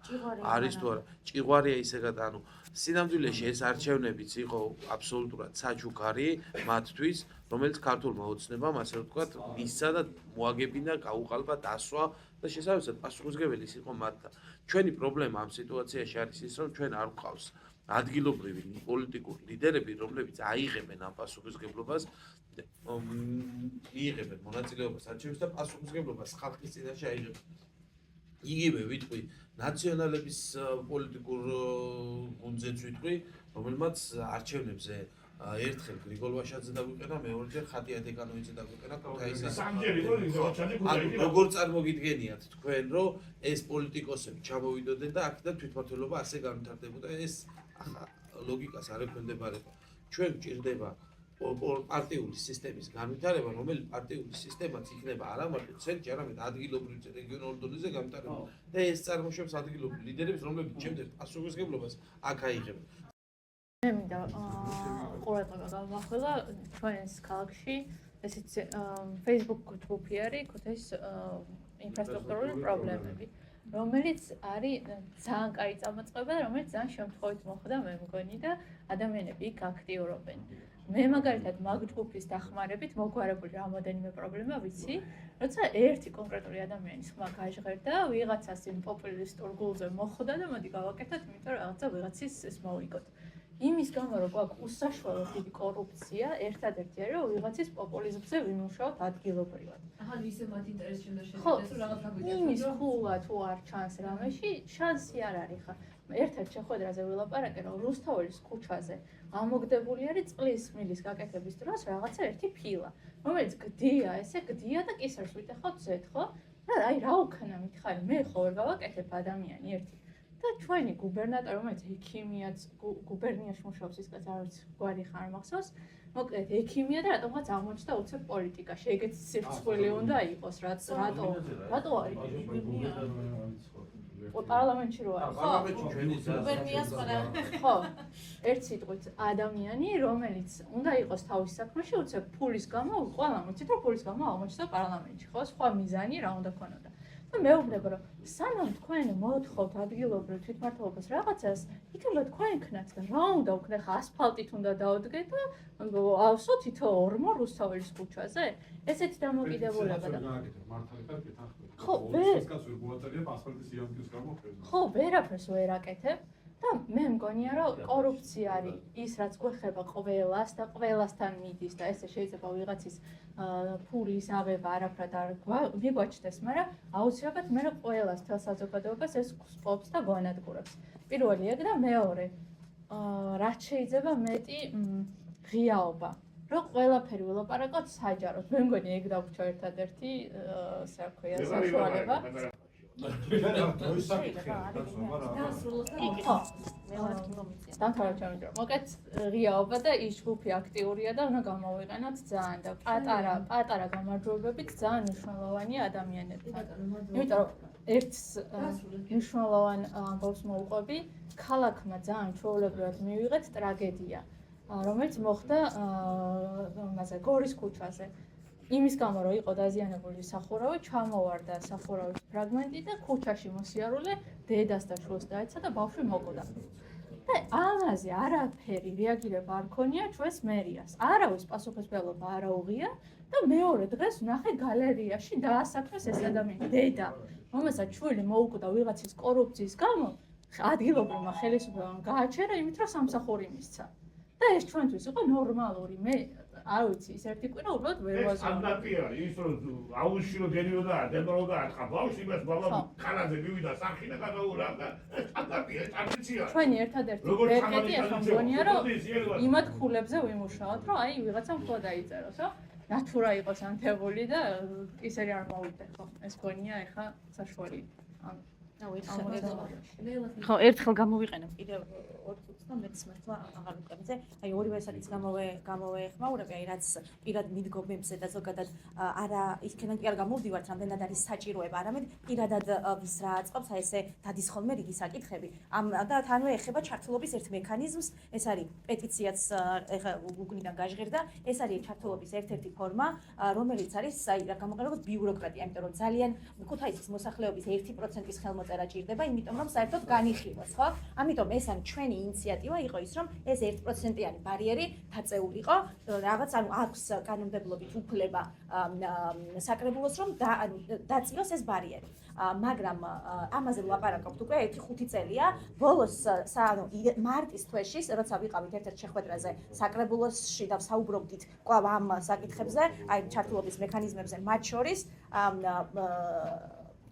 S17: არის თუ არა ჭიღვარია ისე ანუ სინამდვილეში ეს არჩევნებიც იყო აბსოლუტურად საჩუქარი მათთვის რომელიც ქართულმა ოცნებამ ასე ვთქვათ მისცა და მოაგებინა გაუყალბა დასვა და შესაბამისად პასუხისმგებელი ის იყო მათთან ჩვენი პრობლემა ამ სიტუაციაში არის ის რომ ჩვენ არ გვყავს ადგილობრივი პოლიტიკური ლიდერები რომლებიც აიღებენ ამ პასუხისმგებლობას მიიღებენ მონაწილეობას არჩევნებში და პასუხისმგებლობას ხალხის წინაშე აიღებენ იგივე ვიტყვი ნაციონალების პოლიტიკურ გუნძებს ვიტყვი, რომელმაც არჩევნებზე ერთხელ გრიგოლ ვაშაძე დაგვიყენა, მეორეჯერ ხატია დეკანოიძე დაგვიყენა, ქუთაისის. როგორ წარმოგიდგენიათ თქვენ, რომ ეს პოლიტიკოსები ჩამოვიდოდნენ და აქედან თვითმმართველობა ასე განვითარდებოდა, ეს ლოგიკას არ ექვემდებარება. ჩვენ გვჭირდება პარტიული სისტემის განვითარება, რომელიც პარტიული სისტემაც იქნება არა მარტო ცენტრში, არამედ ადგილობრივ და რეგიონულ დონეზე განვითარება. და ეს წარმოშობს ადგილობრივ ლიდერებს, რომლებიც შემდეგ პასუხისმგებლობას აქ აიღებენ.
S11: მე მინდა ყურადღება გავახველა ჩვენს ქალაქში ესეც Facebook ჯგუფი არის ქუთაისის ინფრასტრუქტურული პრობლემები, რომელიც არის ძალიან კაი წამოწყება, რომელიც ძალიან შემთხვევით მოხდა, მე მგონი და ადამიანები იქ აქტიურობენ. მე მაგალითად მაგ ჯგუფის დახმარებით მოგვარებული რამოდენიმე პრობლემა ვიცი, როცა ერთი კონკრეტული ადამიანის ხმა გაჟღერდა, ვიღაცას იმ პოპულისტურ გულზე მოხვდა და მოდი გავაკეთოთ, იმიტომ რომ რაღაცა ვიღაცის ეს მოვიგოთ. იმის გამო რომ გვაქვს უსაშუალო დიდი კორუფცია, ერთადერთი არის რომ ვიღაცის პოპულიზმზე ვიმუშაოთ ადგილობრივად.
S2: ახლა ისე მათ ინტერესში უნდა შევიდეთ, რომ რაღაც გაგვიწეროს.
S11: იმის ხულა თუ არ ჩანს რამეში, შანსი არ არის ხა. ერთ-ერთ შეხვედრაზე ვილაპარაკე, რომ რუსთაველის ქუჩაზე ამოგდებული არის წყლის მილის გაკეთების დროს რაღაცა ერთი ფილა, რომელიც გდია, ესე გდია და კისერს ვიტეხავთ ზეთ, ხო? და აი რა უქნა მითხარი, მე ხო ვერ გავაკეთებ ადამიანი ერთი. და ჩვენი გუბერნატორი, რომელიც ექიმიაც გუბერნიაში მუშაობს, ის კაცი არც გვარი ხარ მახსოვს, მოკლედ ექიმია და რატომღაც აღმოჩნდა უცებ პოლიტიკაში. ეგეც სირცხვილი უნდა იყოს, რატო არის? პარლამენტში რო არის.
S17: გუბერნიას
S11: ხო. ერთ სიტყვით ადამიანი, რომელიც უნდა იყოს თავის საქმეში, უცებ ფულის გამო, ყველა მოიცით, რომ ფულის გამო აღმოჩნდა პარლამენტში, ხო? სხვა მიზანი რა უნდა ქონოდა. და მეუბნება რომ სანამ თქვენ მოთხოვთ ადგილობრივ თვითმმართველობას რაღაცას, იქნება თქვენ ქნათ და რა უნდა ვქნათ, ხა ასფალტით უნდა დაუდგეთ და ავსო თითო ორმო რუსთაველის ქუჩაზე? ესეთი დამოკიდებულება და ხო, ვერაფერს ვერ აკეთებ და მე მგონია რომ კორუფცია არის ის რაც გვეხება ყველას და ყველასთან მიდის და ესე შეიძლება ვიღაცის ფულის აღება არაფრად არ მიგვაჩნდეს, მაგრამ აუცილებლად მე ყველას თელ საზოგადოებას ეს გსპობს და გვანადგურებს. პირველი ეგ და მეორე რაც შეიძლება მეტი ღიაობა, რომ ყველაფერი ვილაპარაკოთ საჯაროდ. მე მგონი ეგ დაგვჭა ერთადერთი საქმეა საშუალება. მოკეთ ღიაობა და ის ჯგუფი აქტიურია და უნდა გამოვიყენოთ ძალიან და პატარა გამარჯვებებით ძალიან მნიშვნელოვანია ადამიანებთან. იმიტომ რომ ერთს მნიშვნელოვან ამბავს მოვყვები, ქალაქმა ძალიან ჩვეულებრივად მივიღეთ ტრაგედია, რომელიც მოხდა გორის ქუჩაზე. იმის გამო რომ იყო დაზიანებული სახურავი, ჩამოვარდა სახურავის ფრაგმენტი და ქუჩაში მოსიარულე დედას და შვილს დაეცა და ბავშვი მოკვდა. და ამაზე არაფერი რეაგირება არ ქონია ჩვენს მერიას. არავის პასუხისმგებლობა არ აუღია და მეორე დღეს ვნახე გალერეაში დაასაქმეს ეს ადამიანი, დედა, რომელსაც შვილი მოუკვდა ვიღაცის კორუფციის გამო, ადგილობრივმა ხელისუფლებამ გააჩერა იმით, რომ სამსახური მისცა. და ეს ჩვენთვის იყო ნორმალური. მე არ ვიცი, ის ერთი კვირა უბრალოდ ვერ ვაზრობ.
S19: სტანდარტი არის ის, რომ აუში რომ გენიოდა, დემროდა ათხა ბავშვი, მას ბაბა ხანაზე მივიდა სახი და გადაურა და სტანდარტია, ტრადიცია.
S11: ჩვენი ერთადერთი ბერკეტი ახლა მგონია, რომ იმად ხულებზე ვიმუშაოთ, რომ აი ვიღაცამ ხო დაიწეროს, ხო? ნატურა იყოს ანთებული და ისერი არ მოვიდეთ, ხო? ეს გონია ახლა საშუალი.
S18: ხო, ერთხელ გამოვიყენებ კიდევ 2 წუთს და მეც მართლა აღარ ვიყენებ. აი ორივე საკითხს გამოვეხმაურები, აი რაც პირად მიდგომებზე და ზოგადად არა იქიდან კი არ გამოვდივართ, რამდენად არის საჭიროება, არამედ პირადად ვის რა აწყობს, აი ესე დადის ხოლმე რიგი საკითხები. და თანვე ეხება ჩართულობის ერთ მექანიზმს, ეს არის პეტიციაც ეხა უგნიდან გაჟღერდა, ეს არის ჩართულობის ერთ-ერთი ფორმა, რომელიც არის აი რა გამოყენებოთ ბიუროკრატია, იმიტომ რომ ძალიან ქუთაისის მოსახლეობის 1%-ის ხელმოწერა ჭირდება, იმიტომ რომ საერთოდ განიხილოს, ხო? ამიტომ ეს არის ჩვენი ინიციატივა იყო ის, რომ ეს 1%-იანი ბარიერი დაწეულიყო, რაღაც ანუ აქვს კანონმდებლობით უფლება საკრებულოს, რომ დაწიოს ეს ბარიერი. მაგრამ ამაზე ვლაპარაკობთ უკვე 1-5 წელია, ბოლოს ანუ მარტის თვეში, როცა ვიყავით ერთ-ერთ შეხვედრაზე საკრებულოსში და საუბრობდით კვლავ ამ საკითხებზე, აი ჩართულობის მექანიზმებზე, მათ შორის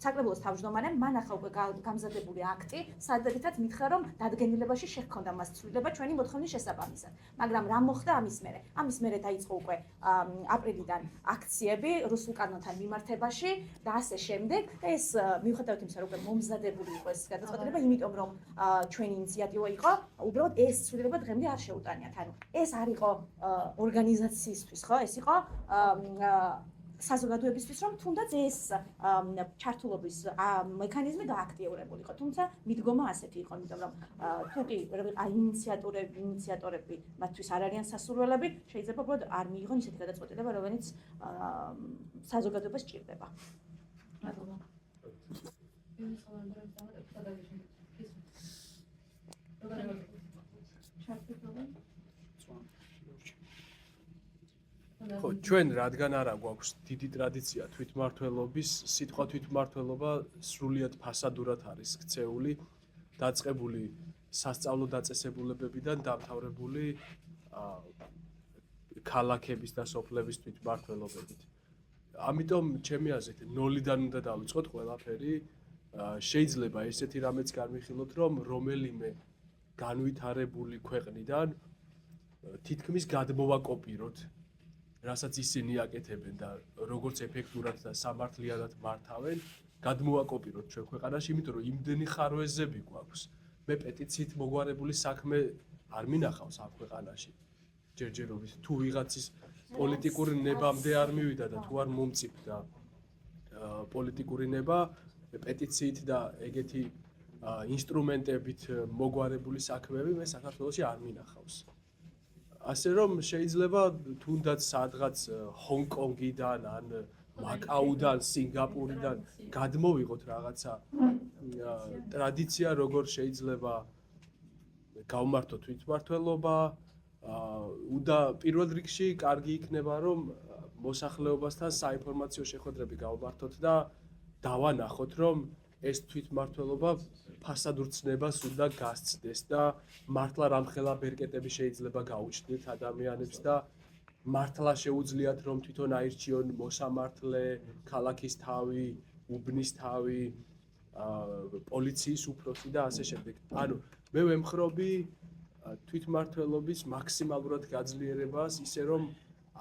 S18: საკრებულოს თავმჯდომარემ მან ახლა უკვე გამზადებული აქტი, სადაც მითხრა რომ დადგენილებაში შეჰქონდა მას ცვლილება ჩვენი მოთხოვნის შესაბამისად. მაგრამ რა მოხდა ამის მერე? ამის მერე დაიწყო უკვე აპრილიდან აქციები რუსულ კანონთან მიმართებაში და ასე შემდეგ. ეს მიუხედავად იმისა, რომ უკვე მომზადებული იყო ეს გადაწყვეტილება, იმიტომ რომ ჩვენი ინიციატივა იყო, უბრალოდ ეს ცვლილება დღემდე არ შეუტანიათ. ანუ ეს არ იყო ორგანიზაციისთვის, ხო? ეს იყო საზოგადოებისთვის, რომ თუნდაც ეს ჩართულობის მექანიზმი გააქტიურებულიყო. თუმცა მიდგომა ასეთი იყო, იმიტომ რომ თუ კი ინიციატორები მათთვის არ არიან სასურველები, შეიძლება უბრალოდ არ მიიღონ ისეთი გადაწყვეტილება, რომელიც საზოგადოებას სჭირდება. მადლობა.
S13: ხო, ჩვენ რადგან არა გვაქვს დიდი ტრადიცია თვითმმართველობის, სიტყვა თვითმმართველობა სრულიად ფასადურად არის ქცეული, დაწყებული სასწავლო დაწესებულებებიდან დამთავრებული ქალაქების და სოფლების თვითმმართველობებით. ამიტომ ჩემი აზრით ნოლიდან უნდა დავიწყოთ ყველაფერი. შეიძლება ესეთი რამეც განვიხილოთ, რომ რომელიმე განვითარებული ქვეყნიდან თითქმის გადმოვაკოპიროთ, რასაც ისინი აკეთებენ და როგორც ეფექტურად და სამართლიანად მართავენ, გადმოვაკოპიროთ ჩვენ ქვეყანაში, იმიტომ რომ იმდენი ხარვეზები გვაქვს. მე პეტიციით მოგვარებული საქმე არ მინახავს ამ ქვეყანაში. ჯერჯერობით თუ ვიღაცის პოლიტიკური ნებამდე არ მივიდა და თუ არ მომწიფდა პოლიტიკური ნება, პეტიციით და ეგეთი ინსტრუმენტებით მოგვარებული საქმეები მე საქართველოში არ მინახავს. ასე რომ შეიძლება თუნდაც სადღაც ჰონკონგიდან ან მაკაუდან, სინგაპურიდან გადმოვიღოთ რაღაცა ტრადიცია, როგორ შეიძლება გავმართოთ თვითმმართველობა და პირველ რიგში კარგი იქნება, რომ მოსახლეობასთან საინფორმაციო შეხვედრები გავმართოთ და დავანახოთ, რომ ეს თვითმმართველობა ფასადურ ცნებას უნდა გასცდეს და მართლა რამხელა ბერკეტები შეიძლება გაუჩნდეთ ადამიანებს და მართლა შეუძლიათ რომ თვითონ აირჩიონ მოსამართლე, ქალაქის თავი, უბნის თავი, პოლიციის უფროსი და ასე შემდეგ. ანუ მე ვემხრობი თვითმმართველობის მაქსიმალურად გაძლიერებას, ისე რომ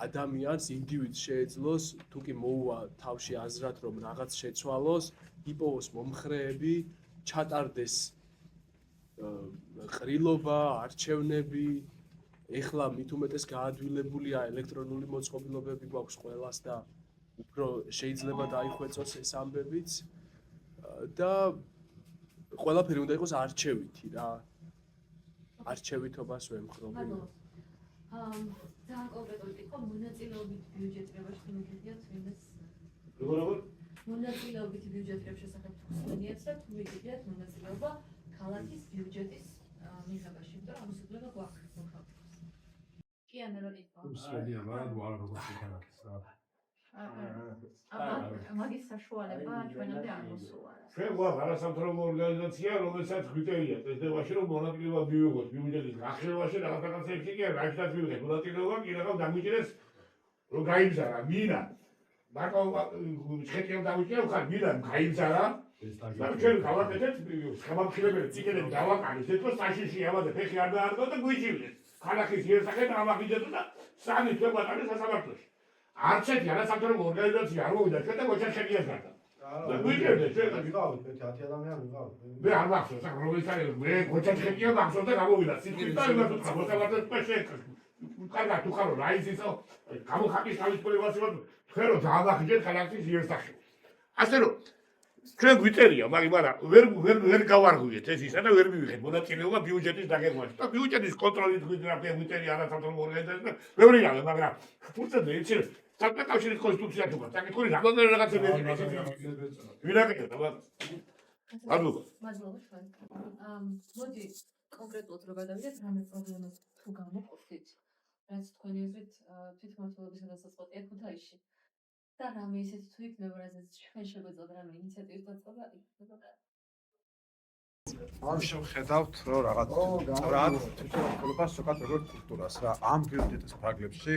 S13: ადამიანს ინდივიდს შეეძლოს, თუ კი მოუვა თავში აზრად, რომ რაღაც შეცვალოს, იპოვოს მომხრეები, ჩატარდეს ყრილობა, არჩევნები, ეხლა მით უმეტეს გაადვილებულია ელექტრონული მოწყობილობები გვაქვს ყველას და უფრო შეიძლება დაიხვეწოს ეს ამბებიც და ყველაფერი უნდა იყოს არჩევითი რა. არჩევითობას ვემხრობი.
S2: ძალიან კონკრეტულად იყო მონაწილეობით ბიუჯეტირებაში თუ მიგებიათ ვინმეს
S19: როგორ
S2: მონაწილეობით ბიუჯეტირების შესახებ თუ ხსენიათ და თუ მიგებიათ მონაწილეობა ქალაქის ბიუჯეტის მიღებაში, იმიტომ რომ ამასублება გვაქვს მოხალხეს. კი ან რა იყო?
S5: უსვენია, მაგრამ არ როგორც იქანაკის რა.
S2: მაგის საშუალება ჩვენამდე არ მოსულა.
S19: ჩვენ გვაქვს არასამთავრობო ორგანიზაცია, რომელსაც ღვიძლია წესდებაში, რომ მონაწილეობა მივიღოთ ბიუჯეტის გახსნებაში რაღაცებში კი არ რაჩაც მივიღეთ მონაწილეობა, კი რაღაც დამიჭირეს რომ გაიმზარა მინა. მაგრამ შეხეთიამ დამიჭირა, ხარ მინა გაიმზარა. და ჩვენ გავაკეთეთ ხმამხილებელი ციგნები დავაკარით, ეთქო საშიში ამაზე ფეხი არ დაარგო და გვიჭირდეს. ქალაქის იერსახე დამახიჯეთ და სამი თვე გვატარეს სასამართლოში. არც ერთი არასამთავრობო ორგანიზაცია არ მოვიდა ჩვენ და გოჩა შეგიას გარდა. და გვიჭირდეს ჩვენ
S6: ვიყავით მე 10 ადამიანი ვიყავით.
S19: მე არ მახსოვს, ახლა რომელიც არის მე გოჩა შეგია მახსოვს და გამოვიდა სიტყვით და იმას უთხრა მოსამართლეს პეშეკ. კარგად თუ ხარო რაიზისო გამოხატის თავისუფლებას თქვენ რომ დაამახიჯეთ ქალაქის იერსახე. ასე რომ ჩვენ გვიწერია, მაგრამ ვერ გავარღვიეთ ეს ისა და ვერ მივიღეთ მონაწილეობა ბიუჯეტის დაგეგმვაში. და ბიუჯეტის კონტროლით გვიწერია არასამთავრობო ორგანიზაცია. ბევრი რამე, მაგრამ ფურცად ეცი საბჭოთა კავშირის კონსტიტუცია თუ გაქვს, საკითხური რამდენიმე რაღაცები ვინაკეთებ, აბა. მადლობა.
S2: მადლობა თქვენ. მოდი კონკრეტულად რო გადავიდეთ, რამე პრობლემას თუ გამოყოფით, რაც თქვენი აზრით თვითმმართველობის გადასაწყვეტია ქუთაისში. და რამე ისეთი თუ იქნება, რაზეც ჩვენ შეგვეძლოთ რამე ინიციატივის დაწყობა იქნება.
S15: ამ შევხედავთ, რომ რაღაც სწორად თვითმმართველობას სოკათ როგორ კულტურას რა ამ ბიუჯეტის ფარგლებში,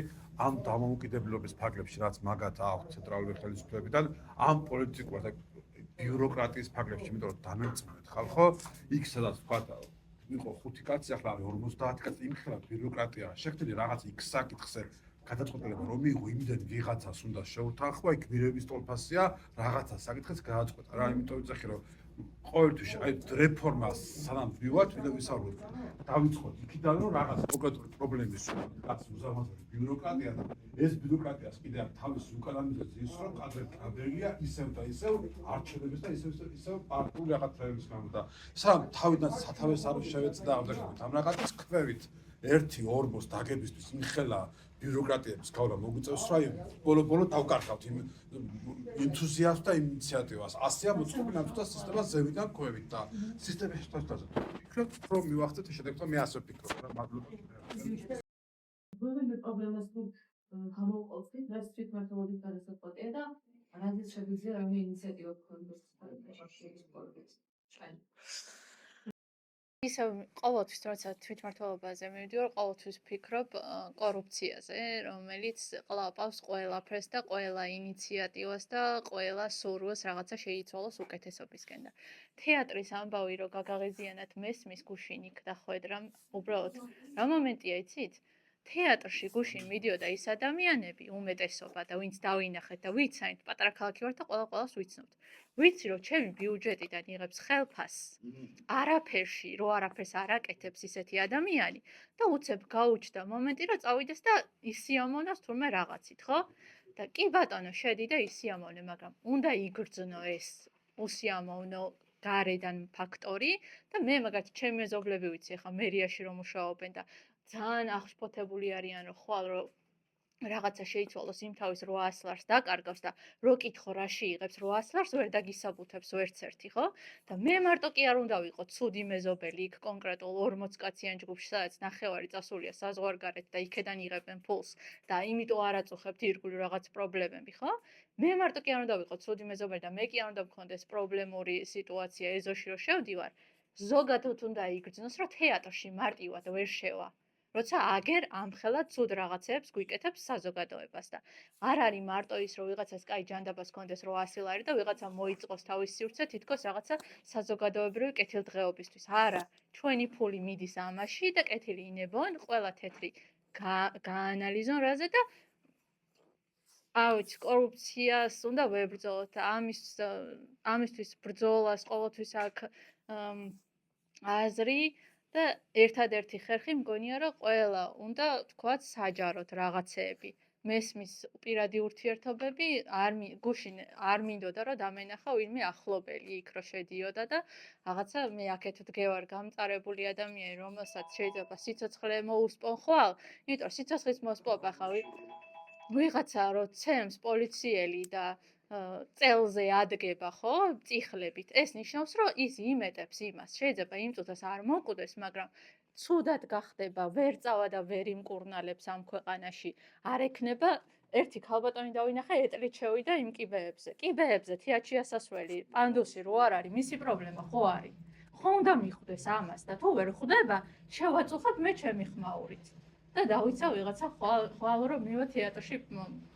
S15: ამ დამოუკიდებლობის ფარგლებში, რაც მაგათ აქვს ცენტრალური ხელისუფლებიდან, ამ პოლიტიკურ და ბიუროკრატიის ფარგლებში, იმიტომ რომ დამერწმუნეთ ხალხო, იქ სადაც თქვა იყო 5 კაცი, ახლა არის 50 კაცი, იმხელა ბიუროკრატია. შეხტილი რაღაც იქ საკითხზე გადაწყვეტილება რომ მიიღო, იმდენ ვიღაცას უნდა შეუთანხმო, იქ გმირების ტოლფასია, რაღაცა საკითხს გადაწყვეტა რა, იმიტომ ვიძახი რომ ყოველთვის აი რეფორმა სანამ ვივართ, ვიდა ვისაუბროთ. დავიწყოთ იქიდან რომ რაღაც კონკრეტული პრობლემის კაც უზარმაზარი ბიუროკრატია და ეს ბიუროკრატიას კიდე არ თავის უკანონიზებს ის რომ კადრები გაბერილია ისევ და ისევ არჩევნების და ისევ პარტიული აღარ-ტრეების გამო და სამ თავიდან სათავეს არ შევეცდა ამბობთ ამ რაღაცის ქვევით 1-2 დაგებისთვის იმხელა ბიუროკრატიების გავლა მოგვიწევს რა ბოლო-ბოლო დავკარგავთ იმ ენთუზიაზმს და ინიციატივას. ასეა მოწყობილი ამ სისტემას ზევიდან ქვევით და სისტემაში თვითონ ვფიქრობ რომ მივახცეთ შედეგს მე ასე ვფიქრობ რა მადლობა.
S2: რომელი პრობლემას თუ გამოვყოლთ, რაც თვითმმართველობის გადასაწყვეტია და რაზეც შეგვიძლია რამე ინიციატივა გქონდეს ჩვენ.
S11: ისევ ყოველთვის როცა თვითმმართველობაზე მივიდივარ, ყოველთვის ვფიქრობ კორუფციაზე, რომელიც ყლაპავს ყველაფერს და ყველა ინიციატივას და ყველა სურვილს რაღაცა შეიცვალოს უკეთესობისკენ და თეატრის ამბავი რო გაგაღიზიანათ მესმის გუშინ იქ და ხვედრა, უბრალოდ რა მომენტია იცით? თეატრში გუშინ მიდიოდა ის ადამიანები, უმეტესობა და ვინც დავინახეთ და ვიცაით, პატარა ქალაქი ვარ და ყველას ვიცნობთ. ვიცი რომ ჩემი ბიუჯეტიდან იღებს ხელფასს არაფერში, რო არაფერს არ აკეთებს ისეთი ადამიანი და უცებ გაუჩნდა მომენტი რომ წავიდეს და ისიამოვნოს თურმე რაღაცით, ხო? და კი ბატონო, შედი და ისიამოვნე, მაგრამ უნდა იგრძნო ეს უსიამოვნო გარედან ფაქტორი და მე მაგათ ჩემი მეზობლები ვიცი, ახლა მერიაში რომ მუშაობენ და ძალიან აღშფოთებული არიან რომ ხვალ რომ რაღაცა შეიცვალოს იმ თავის 800 ლარს დაკარგავს და რო კითხო რაში იღებს 800 ლარს ვერ დაგისაბუთებს ვერც ერთი, ხო? და მე მარტო კი არ უნდა ვიყო ცუდი მეზობელი იქ კონკრეტულ 40 კაციან ჯგუფში, სადაც ნახევარი წასულია საზღვარგარეთ და იქედან იღებენ ფულს და იმიტომ არ აწუხებთ ირგვლივ რაღაც პრობლემები, ხო? მე მარტო კი არ უნდა ვიყო ცუდი მეზობელი და მე კი არ უნდა მქონდეს პრობლემური სიტუაცია ეზოში რომ შევდივარ. ზოგადად უნდა იგრძნოს რომ თეატრში მარტივად ვერ შევა. როცა აგერ ამხელა ცუდ რაღაცებს გვიკეთებს საზოგადოებას და არ არის მარტო ის რომ ვიღაცას კაი ჯანდაბას კონდეს 800 ლარი და ვიღაცა მოიწყოს თავის სივრცე თითქოს რაღაცა საზოგადოებრივი კეთილდღეობისთვის. არა, ჩვენი ფული მიდის ამაში და კეთილი ინებონ, ყველა თეთრი გაანალიზონ რაზე და აუჩ კორუფციას უნდა ვებრძოლოთ. ამისთვის ბრძოლას ყოველთვის აქ აზრი და ერთადერთი ხერხი მგონია რომ ყველა უნდა თქვათ საჯაროდ რაღაცეები. მესმის პირადი ურთიერთობები გუშინ არ მინდოდა რომ დამენახა ვინმე ახლობელი იქ რო შედიოდა და რაღაცა მე აქეთ დგევარ გამწარებული ადამიანი რომელსაც შეიძლება სიცოცხლე მოუსპონ ხვალ, იმიტომ სიცოცხლის მოსპობა ხა ვიღაცა რო ცემს პოლიციელი და წელზე ადგება, ხო, წიხლებით. ეს ნიშნავს, რომ ის იმეტებს იმას. შეიძლება იმ წუთას არ მოკვდეს, მაგრამ ცუდად გახდება, ვერ წავა და ვერ იმკურნალებს ამ ქვეყანაში. არ ექნება ერთი ქალბატონი დავინახე, ეტლით შევიდა იმ კიბეებზე. კიბეებზე თეატრში ასასვლელი, პანდუსი რო არ არის, მისი პრობლემა ხო არის? ხო უნდა მიხვდეს ამას და თუ ვერ ხვდება, შევაწუხებ მე ჩემი ხმაურით. და დავიცა ვიღაცა ხვალ რომ მივა თეატრში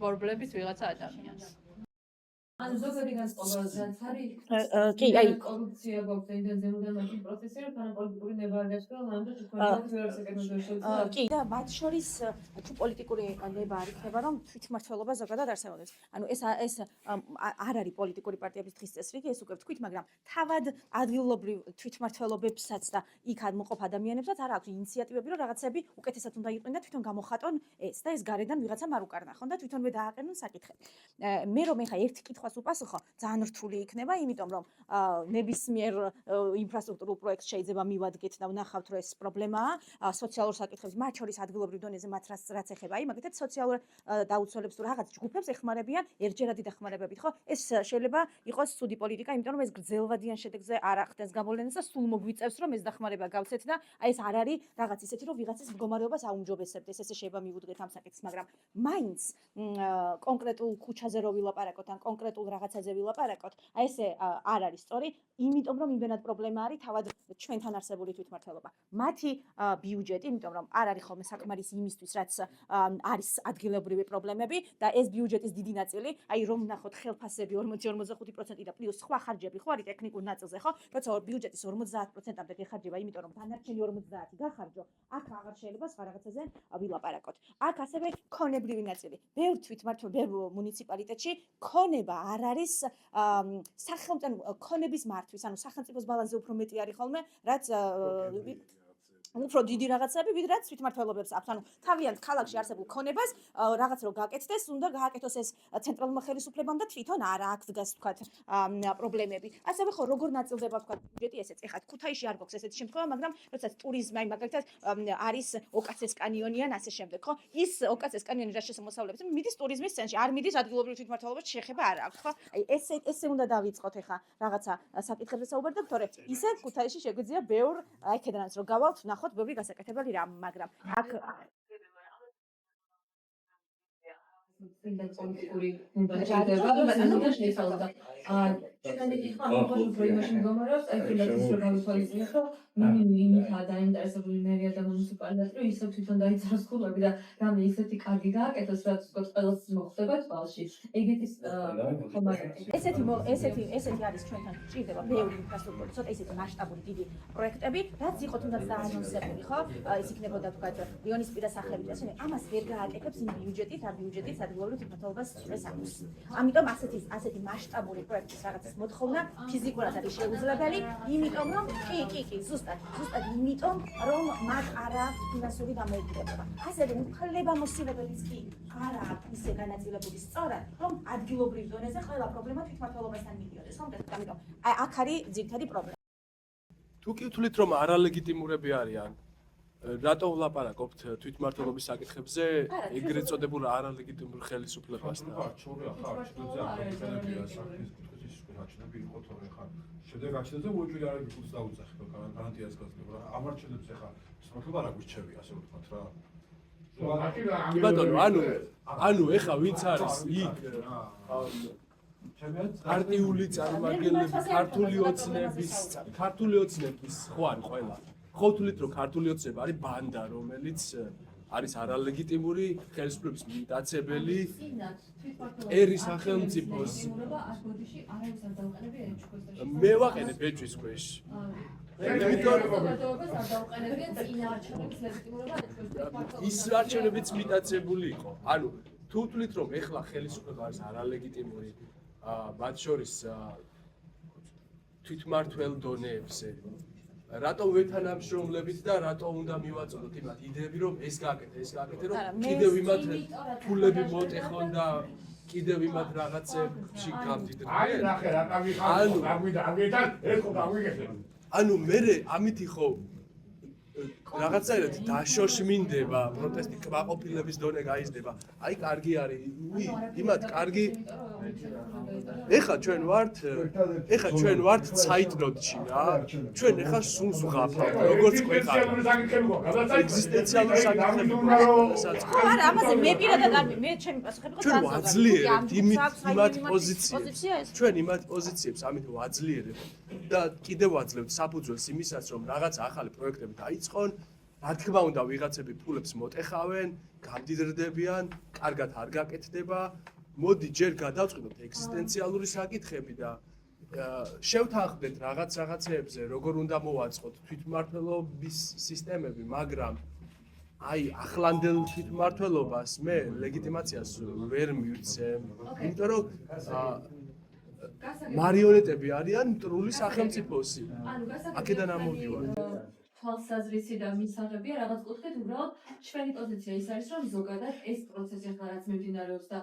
S11: პრობლემის ვიღაცა ადამიანს.
S2: ან ზოგადი განსხვავება რაც არის
S11: კი, აი
S2: კორუფცია გვაქვს ინტენსიური და პროცესი რომ თანაპოლიტიკური ნებარგაშია ლანდო თქვენ
S18: კი და მათ შორის თუ პოლიტიკური ნება არ იქნება რომ თვითმმართველობა ზოგადად არსებობს. ანუ ეს არ არის პოლიტიკური პარტიების დღის წესრიგი, ეს უკვე ვთქვით, მაგრამ თავად ადგილობრივ თვითმმართველობებსაც და იქ მოყოფ ადამიანებსაც არ აქვს ინიციატივები რომ რაღაცები უკეთესად უნდა იყვნენ და თვითონ გამოხატონ ეს და ეს გარედან ვიღაცამ არ უკარნახონ და თვითონვე დააყენონ საკითხი. მე რომ ეხა ერთი კითხვა უპასუხო ძალიან რთული იქნება, იმიტომ რომ ნებისმიერ ინფრასტრუქტურულ პროექტს შეიძლება მივადგეთ და ვნახავთ რომ ეს პრობლემაა სოციალურ საკითხებს, მათ შორის ადგილობრივ დონეზე მათ რაც ეხება, აი მაგათაც სოციალურ დაუცველებს თუ რაღაც ჯგუფებს ეხმარებიან ერთჯერადი დახმარებებით, ხო? ეს შეიძლება იყოს ცუდი პოლიტიკა, იმიტომ რომ ეს გრძელვადიან შედეგზე არ ახდენს გამოვლენას და სულ მოგვიწევს რომ ეს დახმარება გავცეთ და აი ეს არ არის რაღაც ისეთი რომ ვიღაცის მდგომარეობას აუმჯობესებდეს, ესე შეიძლება მივუდგეთ ამ საკითხს, მაგრამ მაინც კონკრეტულ ქუჩაზე რო ვილაპარაკოთ ან კონკრეტულ კონკრეტულ რაღაცაზე ვილაპარაკოთ, აი ესე არ არის სწორი, იმიტომ რომ იმენად პრობლემა არის თავად ჩვენთან არსებული თვითმმართველობა. მათი ბიუჯეტი, იმიტომ რომ არ არის ხოლმე საკმარისი იმისთვის, რაც არის ადგილობრივი პრობლემები და ეს ბიუჯეტის დიდი ნაწილი, აი რომ ნახოთ ხელფასები 40-45% და პლუს სხვა ხარჯები ხო არის ტექნიკურ ნაწილზე, ხო? როცა ბიუჯეტის 50%-ამდე გეხარჯება, იმიტომ რომ დანარჩენი 50 გახარჯო, აქ აღარ შეიძლება სხვა რაღაცაზე ვილაპარაკოთ. აქ ასევე ქონებრივი ნაწილი. ბევრ თვითმმართველ, ბევრ მუნიციპალიტეტში ქონება არ არის სახელმწიფო ქონების მართვის, ანუ სახელმწიფოს ბალანსზე უფრო მეტი არის ხოლმე, რაც უფრო დიდი რაღაცები, ვიდრე თვითმმართველობებს აქვს. ანუ თავიანთ ქალაქში არსებულ ქონებას რაღაც რო გაკეთდეს, უნდა გააკეთოს ეს ცენტრალურმა ხელისუფლებამ და თვითონ არა აქ დგას თქვათ პრობლემები. ასევე ხო როგორ ნაწილდება თქვათ ბიუჯეტი ესეც. ეხლა ქუთაისში არ გვაქვს ესეთი შემთხვევა, მაგრამ როდესაც ტურიზმი, აი მაგალითად არის ოკაცეს კანიონი ან ასე შემდეგ, ხო? ის ოკაცეს კანიონი რა შესამოსავლებს მიდის ტურიზმის ცენტრში, არ მიდის ადგილობრივ თვითმმართველობაში, შეხება არ აქვს, ხო? აი ესე უნდა დავიწყოთ ეხლა რაღაცა საკითხებზე საუბარდებ, თორე ისე ქუთაისში შეგვიძლია ბევრ აქედანაც რო გავალთ ნახოთ ბევრი გასაკეთებელი რამ, მაგრამ აქ
S2: პოლიტიკური უნდაჭერება და შეიძლება ჩვენი ეხლა უფრო იმაში მდგომარეობს, აი ფილატის რო გავითვალისწინე, რომ მინიმუმად დაინტერესებული მერია და მუნიციპალიტეტი რომ ისევ თვითონ დაიწეროს ქულები და რამე ისეთი კარგი გააკეთოს, რაც თქო ყველას მოხდება თვალში. ეგეთის ესეთი არის ჩვენთან ჭირდება ბევრი ინფრასტრუქტურა, ცოტა ისეთი მასშტაბური დიდი პროექტები, რაც იყო თუნდაც დაანონსებული, ხო? ეს იქნებოდა თქვა ლიონისპირა სახელით, ასე ამას ვერ გააკეთებს იმ ბიუჯეტით, ამ ბიუჯეტით ადგილობრივ თვითმმართველობას ეს აქვს. ამიტომ ასეთი მასშტაბური პროექტის რაღაცის მოთხოვნა ფიზიკურად არის შეუძლებელი, იმიტომ რომ კი, ზუსტად იმიტომ რომ მათ არ აქვს ფინანსური დამოუკიდებლობა. ასევე უფლებამოსილებელიც კი არ აქვს ისე განაწილებული სწორად, რომ ადგილობრივ დონეზე ყველა პრობლემა თვითმმართველობასთან მიდიოდეს, ხო? ამიტომ აქ არის ძირითადი პრობლემა.
S13: თუ კი ვთვლით რომ არალეგიტიმურები არიან, რატო ვლაპარაკობთ თვითმმართველობის საკითხებზე ეგრეთ წოდებულ არალეგიტიმურ ხელისუფლებასთან?
S15: გაჩნები იყო თორე ხარ შედეგ გაჩნდა და უჭირ არ გიქუს დაუძახი და გარანტიას გასწრება რა ამარ ჩნდებს ახლა სპორტობა რა გვირჩევი ასე ვთქვათ რა
S13: ბატონო ანუ ეხა ვინც არის იქ პარტიული წარმომადგენლები ქართული ოცნების ხო არის ყველა ხო ვთვლით რომ ქართული ოცნება არის ბანდა რომელიც არის არალეგიტიმური ხელისუფლების მიმტაცებელი ერის სახელმწიფოს მე ვაყენებ ბეჭვის ქვეშ ის არჩევნებიც მიტაცებული იყო ანუ თუ ვთვლით რომ ეხლა ხელისუფლება არის არალეგიტიმური მათ შორის თვითმმართველ დონეებზე რატო ვეთანამშრომლებით და რატო უნდა მივაწოდოთ იმათ იდეები რომ ეს გააკეთე რომ კიდევ იმათ ფულები მოტეხონ და კიდევ იმათ რაღაცებში გამდიდრდნენ
S19: აი ნახე რა გამიხარდა გაგვიდა აგეთან ეს ხო გაგვიგეთ
S13: ანუ მე ამითი ხო რაღაცაირად დაშოშმინდება პროტესტი კმაყოფილების დონე გაიზრდება აი კარგი არის იმათ კარგი ეხლა ჩვენ ვართ ცაიტნოტში რა ჩვენ ეხლა სულს ვღაფავთ როგორც ქვეყანა ეგზისტენციალური საკითხები
S18: არა ამაზე მე პირადად არ მე ჩემი პასუხები ხო
S13: ჩვენ ვაძლიერებთ იმათ პოზიციებს ჩვენ იმათ პოზიციებს ამით ვაძლიერებთ და კიდევ ვაძლევთ საფუძველს იმისაც რომ რაღაც ახალი პროექტები დაიწყონ რა თქმა უნდა ვიღაცები ფულებს მოტეხავენ გამდიდრდებიან კარგად არ გაკეთდება მოდი ჯერ გადავწყდოთ ეგზისტენციალური საკითხები და შევთანხმდეთ რაღაცეებზე როგორ უნდა მოვაწყოთ თვითმმართველობის სისტემები მაგრამ აი ახლანდელ თვითმმართველობას მე ლეგიტიმაციას ვერ მივცემ იმიტომ რომ მარიონეტები არიან მტრული სახელმწიფოსი აქედან ამოვდივარ
S2: თვალსაზრისი და მისაღებია რაღაც კუთხით უბრალოდ ჩვენი პოზიცია ის არის რომ ზოგადად ეს პროცესი ახლა რაც მიმდინარეობს და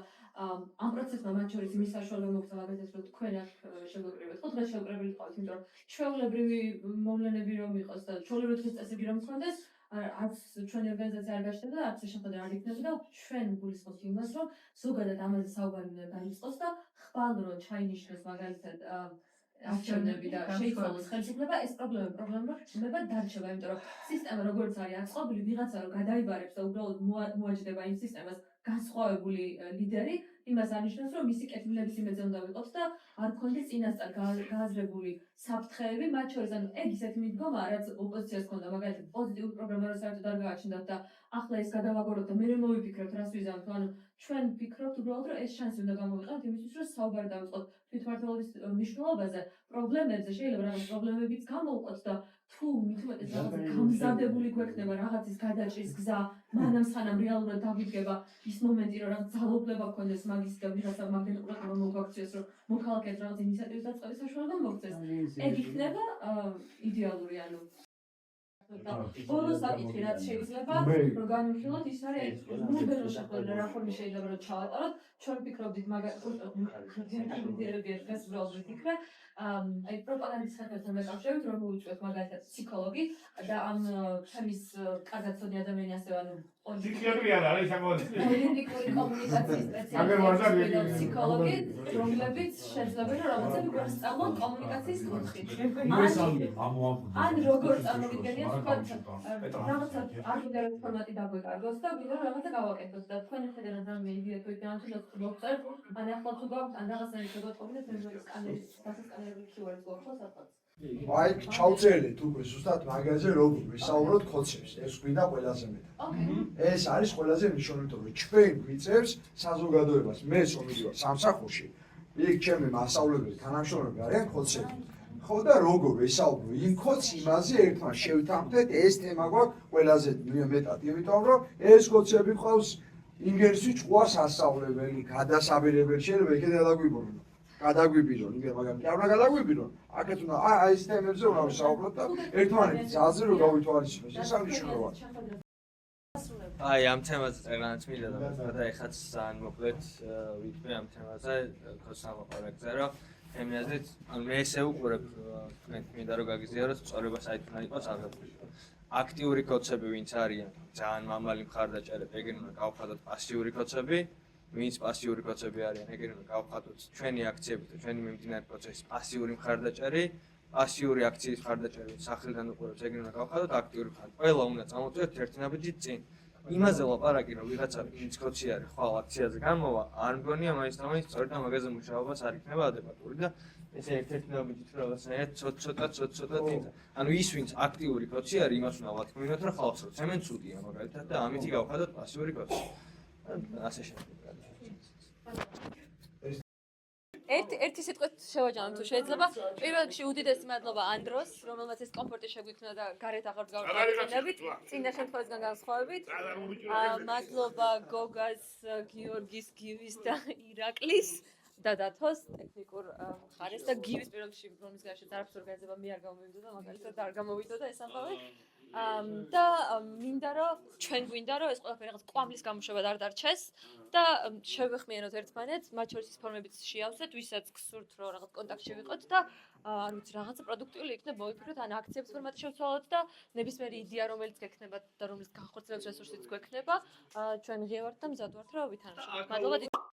S2: ამ პროცესმა მათ შორის იმის საშუალება მოგწევა მაგალითად რომ თქვენ აქ შეგვეკრიბეთ ხო დღეს შეგვეკრიბეთ ყავით იმიტომ რომ ჩვეულებრივი მოვლენები რომ იყოს და ჩვეულებრივი დღის წესები რომ მქონდეს არც ჩვენი ორგანიზაცია არ გაჩნდა და არც შეხვედრა არ იქნებოდა ჩვენ გულისხმობთ იმას რომ ზოგადად ამაზე საუბარი უნდა დაიწყოს და ხვალ რომ ჩაინიშნოს მაგალითად არჩევნები და შეიცვალოს ხელისუფლება ეს პრობლემა დარჩება იმიტომ რომ სისტემა როგორც არის აწყობილი ვიღაცა რომ გადაიბარებს და უბრალოდ მოაჯდება იმ სისტემას განსხვავებული ლიდერი იმას ანიშნავს, რომ მისი კეთილების იმედზე უნდა ვიყოთ და არ გქონდეს წინასწარ გააზრებული საფრთხეები, მათ შორის ანუ ეგ ისეთი მიდგომა, რაც ოპოზიციას ჰქონდა, მაგალითად პოზიტიური პროგრამა რო საერთოდ არ გააჩნდათ და ახლა ეს გადავაგოროთ და მე მოვიფიქრებთ, რას ვიზამთ, ანუ ჩვენ ვფიქრობთ უბრალოდ, რომ ეს შანსი უნდა გამოვიყენოთ იმისთვის, რომ საუბარი დავიწყოთ თვითმმართველობის მნიშვნელობაზე, პრობლემებზე, შეიძლება რაღაც პრობლემებიც გამოვყოთ და თუ მით უმეტეს რაღაც გამზადებული გვექნება რაღაცის გადაჭრის გზა, მანამ სანამ რეალურად დაგვიდგება ის მომენტი, რომ რაღაც ძალაუფლება გქონდეს მაგის და ვიღაცა მაგდენყურა რომ მოგვაქციეს, რომ მოქალაქეებს რაღაც ინიციატივის დაწყების საშუალება მოგცეს. ეგ იქნება იდეალური, ანუ ბოლოს საკითხი რაც შეიძლება რომ განვიხილოთ ის არის ნუბერო შეხვედრა რაფორმი შეიძლება რომ ჩავატაროთ ჩვენ ვფიქრობდით მაგალითად დღეს უბრალოდ ვიფიქრე აი პროპაგანდის საქმესთან დაკავშირებით რომ მოვიწვევთ მაგალითად ფსიქოლოგი და ამ თემის კარგად ცოდნი ადამიანი ასევე ანუ
S19: ფსიქიატრი არ არის საკმაოდ
S2: პოლიტიკური კომუნიკაციის სპეციალისტი და ფსიქოლოგი რომლებიც შეძლებენ რომ რაღაცები გვასწავლონ კომუნიკაციის კუთხით ან როგორ წარმოგიდგენიათ რაღაცა არგუმენტების ფორმატი დაგვეკარგოს და ვიდეო რაღაცა გავაკეთოთ და თქვენი ხედავთ რამე იდეა თუ იდეა თუ მოგწერთ ან ახლა თუ გაქვთ ან რაღაცა შეგოთხოვდეთ მე სკანერის დასკანერებული QR-ს გვაქვს სადღაც
S6: აი ჩავწერეთ უკვე ზუსტად მაგაზე როგორ ვისაუბროთ ხოცებს ეს გვინდა ყველაზე მეტად ეს არის ყველაზე მნიშვნელოვანი რომ ჩვენ გვიწევს საზოგადოებას მე სომიდივარ სამსახურში იქ ჩემი მასწავლებელი თანამშრომლები არიან ხოცები ხო და როგორ ვისაუბრო იმ ხოცს იმაზე ერთმანეთს შევთანხმდეთ ეს თემა გვაქვს ყველაზე მეტად იმიტომ რომ ეს ხოცები ყავს ინგლისური ჭუას ასწავლებელი გადასაბირებელი შეიძლება იქიდან დაგვიბორო გადაგვიბირონ იგივე მაგალითად არ უნდა გადაგვიბირონ აქეთ უნდა აი ეს თემებზე უნდა ვისაუბროთ და ერთმანეთის აზრი რომ გავითვალისწინოთ ეს არის მნიშვნელოვანი
S20: აი ამ თემაზე წეგანაც მინდა და მე ეხაც ძალიან მოკლედ ვიტყვი ამ თემაზე კოსამოპარაკზე რომ თემაზეც ან მე ესე უყურებ თქვენ მინდა რომ გაგიზიაროთ სწორება საით უნდა იყოს აღებული აქტიური კოცები ვინც არიან ძალიან მამალი მხარდაჭერები ეგენ უნდა გავხადოთ პასიური კოცები ვინც პასიური კოცები არიან ეგენ უნდა გავხადოთ ჩვენი აქციები და ჩვენი მიმდინარე პროცესის პასიური მხარდაჭერი პასიური აქციის მხარდაჭერი სახლიდან უყურებს ეგენ უნდა გავხადოთ აქტიური მხარდაჭერი ყველა უნდა წამოვწიოთ ერთი ნაბიჯით წინ იმაზე ლაპარაკი რომ ვიღაცა ვინც კოცი არის ხვალ აქციაზე გამოვა არ მგონია მაინც თამაინც სწორედ ამაზე მუშაობას არ იქნება ადეკვატური და ესე ერთ-ერთი ნაბიჯით რაღაცნაირად ცოტა წინდა ანუ ის ვინც აქტიური კოცი არის იმას უნდა ვათქმევინოთ რომ ხალხს რო ცემენ ცუდია მაგალითად და ამითი გავხადოთ პასიური კოცი ასე შემდეგ
S2: ერთი სიტყვით შევაჯამებ თუ შეიძლება. პირველ რიგში უდიდესი მადლობა ანდროს, რომელმაც ეს კომფორტი შეგვიქმნა და გარეთ აღარ გავყენებით. წინა შემთხვევისგან განსხვავებით. მადლობა გოგას, გიორგის, გივის და ირაკლის და დათოს ტექნიკურ მხარეს და გივის პირველ რიგში რომის გარშემო არაფერს ორგანიზება მე არ გამოვიდოდა, მაგალითად არ გამოვიდოდა ეს ამბავი. და მინდა რომ ჩვენ გვინდა რომ ეს ყველაფერი რაღაც კვამლის გამოშვებად არ დარჩეს და შევეხმიანოთ ერთმანეთს, მათ შორის ის ფორმებიც შეავსეთ, ვისაც გსურთ რომ რაღაც კონტაქტში ვიყოთ და არ ვიცი რაღაცა პროდუქტიული იქნება მოვიფიქროთ, ან აქციების ფორმატი შევცვალოთ და ნებისმიერი იდეა რომელიც გექნებათ და რომლის განხორციელების რესურსიც გვექნება, ჩვენ ღია ვართ და მზად ვართ რომ ვითანაშაულოთ. მადლობა